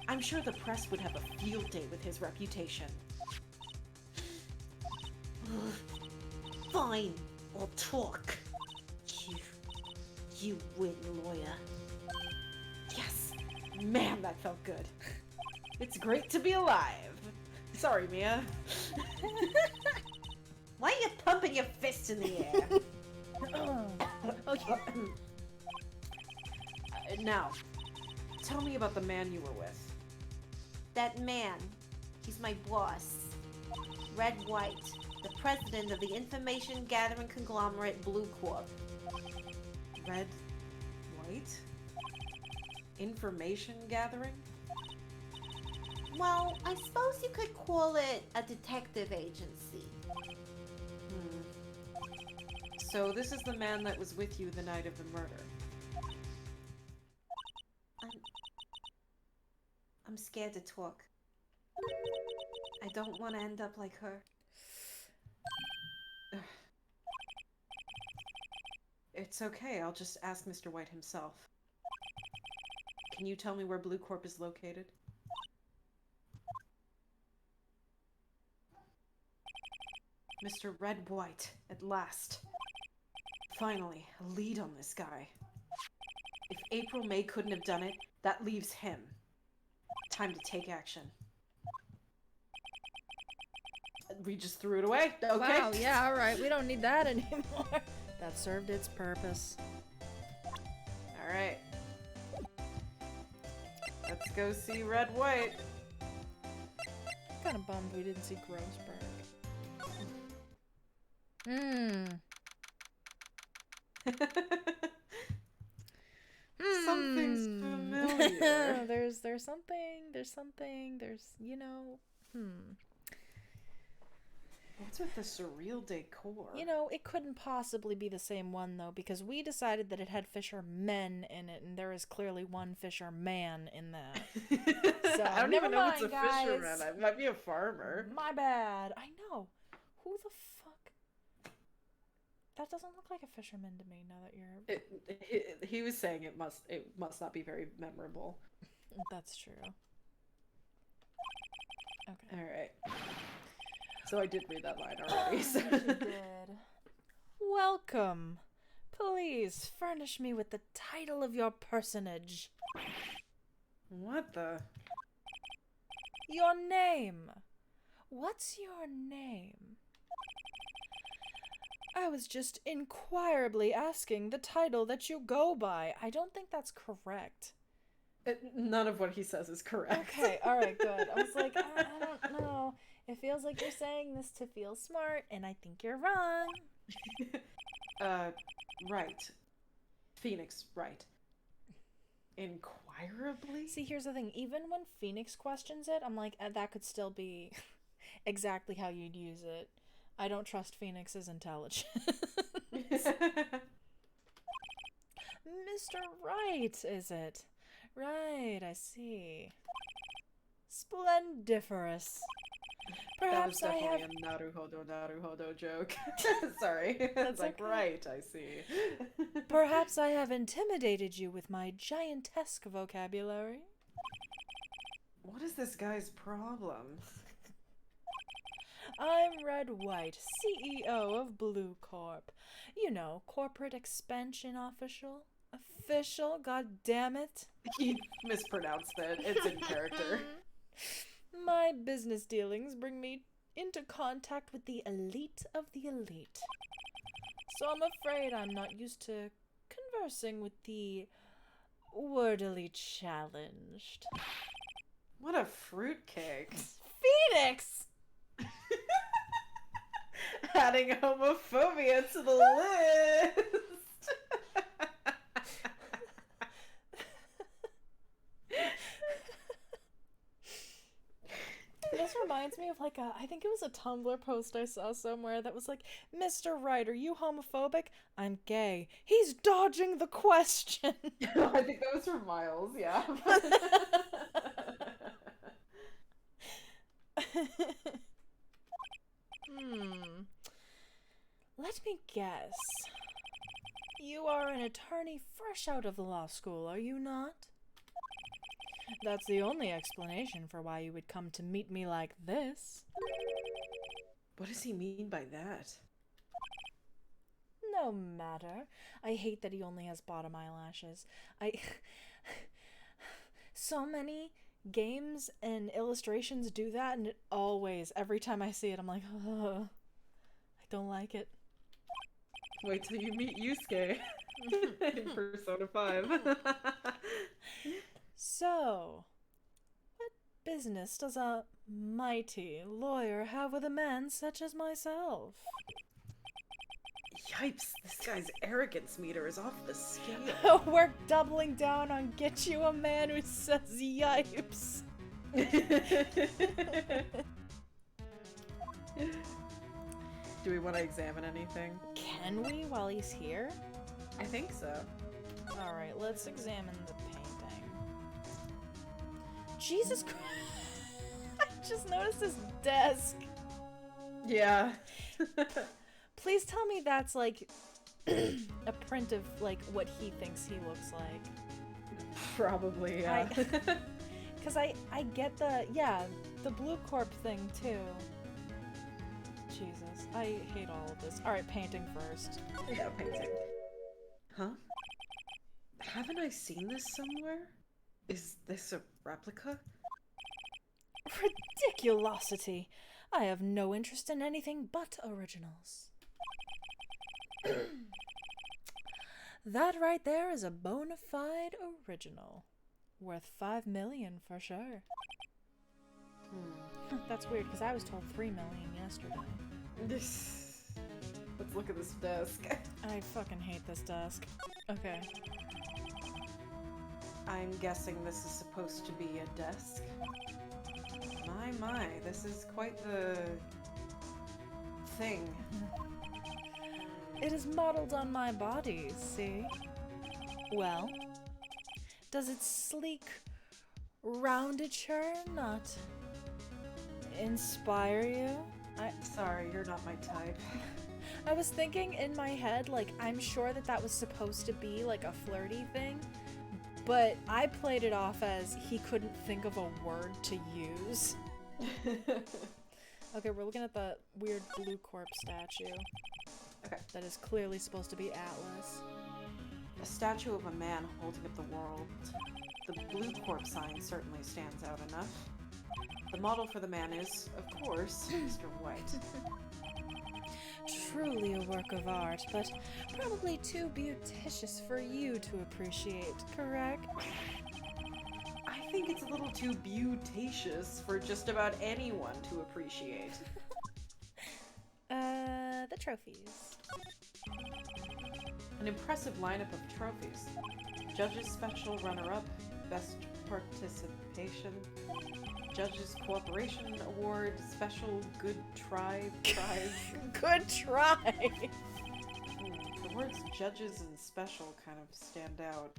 I'm sure the press would have a field day with his reputation. Fine, I'll talk. You win, lawyer. Yes! Man, that felt good. It's great to be alive. Sorry, Mia. Why are you pumping your fists in the air? Okay. Now, tell me about the man you were with. That man, he's my boss. Red White, the president of the information gathering conglomerate Blue Corp. Red, white? Information gathering? Well, I suppose you could call it a detective agency. So this is the man that was with you the night of the murder. I'm scared to talk. I don't want to end up like her. It's okay, I'll just ask Mr. White himself. Can you tell me where Blue Corp is located? Mr. Red White, at last. Finally, a lead on this guy. If April May couldn't have done it, that leaves him. Time to take action. We just threw it away? Okay. Wow, yeah, alright, we don't need that anymore. That served its purpose. Alright. Let's go see Red White. Kind of bummed we didn't see Grossberg. Something's familiar. there's something, you know, What's with the surreal decor? You know, it couldn't possibly be the same one, though, because we decided that it had fishermen in it, and there is clearly one fisherman in that. So, I don't never even know if mind, it's a guys. fisherman. It might be a farmer. My bad. I know. Who the fuck? That doesn't look like a fisherman to me, now that you're... He was saying it must not be very memorable. That's true. Okay. Alright. So I did read that line already. So. You did. Welcome. Please furnish me with the title of your personage. What the? Your name. What's your name? I was just inquirably asking the title that you go by. I don't think that's correct. None of what he says is correct. Okay, alright, good. I was like, I don't know. It feels like you're saying this to feel smart, and I think you're wrong. Right. Phoenix, right. Inquirably? See, here's the thing. Even when Phoenix questions it, I'm like, that could still be exactly how you'd use it. I don't trust Phoenix's intelligence. Mr. Wright, is it? Right, I see. Splendiferous. That was Perhaps I have... definitely a Naruhodo joke. Sorry. That's It's like, okay. right, I see. Perhaps I have intimidated you with my giantesque vocabulary. What is this guy's problem? I'm Red White, CEO of Blue Corp. You know, corporate expansion official. Official, god damn it. He mispronounced it. It's in character. My business dealings bring me into contact with the elite of the elite. So I'm afraid I'm not used to conversing with the wordily challenged. What a fruitcake. Phoenix! Adding homophobia to the list. This reminds me of like I think it was a Tumblr post I saw somewhere that was like, Mr. Wright, are you homophobic? I'm gay. He's dodging the question. I think that was from Miles, yeah. Let me guess. You are an attorney fresh out of the law school, are you not? That's the only explanation for why you would come to meet me like this. What does he mean by that? No matter. I hate that he only has bottom eyelashes. So many games and illustrations do that, and it always, every time I see it, I'm like, oh, I don't like it. Wait till you meet Yusuke in Persona 5. So, what business does a mighty lawyer have with a man such as myself? Yipes, this guy's arrogance meter is off the scale. We're doubling down on get you a man who says yipes. Do we want to examine anything? Can we while he's here? I think so. Alright, let's examine the painting. Jesus Christ! I just noticed his desk. Yeah. Please tell me that's like a print of like what he thinks he looks like. Probably, yeah. Because I get the Blue Corp thing too. Jesus, I hate all of this. Alright, painting first. Yeah, painting. Huh? Haven't I seen this somewhere? Is this a replica? Ridiculosity! I have no interest in anything but originals. That right there is a bona fide original. Worth $5 million for sure. That's weird because I was told $3 million yesterday. Let's look at this desk. I fucking hate this desk. Okay. I'm guessing this is supposed to be a desk. My, this is quite the thing. It is modeled on my body, see? Well, does its sleek roundature not inspire you? Sorry, you're not my type. I was thinking in my head, like, I'm sure that was supposed to be, like, a flirty thing, but I played it off as he couldn't think of a word to use. Okay, we're looking at the weird Blue Corp statue. Okay. That is clearly supposed to be Atlas. A statue of a man holding up the world. The Blue Corp sign certainly stands out enough. The model for the man is, of course, Mr. White. Truly a work of art, but probably too beauticious for you to appreciate, correct? I think it's a little too beauticious for just about anyone to appreciate. The trophies. An impressive lineup of trophies. Judges Special Runner-Up, Best Participation, Judges Cooperation Award, Special Good Try Prize. Good try. The words judges and special kind of stand out.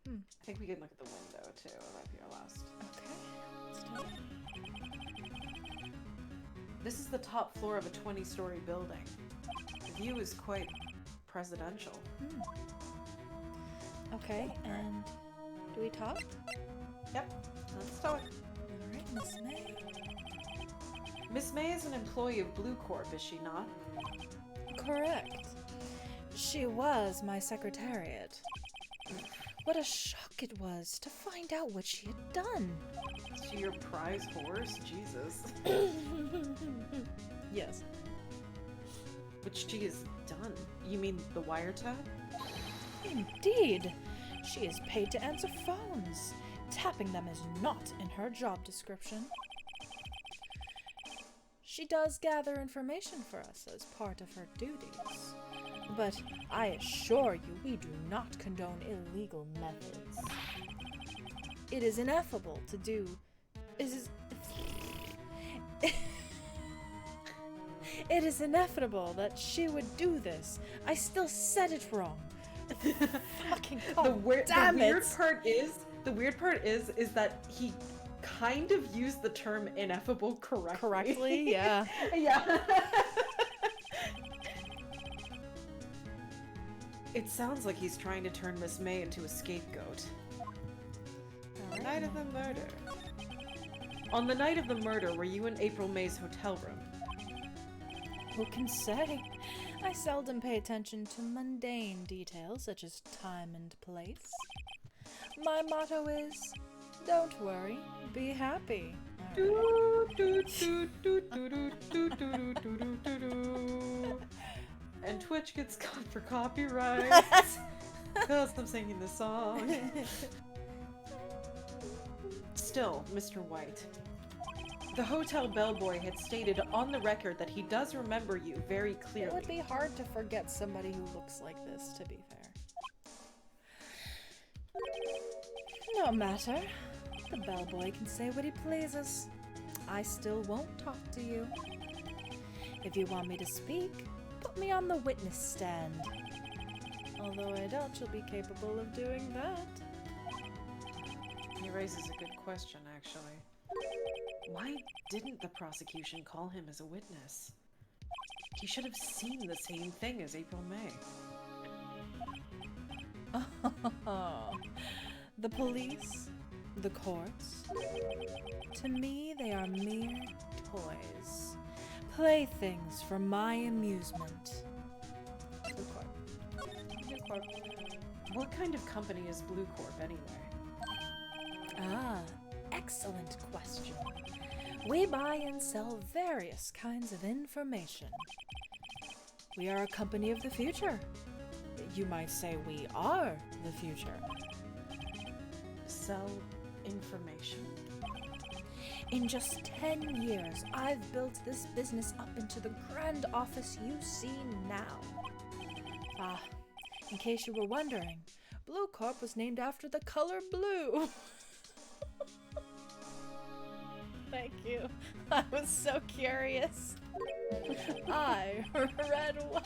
I think we can look at the window too. That might be our last. Okay, let's do it. This is the top floor of a 20-story building. The view is quite presidential. Okay, and do we talk? Yep, let's talk. Alright, Miss May. Miss May is an employee of Blue Corp, is she not? Correct. She was my secretariat. What a shock it was to find out what she had done. Is she your prize horse? Jesus. Yes. Which she has done. You mean the wiretap? Indeed. She is paid to answer phones. Tapping them is not in her job description. She does gather information for us as part of her duties. But I assure you, we do not condone illegal methods. It is ineffable to do. It is inevitable that she would do this. I still said it wrong. Fucking The weird it. part is that he kind of used the term ineffable correctly. Correctly, yeah. Yeah. It sounds like he's trying to turn Miss May into a scapegoat. Alright. Night of the murder. On the night of the murder, were you in April May's hotel room? Who can say? I seldom pay attention to mundane details such as time and place. My motto is, don't worry, be happy. And Twitch gets caught for copyright. Because I'm singing the song. Still, Mr. White. The hotel bellboy had stated on the record that he does remember you very It clearly. would be hard to forget somebody who looks like this, to be fair. No matter. The bellboy can say what he pleases. I still won't talk to you. If you want me to speak, put me on the witness stand. Although I doubt you'll be capable of doing that. He raises a good question, actually. Why didn't the prosecution call him as a witness? He should have seen the same thing as April May. The police, the courts. To me, they are mere toys. Playthings for my amusement. Blue Corp. Blue Corp. What kind of company is Blue Corp, anyway? Ah, excellent question. We buy and sell various kinds of information. We are a company of the future. You might say we are the future. Sell information? In just 10 years, I've built this business up into the grand office you see now. Ah, in case you were wondering, Blue Corp was named after the color blue. Thank you. I was so curious. I read one.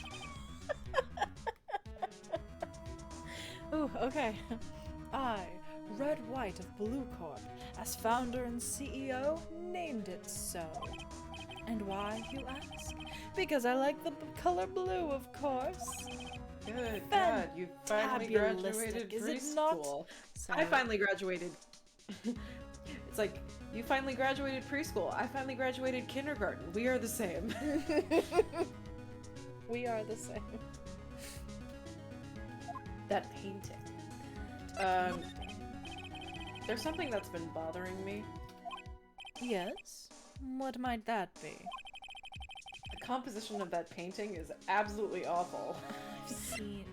Ooh, okay. I, Red White of Blue Corp, as founder and CEO, named it so. And why, you ask? Because I like the color blue, of course. Good God, you finally graduated Is it not? preschool. Sorry. I finally graduated. It's like, you finally graduated preschool. I finally graduated kindergarten. We are the same. We are the same. That painting. There's something that's been bothering me. Yes? What might that be? The composition of that painting is absolutely awful. I've seen...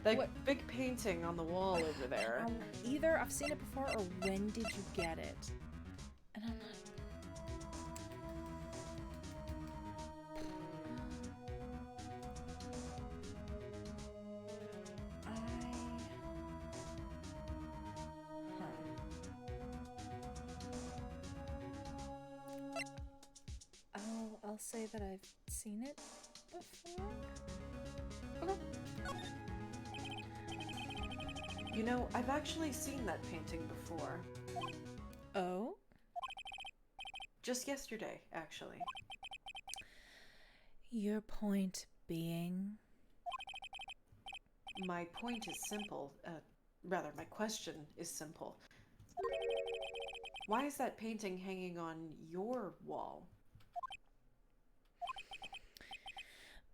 That What? big painting on the wall over there. Either I've seen it before or when did you get it? And I'm not... say that I've seen it before. Okay. You know, I've actually seen that painting before. Oh? Just yesterday, actually. Your point being? My point is simple. Rather, my question is simple. Why is that painting hanging on your wall?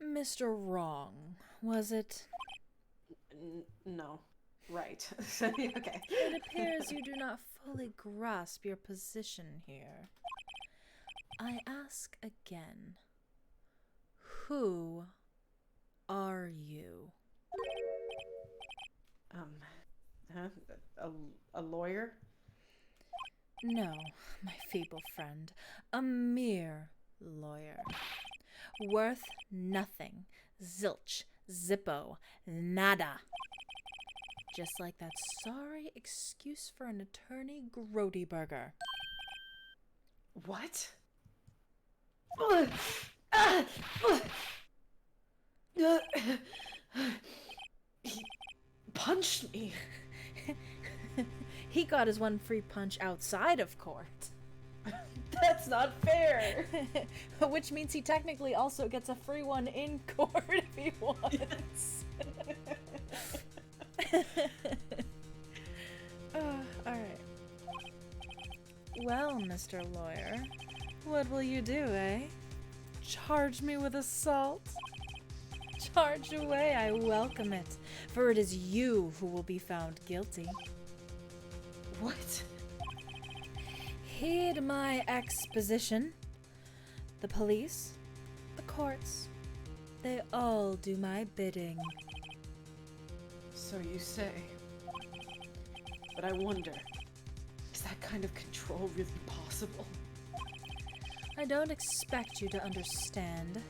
Mr. Wrong, was it? No. Right. Okay. It appears you do not fully grasp your position here. I ask again, who are you? Huh? A lawyer? No, my feeble friend, a mere lawyer. Worth nothing. Zilch, zippo, nada. Just like that sorry excuse for an attorney Grodyburger. What? He punched me. He got his one free punch outside of court. That's not fair. Which means he technically also gets a free one in court if he wants. Alright. Well, Mr. Lawyer, what will you do, eh? Charge me with assault? Charge away, I welcome it, for it is you who will be found guilty. What? Heed my exposition. The police, the courts, they all do my bidding. So you say. But I wonder, is that kind of control really possible? I don't expect you to understand.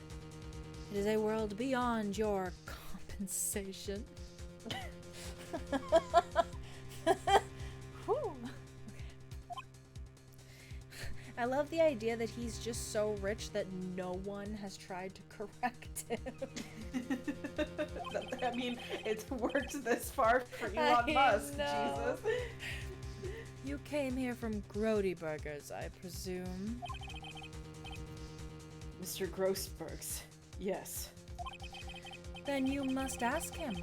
It is a world beyond your compensation. Whew. I love the idea that he's just so rich that no one has tried to correct him. I mean, it's worked this far for Elon Musk, know. Jesus. You came here from Grodyburgers, I presume. Mr. Grossberg's, yes. Then you must ask him.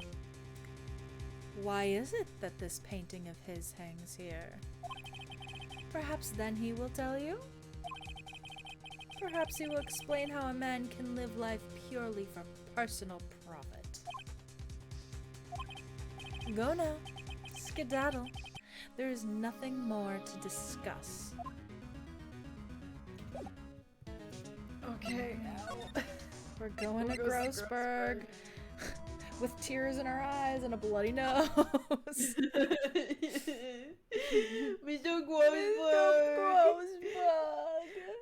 Why is it that this painting of his hangs here? Perhaps then he will tell you? Perhaps he will explain how a man can live life purely for personal profit. Go now. Skedaddle. There is nothing more to discuss. Okay. We're going to We'll go see Grossberg. With tears in our eyes and a bloody nose. Mr. Grossberg.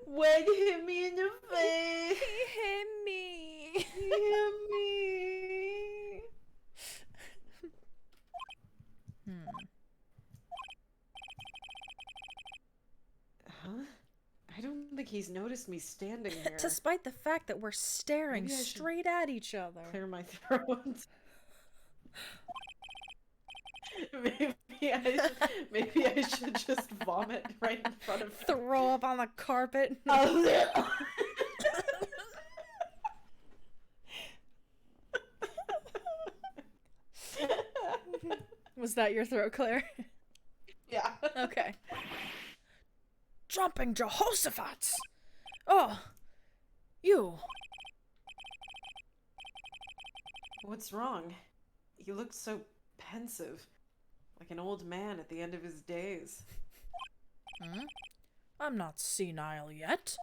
When he hit me in the face. He hit me. He hit me. Huh? I don't think he's noticed me standing here. Despite the fact that we're staring Maybe I should straight at each other. Clear my throat. Maybe I should just vomit right in front of him. Throw up on the carpet. Was that your throat clear? Yeah. Okay. Jumping Jehoshaphat! Oh, you. What's wrong? He looks so pensive, like an old man at the end of his days. I'm not senile yet.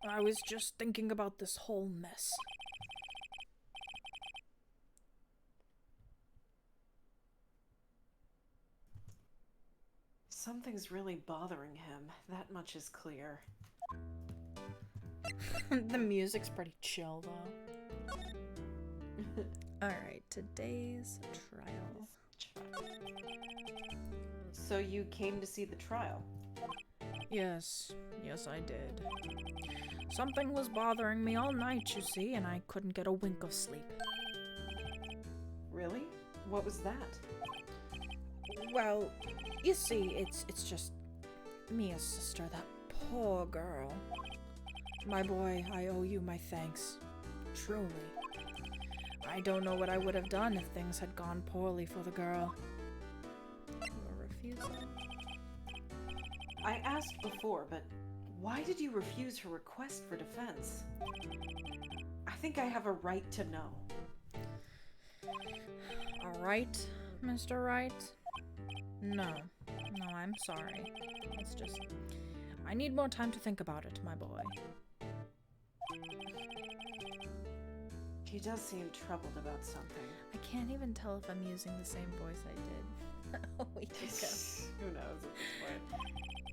I was just thinking about this whole mess. Something's really bothering him. That much is clear. The music's pretty chill, though. Alright, today's trial. So you came to see the trial? Yes, I did. Something was bothering me all night, you see, and I couldn't get a wink of sleep. Really? What was that? Well, you see, it's just Mia's sister, that poor girl. My boy, I owe you my thanks. Truly. I don't know what I would have done if things had gone poorly for the girl. Your refusal? I asked before, but why did you refuse her request for defense? I think I have a right to know. All right, Mr. Wright? No, I'm sorry. It's just, I need more time to think about it, my boy. He does seem troubled about something. I can't even tell if I'm using the same voice I did a week ago. Who knows at this point?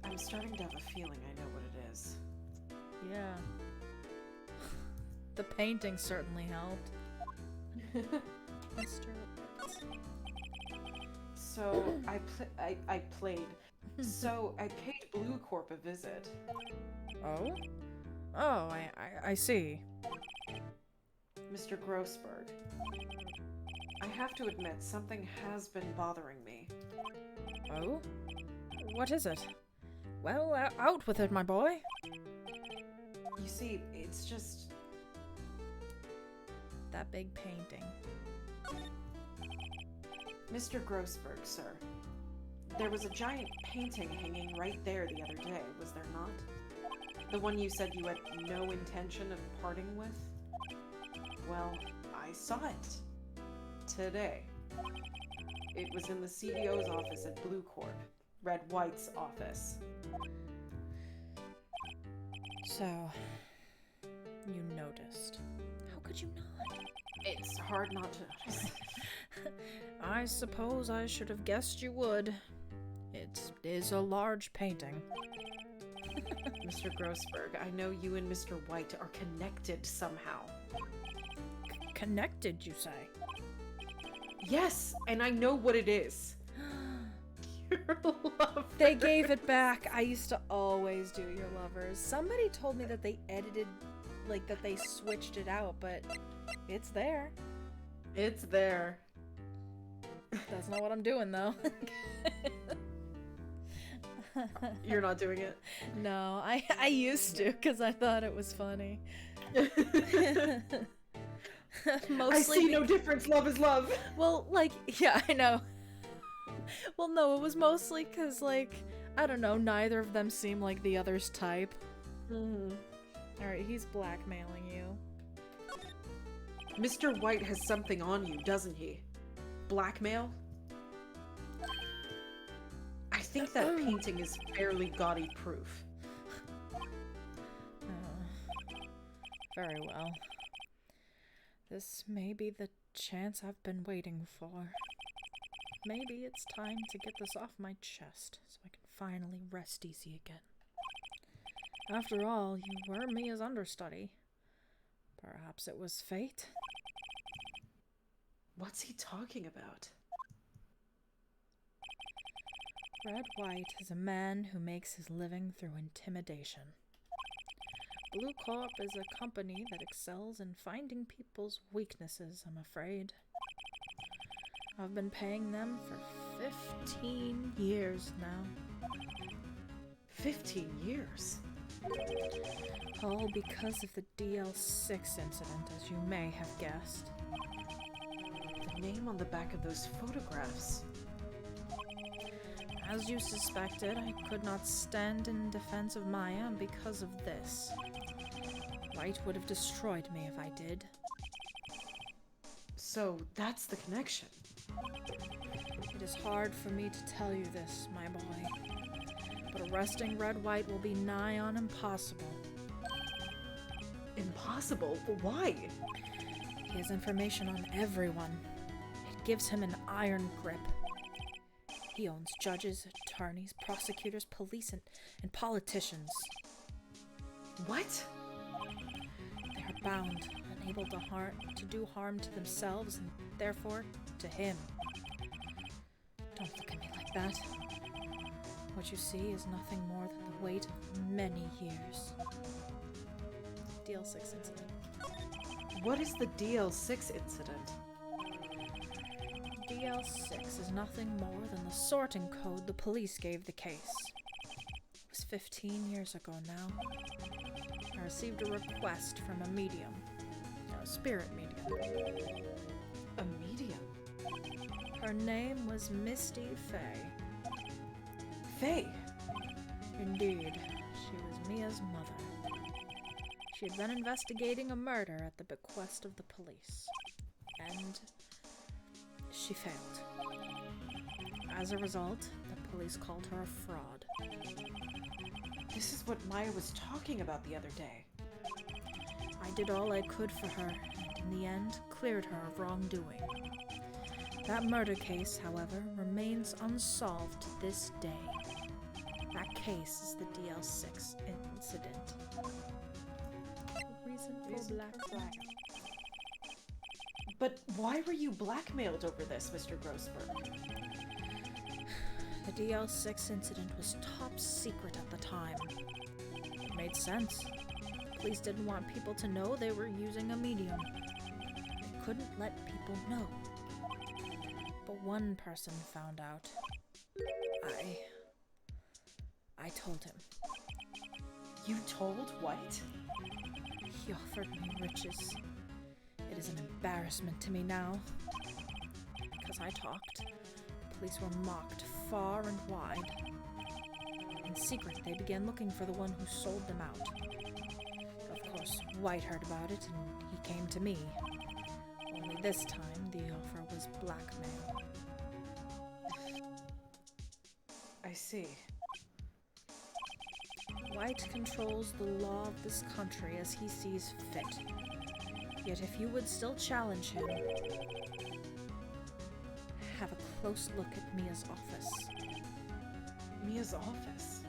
I'm starting to have a feeling I know what it is. Yeah. The painting certainly helped. Mr. So, I played. So, I paid Blue Corp a visit. Oh? Oh, I see. Mr. Grossberg, I have to admit, something has been bothering me. Oh? What is it? Well, out with it, my boy. You see, it's just... That big painting. Mr. Grossberg, sir. There was a giant painting hanging right there the other day, was there not? The one you said you had no intention of parting with? Well, I saw it. Today. It was in the CEO's office at Blue Corp. Red White's office. So, you noticed. How could you not? It's hard not to notice. I suppose I should have guessed you would. It is a large painting. Mr. Grossberg, I know you and Mr. White are connected somehow. Connected, you say? Yes, and I know what it is. Your lover. They gave it back. I used to always do Your Lovers. Somebody told me that they edited, like that they switched it out, but it's there. It's there. That's not what I'm doing, though. You're not doing it? No, I used to, because I thought it was funny. Mostly I see no difference. Love is love. Well, like, yeah, I know. Well, no, it was mostly because, like, I don't know, neither of them seem like the other's type. Mm-hmm. Alright, he's blackmailing you. Mr. White has something on you, doesn't he? Blackmail? I think that painting is fairly gaudy proof. Very well. This may be the chance I've been waiting for. Maybe it's time to get this off my chest so I can finally rest easy again. After all, you were Mia's understudy. Perhaps it was fate? What's he talking about? Red White is a man who makes his living through intimidation. Blue Corp is a company that excels in finding people's weaknesses, I'm afraid. I've been paying them for 15 years now. 15 years? All because of the DL6 incident, as you may have guessed. The name on the back of those photographs. As you suspected, I could not stand in defense of Maya, and because of this. Wright would have destroyed me if I did. So, that's the connection. It is hard for me to tell you this, my boy, but arresting Red White will be nigh on impossible. Impossible? Why? He has information on everyone. It gives him an iron grip. He owns judges, attorneys, prosecutors, police, and politicians. What? They are bound, unable to do harm to themselves, and therefore to him. Don't look at me like that. What you see is nothing more than the weight of many years. DL6 incident. What is the DL6 incident? DL6 is nothing more than the sorting code the police gave the case. It was 15 years ago now. I received a request from a medium. A spirit medium. A medium? Her name was Misty Fay. Faye! Indeed, she was Mia's mother. She had been investigating a murder at the bequest of the police. And she failed. As a result, the police called her a fraud. This is what Maya was talking about the other day. I did all I could for her, and in the end, cleared her of wrongdoing. That murder case, however, remains unsolved to this day. That case is the DL6 incident. Reason for black. But why were you blackmailed over this, Mr. Grossberg? The DL6 incident was top secret at the time. It made sense. The police didn't want people to know they were using a medium. They couldn't let people know. But one person found out. I told him. You told White? He offered me riches. It is an embarrassment to me now. Because I talked, the police were mocked far and wide. In secret, they began looking for the one who sold them out. Of course, White heard about it, and he came to me. Only this time, the offer was blackmail. I see. White controls the law of this country as he sees fit. Yet if you would still challenge him, have a close look at Mia's office. Mia's office?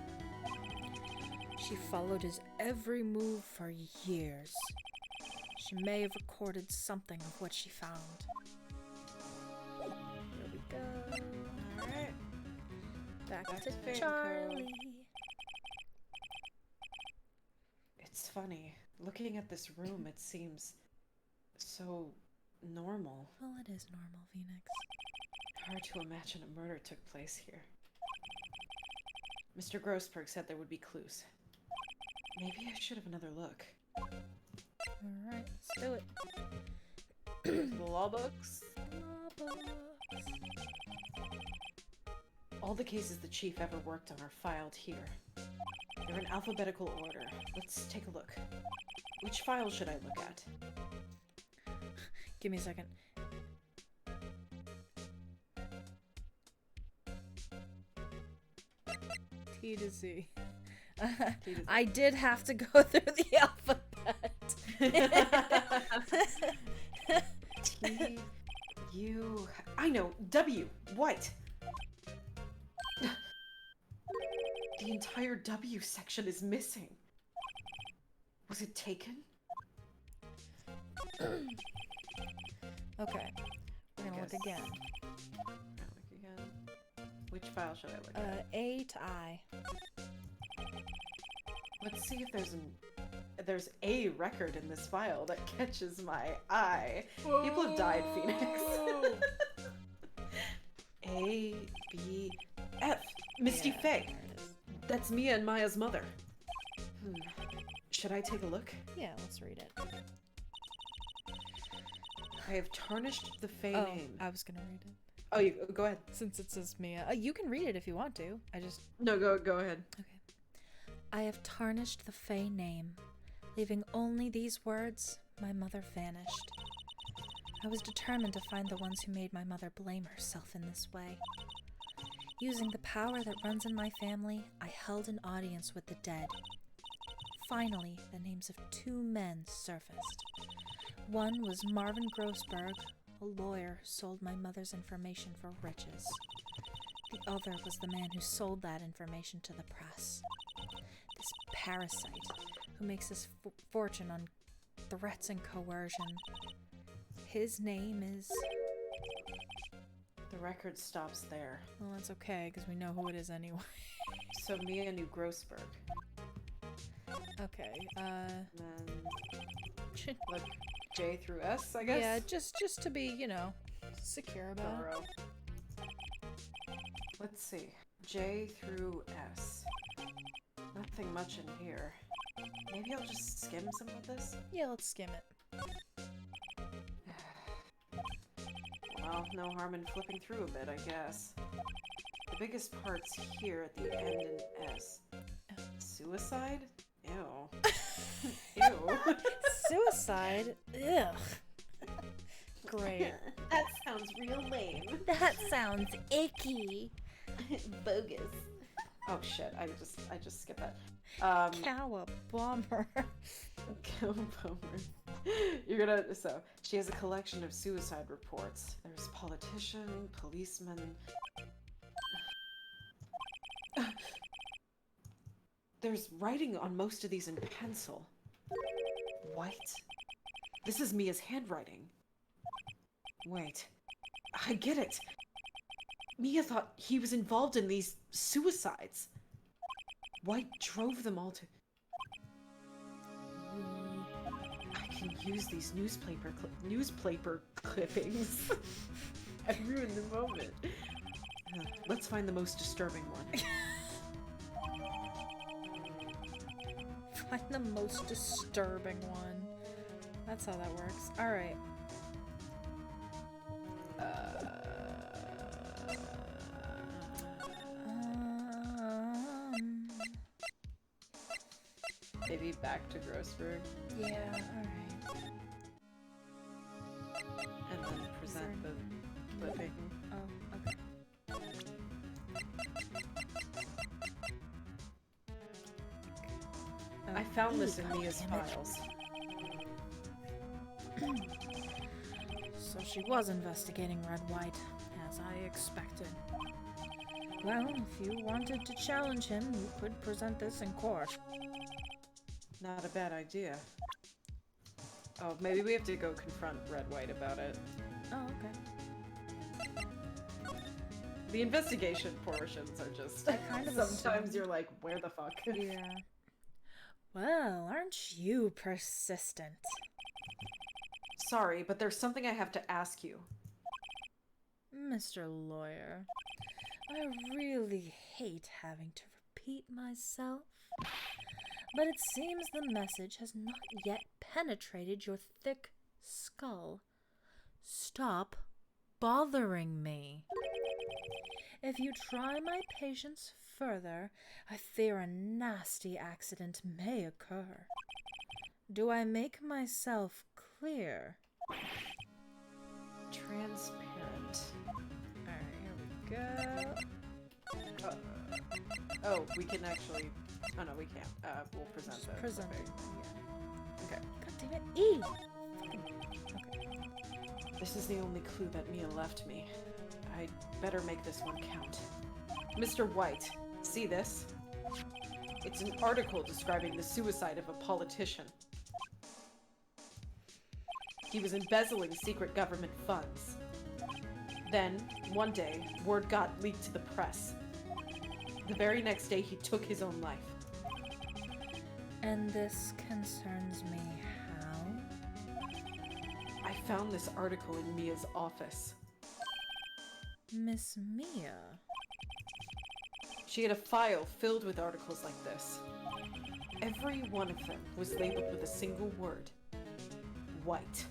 She followed his every move for years. She may have recorded something of what she found. Here we go. Alright. Back Back to to Fate Charlie. It's funny. Looking at this room, it seems so normal. Well, it is normal, Phoenix. Hard to imagine a murder took place here. Mr. Grossberg said there would be clues. Maybe I should have another look. Alright, let's do it. The law books. All the cases the chief ever worked on are filed here. They're in alphabetical order. Let's take a look. Which file should I look at? Give me a second. T to Z. I did have to go through the alphabet. T, U... I know! W! White! The entire W section is missing. Was it taken? Okay, we're gonna look again. Look again. Which file should I look at? A to I. Let's see if there's a record in this file that catches my eye. People have died, Phoenix. A, B, F. Misty Fay. There it is. That's Mia and Maya's mother. Should I take a look? Yeah, let's read it. I have tarnished the Fay Oh, name. I was gonna read it. Oh, you go ahead. Since it says Mia. You can read it if you want to. No, go ahead. Okay. I have tarnished the Fey name, leaving only these words, my mother vanished. I was determined to find the ones who made my mother blame herself in this way. Using the power that runs in my family, I held an audience with the dead. Finally, the names of two men surfaced. One was Marvin Grossberg, a lawyer who sold my mother's information for riches. The other was the man who sold that information to the press. This parasite who makes his fortune on threats and coercion. His name is... The record stops there. Well, that's okay, because we know who it is anyway. So Mia knew Grossberg. Okay, And then, like, J through S, I guess? yeah, just to be, you know, secure about it. Thorough. Let's see. J through S. Nothing much in here. Maybe I'll just skim some of this? Yeah, let's skim it. Well, no harm in flipping through a bit, I guess. The biggest part's here at the end in S. Suicide? Ew. Ew. Suicide? Ugh. Great. That sounds real lame. That sounds icky. Bogus. Oh shit, I just skipped that. Cowabomber. You're gonna, so, she has a collection of suicide reports. There's politician, policeman. There's writing on most of these in pencil. White? This is Mia's handwriting. Wait. I get it. Mia thought he was involved in these suicides. White drove them all to... I can use these newspaper clippings. I ruined the moment. Let's find the most disturbing one. Find the most disturbing one. That's how that works. Alright. Maybe back to Grossberg. Yeah, alright. And then present the clipping. Oh, okay. I found this in God Mia's damn it. files. So she was investigating Red White, as I expected. Well, if you wanted to challenge him, you could present this in court. Not a bad idea. Oh, maybe we have to go confront Red White about it. Oh, okay. The investigation portions are just... I kind of sometimes assumed- you're like, where the fuck? Yeah. Well, aren't you persistent? Sorry, but there's something I have to ask you. Mr. Lawyer, I really hate having to repeat myself, but it seems the message has not yet penetrated your thick skull. Stop bothering me. If you try my patience further, I fear a nasty accident may occur. Do I make myself clear? Transparent. Alright, here we go. Oh, we can actually... Oh no, we can't. We'll present Just the present clipping. it. Okay. God damn it. E! Okay. This is the only clue that Mia left me. I'd better make this one count. Mr. White, see this? It's an article describing the suicide of a politician. He was embezzling secret government funds. Then, one day, word got leaked to the press. The very next day, he took his own life. And this concerns me how? I found this article in Mia's office. Miss Mia. She had a file filled with articles like this. Every one of them was labeled with a single word. White.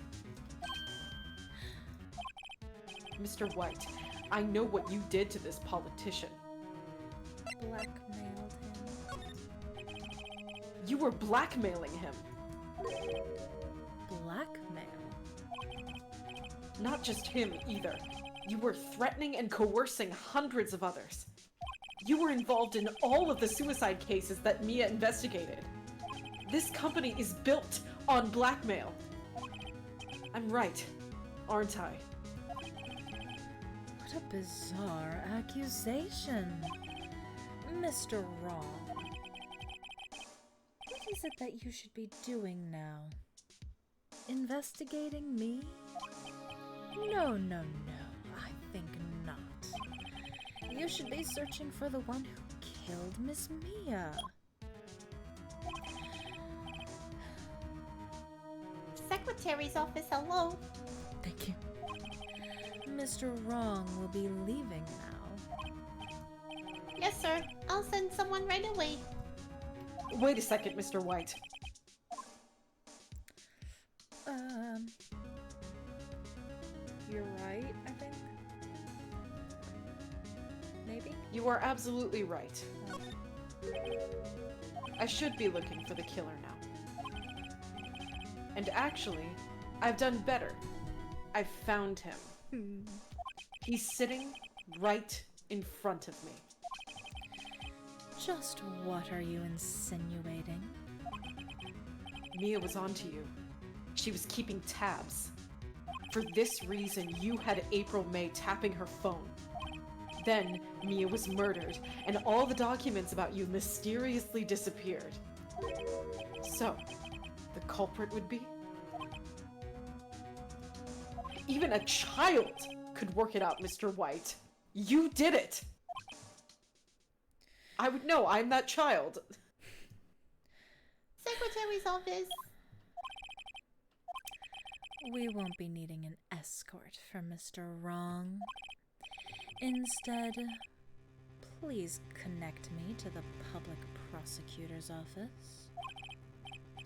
Mr. White, I know what you did to this politician. Blackmailed him. You were blackmailing him. Blackmail? Not just him, either. You were threatening and coercing hundreds of others. You were involved in all of the suicide cases that Mia investigated. This company is built on blackmail. I'm right, aren't I? What a bizarre accusation. Mr. Wrong. What is it that you should be doing now? Investigating me? No, no, no. I think not. You should be searching for the one who killed Miss Mia. Secretary's office, hello. Thank you. Mr. Wrong will be leaving now. Yes, sir. I'll send someone right away. Wait a second, Mr. White. You're right, I think. Maybe? You are absolutely right. Oh. I should be looking for the killer now. And actually, I've done better. I've found him. He's sitting right in front of me. Just what are you insinuating? Mia was onto you. She was keeping tabs. For this reason, you had April May tapping her phone. Then, Mia was murdered, and all the documents about you mysteriously disappeared. So, the culprit would be? Even a child could work it out, Mr. White. You did it! I would know, I'm that child. Secretary's office. We won't be needing an escort for Mr. Wrong. Instead, please connect me to the public prosecutor's office.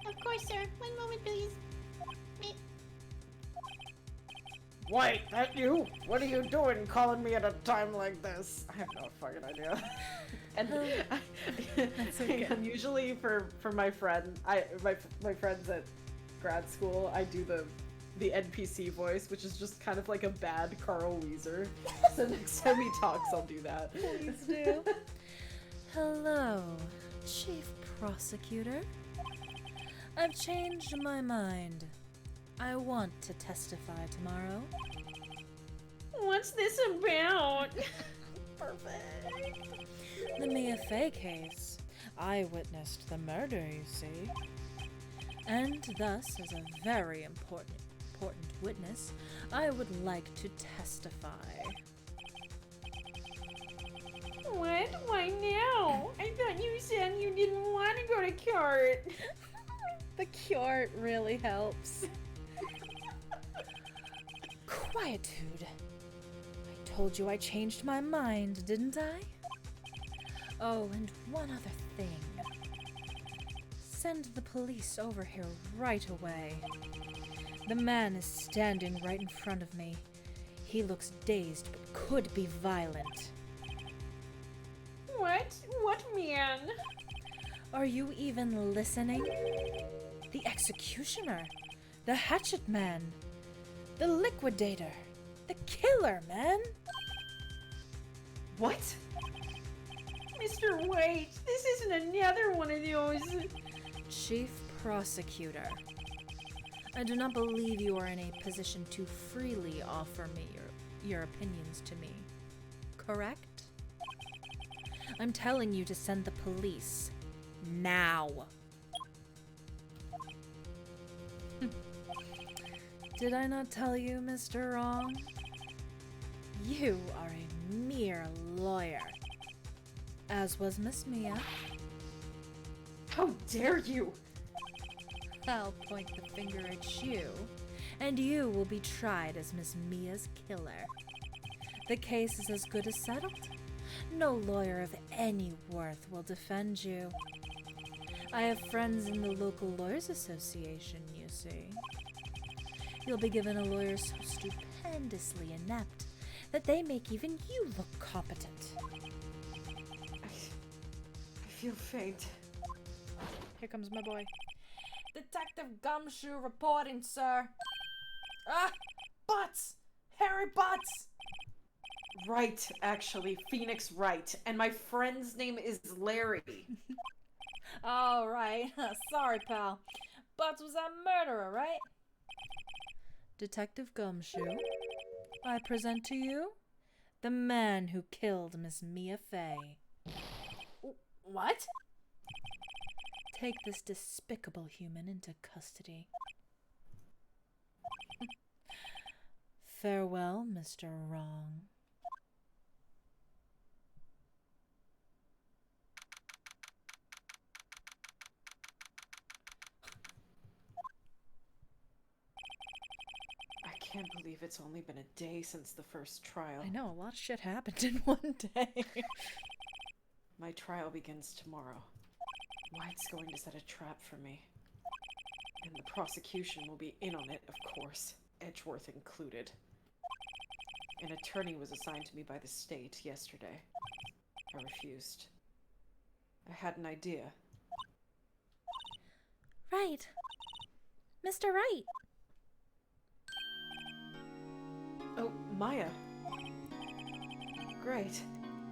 Of course, sir. One moment, please. Me. White, that you? What are you doing calling me at a time like this? I have no fucking idea. And That's okay. and usually for my friend, my friends at grad school, I do the NPC voice, which is just kind of like a bad Carl Weezer. So next time he talks, I'll do that. Please do. Hello, Chief Prosecutor. I've changed my mind. I want to testify tomorrow. What's this about? Perfect. The Mia Fey case. I witnessed the murder, you see. And thus, as a very important witness, I would like to testify. What? Why now? I thought you said you didn't want to go to court. The cure really helps. Quietude. I told you I changed my mind, didn't I? Oh, and one other thing. Send the police over here right away. The man is standing right in front of me. He looks dazed, but could be violent. What? What man? Are you even listening? The executioner, the hatchet man, the liquidator, the killer, man. What? Mr. White, this isn't another one of those. Chief Prosecutor, I do not believe you are in a position to freely offer me your opinions to me. Correct? I'm telling you to send the police. Now. Did I not tell you, Mr. Wrong? You are a mere lawyer. As was Miss Mia. How dare you? I'll point the finger at you, and you will be tried as Miss Mia's killer. The case is as good as settled. No lawyer of any worth will defend you. I have friends in the local lawyers association, you see. You'll be given a lawyer so stupendously inept that they make even you look competent. I feel faint. Here comes my boy. Detective Gumshoe reporting, sir. Ah! Butts! Harry Butts! Wright, actually. Phoenix Wright. And my friend's name is Larry. All right. Sorry, pal. Butts was that murderer, right? Detective Gumshoe, I present to you the man who killed Miss Mia Fey. What? Take this despicable human into custody. Farewell, Mr. Wrong. can't believe it's only been a day since the first trial. I know, a lot of shit happened in one day. My trial begins tomorrow. Wright's going to set a trap for me. And the prosecution will be in on it, of course, Edgeworth included. An attorney was assigned to me by the state yesterday. I refused. I had an idea. Right. Mr. Wright. Oh, Maya. Great.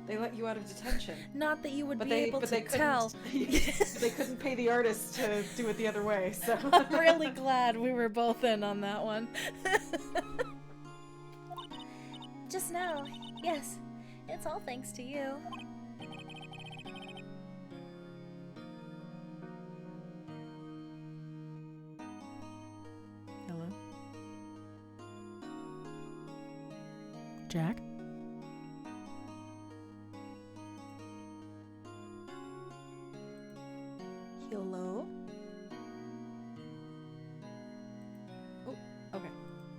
They let you out of detention. Not that you would But be able to tell. They couldn't pay the artist to do it the other way, so... I'm really glad we were both in on that one. Just now. Yes. It's all thanks to you. Hello? Jack? Hello? Oh, okay.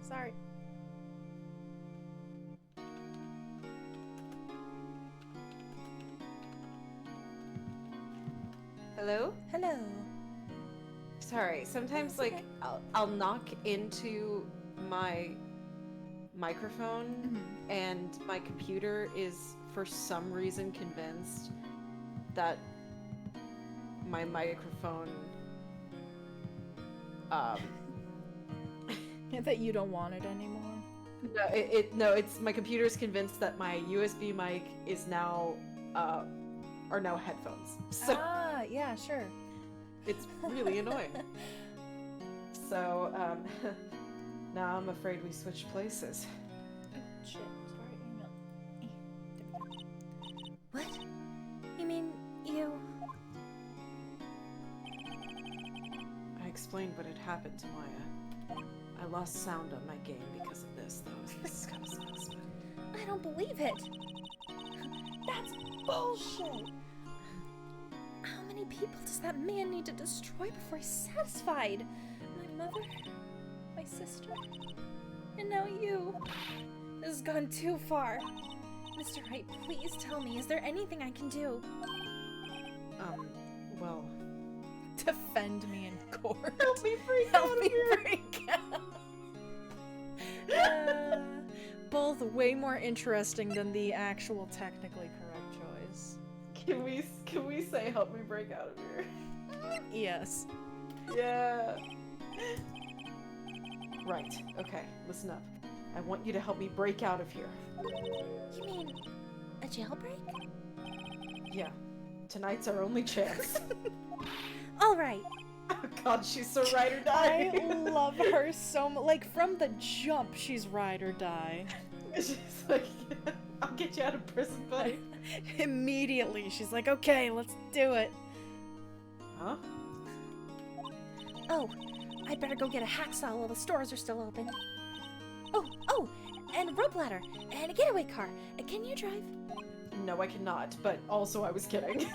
Sorry. Hello? Hello. Sorry, sometimes, That's like, okay. I'll knock into my microphone, and my computer is, for some reason, convinced that my microphone, That you don't want it anymore. no, it's my computer's convinced that my USB mic is now, are now headphones. So Yeah, sure. it's really annoying. So, now I'm afraid we switched places. Shit, sorry, email. What? You mean you... I explained what had happened to Maya. I lost sound on my game because of this, though. This kind of sucks, but... I don't believe it. That's bullshit! How many people does that man need to destroy before he's satisfied? My mother, my sister, and now you. This has gone too far. Mr. Wright, please tell me, is there anything I can do? Well... Defend me in court. Help me freak Help out of me here! break out. Both way more interesting than the actual technically correct choice. Can we say help me break out of here? Yes. Yeah. Right, okay, listen up. I want you to help me break out of here. You mean a jailbreak? Yeah. Tonight's our only chance. All right. Oh god, she's so ride or die. I love her so much. Like, from the jump, she's ride or die. She's like, I'll get you out of prison, buddy. Immediately, she's like, okay, let's do it. Huh? Oh, I'd better go get a hacksaw while the stores are still open. Oh, and a rope ladder, and a getaway car. Can you drive? No, I cannot, but also I was kidding.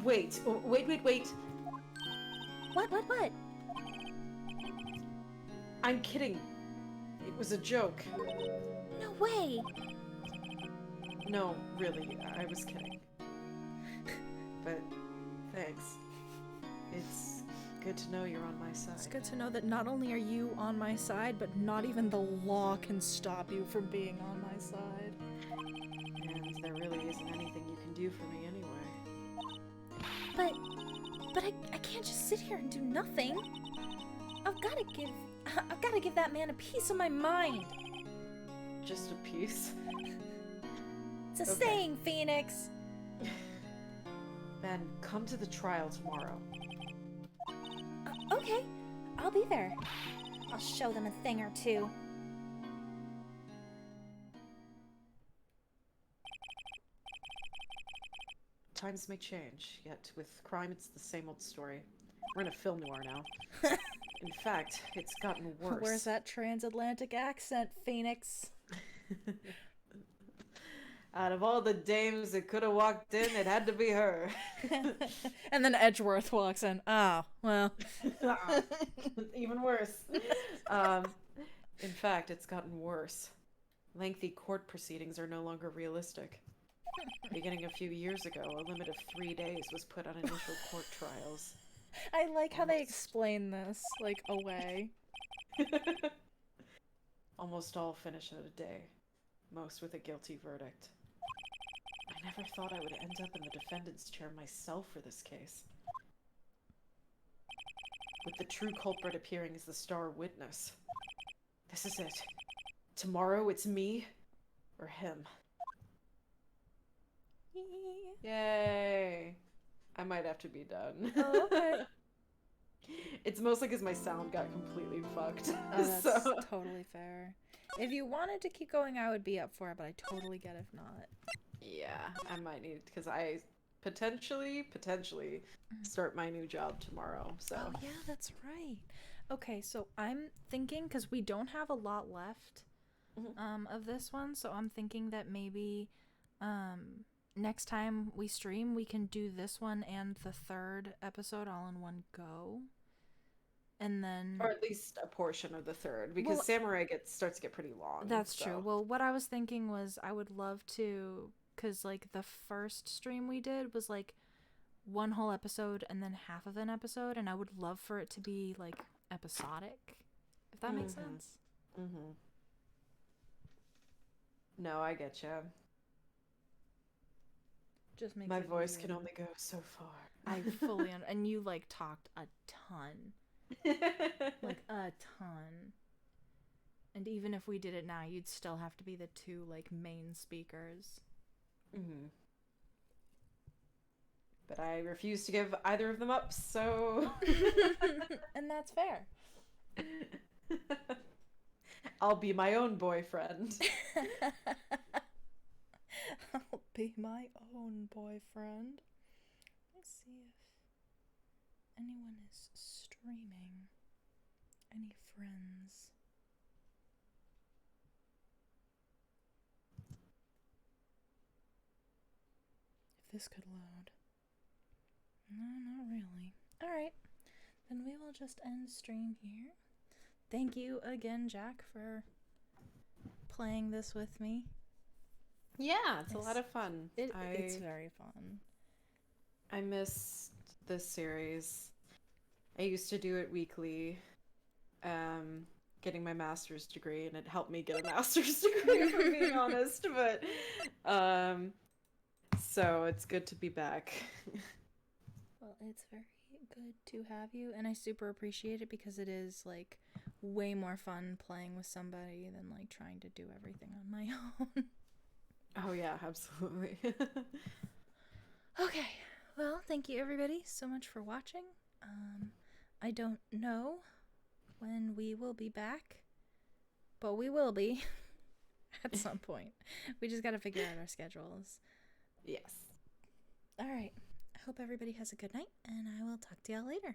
Wait. What? I'm kidding. It was a joke. No way. No, really, I was kidding. But thanks. It's good to know you're on my side. It's good to know that not only are you on my side, but not even the law can stop you from being on my side. And there really isn't anything you can do for me anyway. But I can't just sit here and do nothing. I've gotta give that man a piece of my mind. Just a piece? It's a Okay. saying, Phoenix. Then come to the trial tomorrow. Okay, I'll be there. I'll show them a thing or two. Times may change, yet with crime it's the same old story. We're in a film noir now. In fact, it's gotten worse. Where's that transatlantic accent, Phoenix? Out of all the dames that could have walked in, it had to be her. And then Edgeworth walks in. Oh, well. Even worse. In fact, it's gotten worse. Lengthy court proceedings are no longer realistic. Beginning a few years ago, a limit of 3 days was put on initial court trials. I like how they explain this, like, away. Almost all finish in a day, most with a guilty verdict. I never thought I would end up in the defendant's chair myself for this case. With the true culprit appearing as the star witness. This is it. Tomorrow it's me or him. Yay! I might have to be done. Oh, okay. It's mostly because my sound got completely fucked. Oh, that's So... totally fair. If you wanted to keep going, I would be up for it, but I totally get if not. Yeah, I might need, because I potentially start my new job tomorrow, so. Oh, yeah, that's right. Okay, so I'm thinking, because we don't have a lot left of this one, so I'm thinking that maybe next time we stream, we can do this one and the third episode all in one go. And then... Or at least a portion of the third, because Samurai starts to get pretty long. That's true. Well, what I was thinking was I would love to... Because, like, the first stream we did was, like, one whole episode and then half of an episode, and I would love for it to be, like, episodic, if that makes sense. Mm-hmm. No, I get you. Just makes My it voice easier. can only go so far. I fully and you, like, talked a ton. Like, a ton. And even if we did it now, you'd still have to be the two, like, main speakers. Mm-hmm. But I refuse to give either of them up, so... And that's fair. I'll be my own boyfriend. I'll be my own boyfriend. Let's see if anyone is streaming. Any friends? If this could load. No, not really. Alright. Then we will just end stream here. Thank you again, Jack, for playing this with me. Yeah, it's a lot of fun. It's very fun. I missed this series. I used to do it weekly, getting my master's degree, and it helped me get a master's degree, if I'm being honest, but, so it's good to be back. Well, it's very good to have you, and I super appreciate it because it is, like, way more fun playing with somebody than, like, trying to do everything on my own. Oh yeah, absolutely. Okay, well, thank you everybody so much for watching. I don't know when we will be back, but we will be at some point. We just gotta figure out our schedules. Yes. Alright, I hope everybody has a good night, and I will talk to y'all later.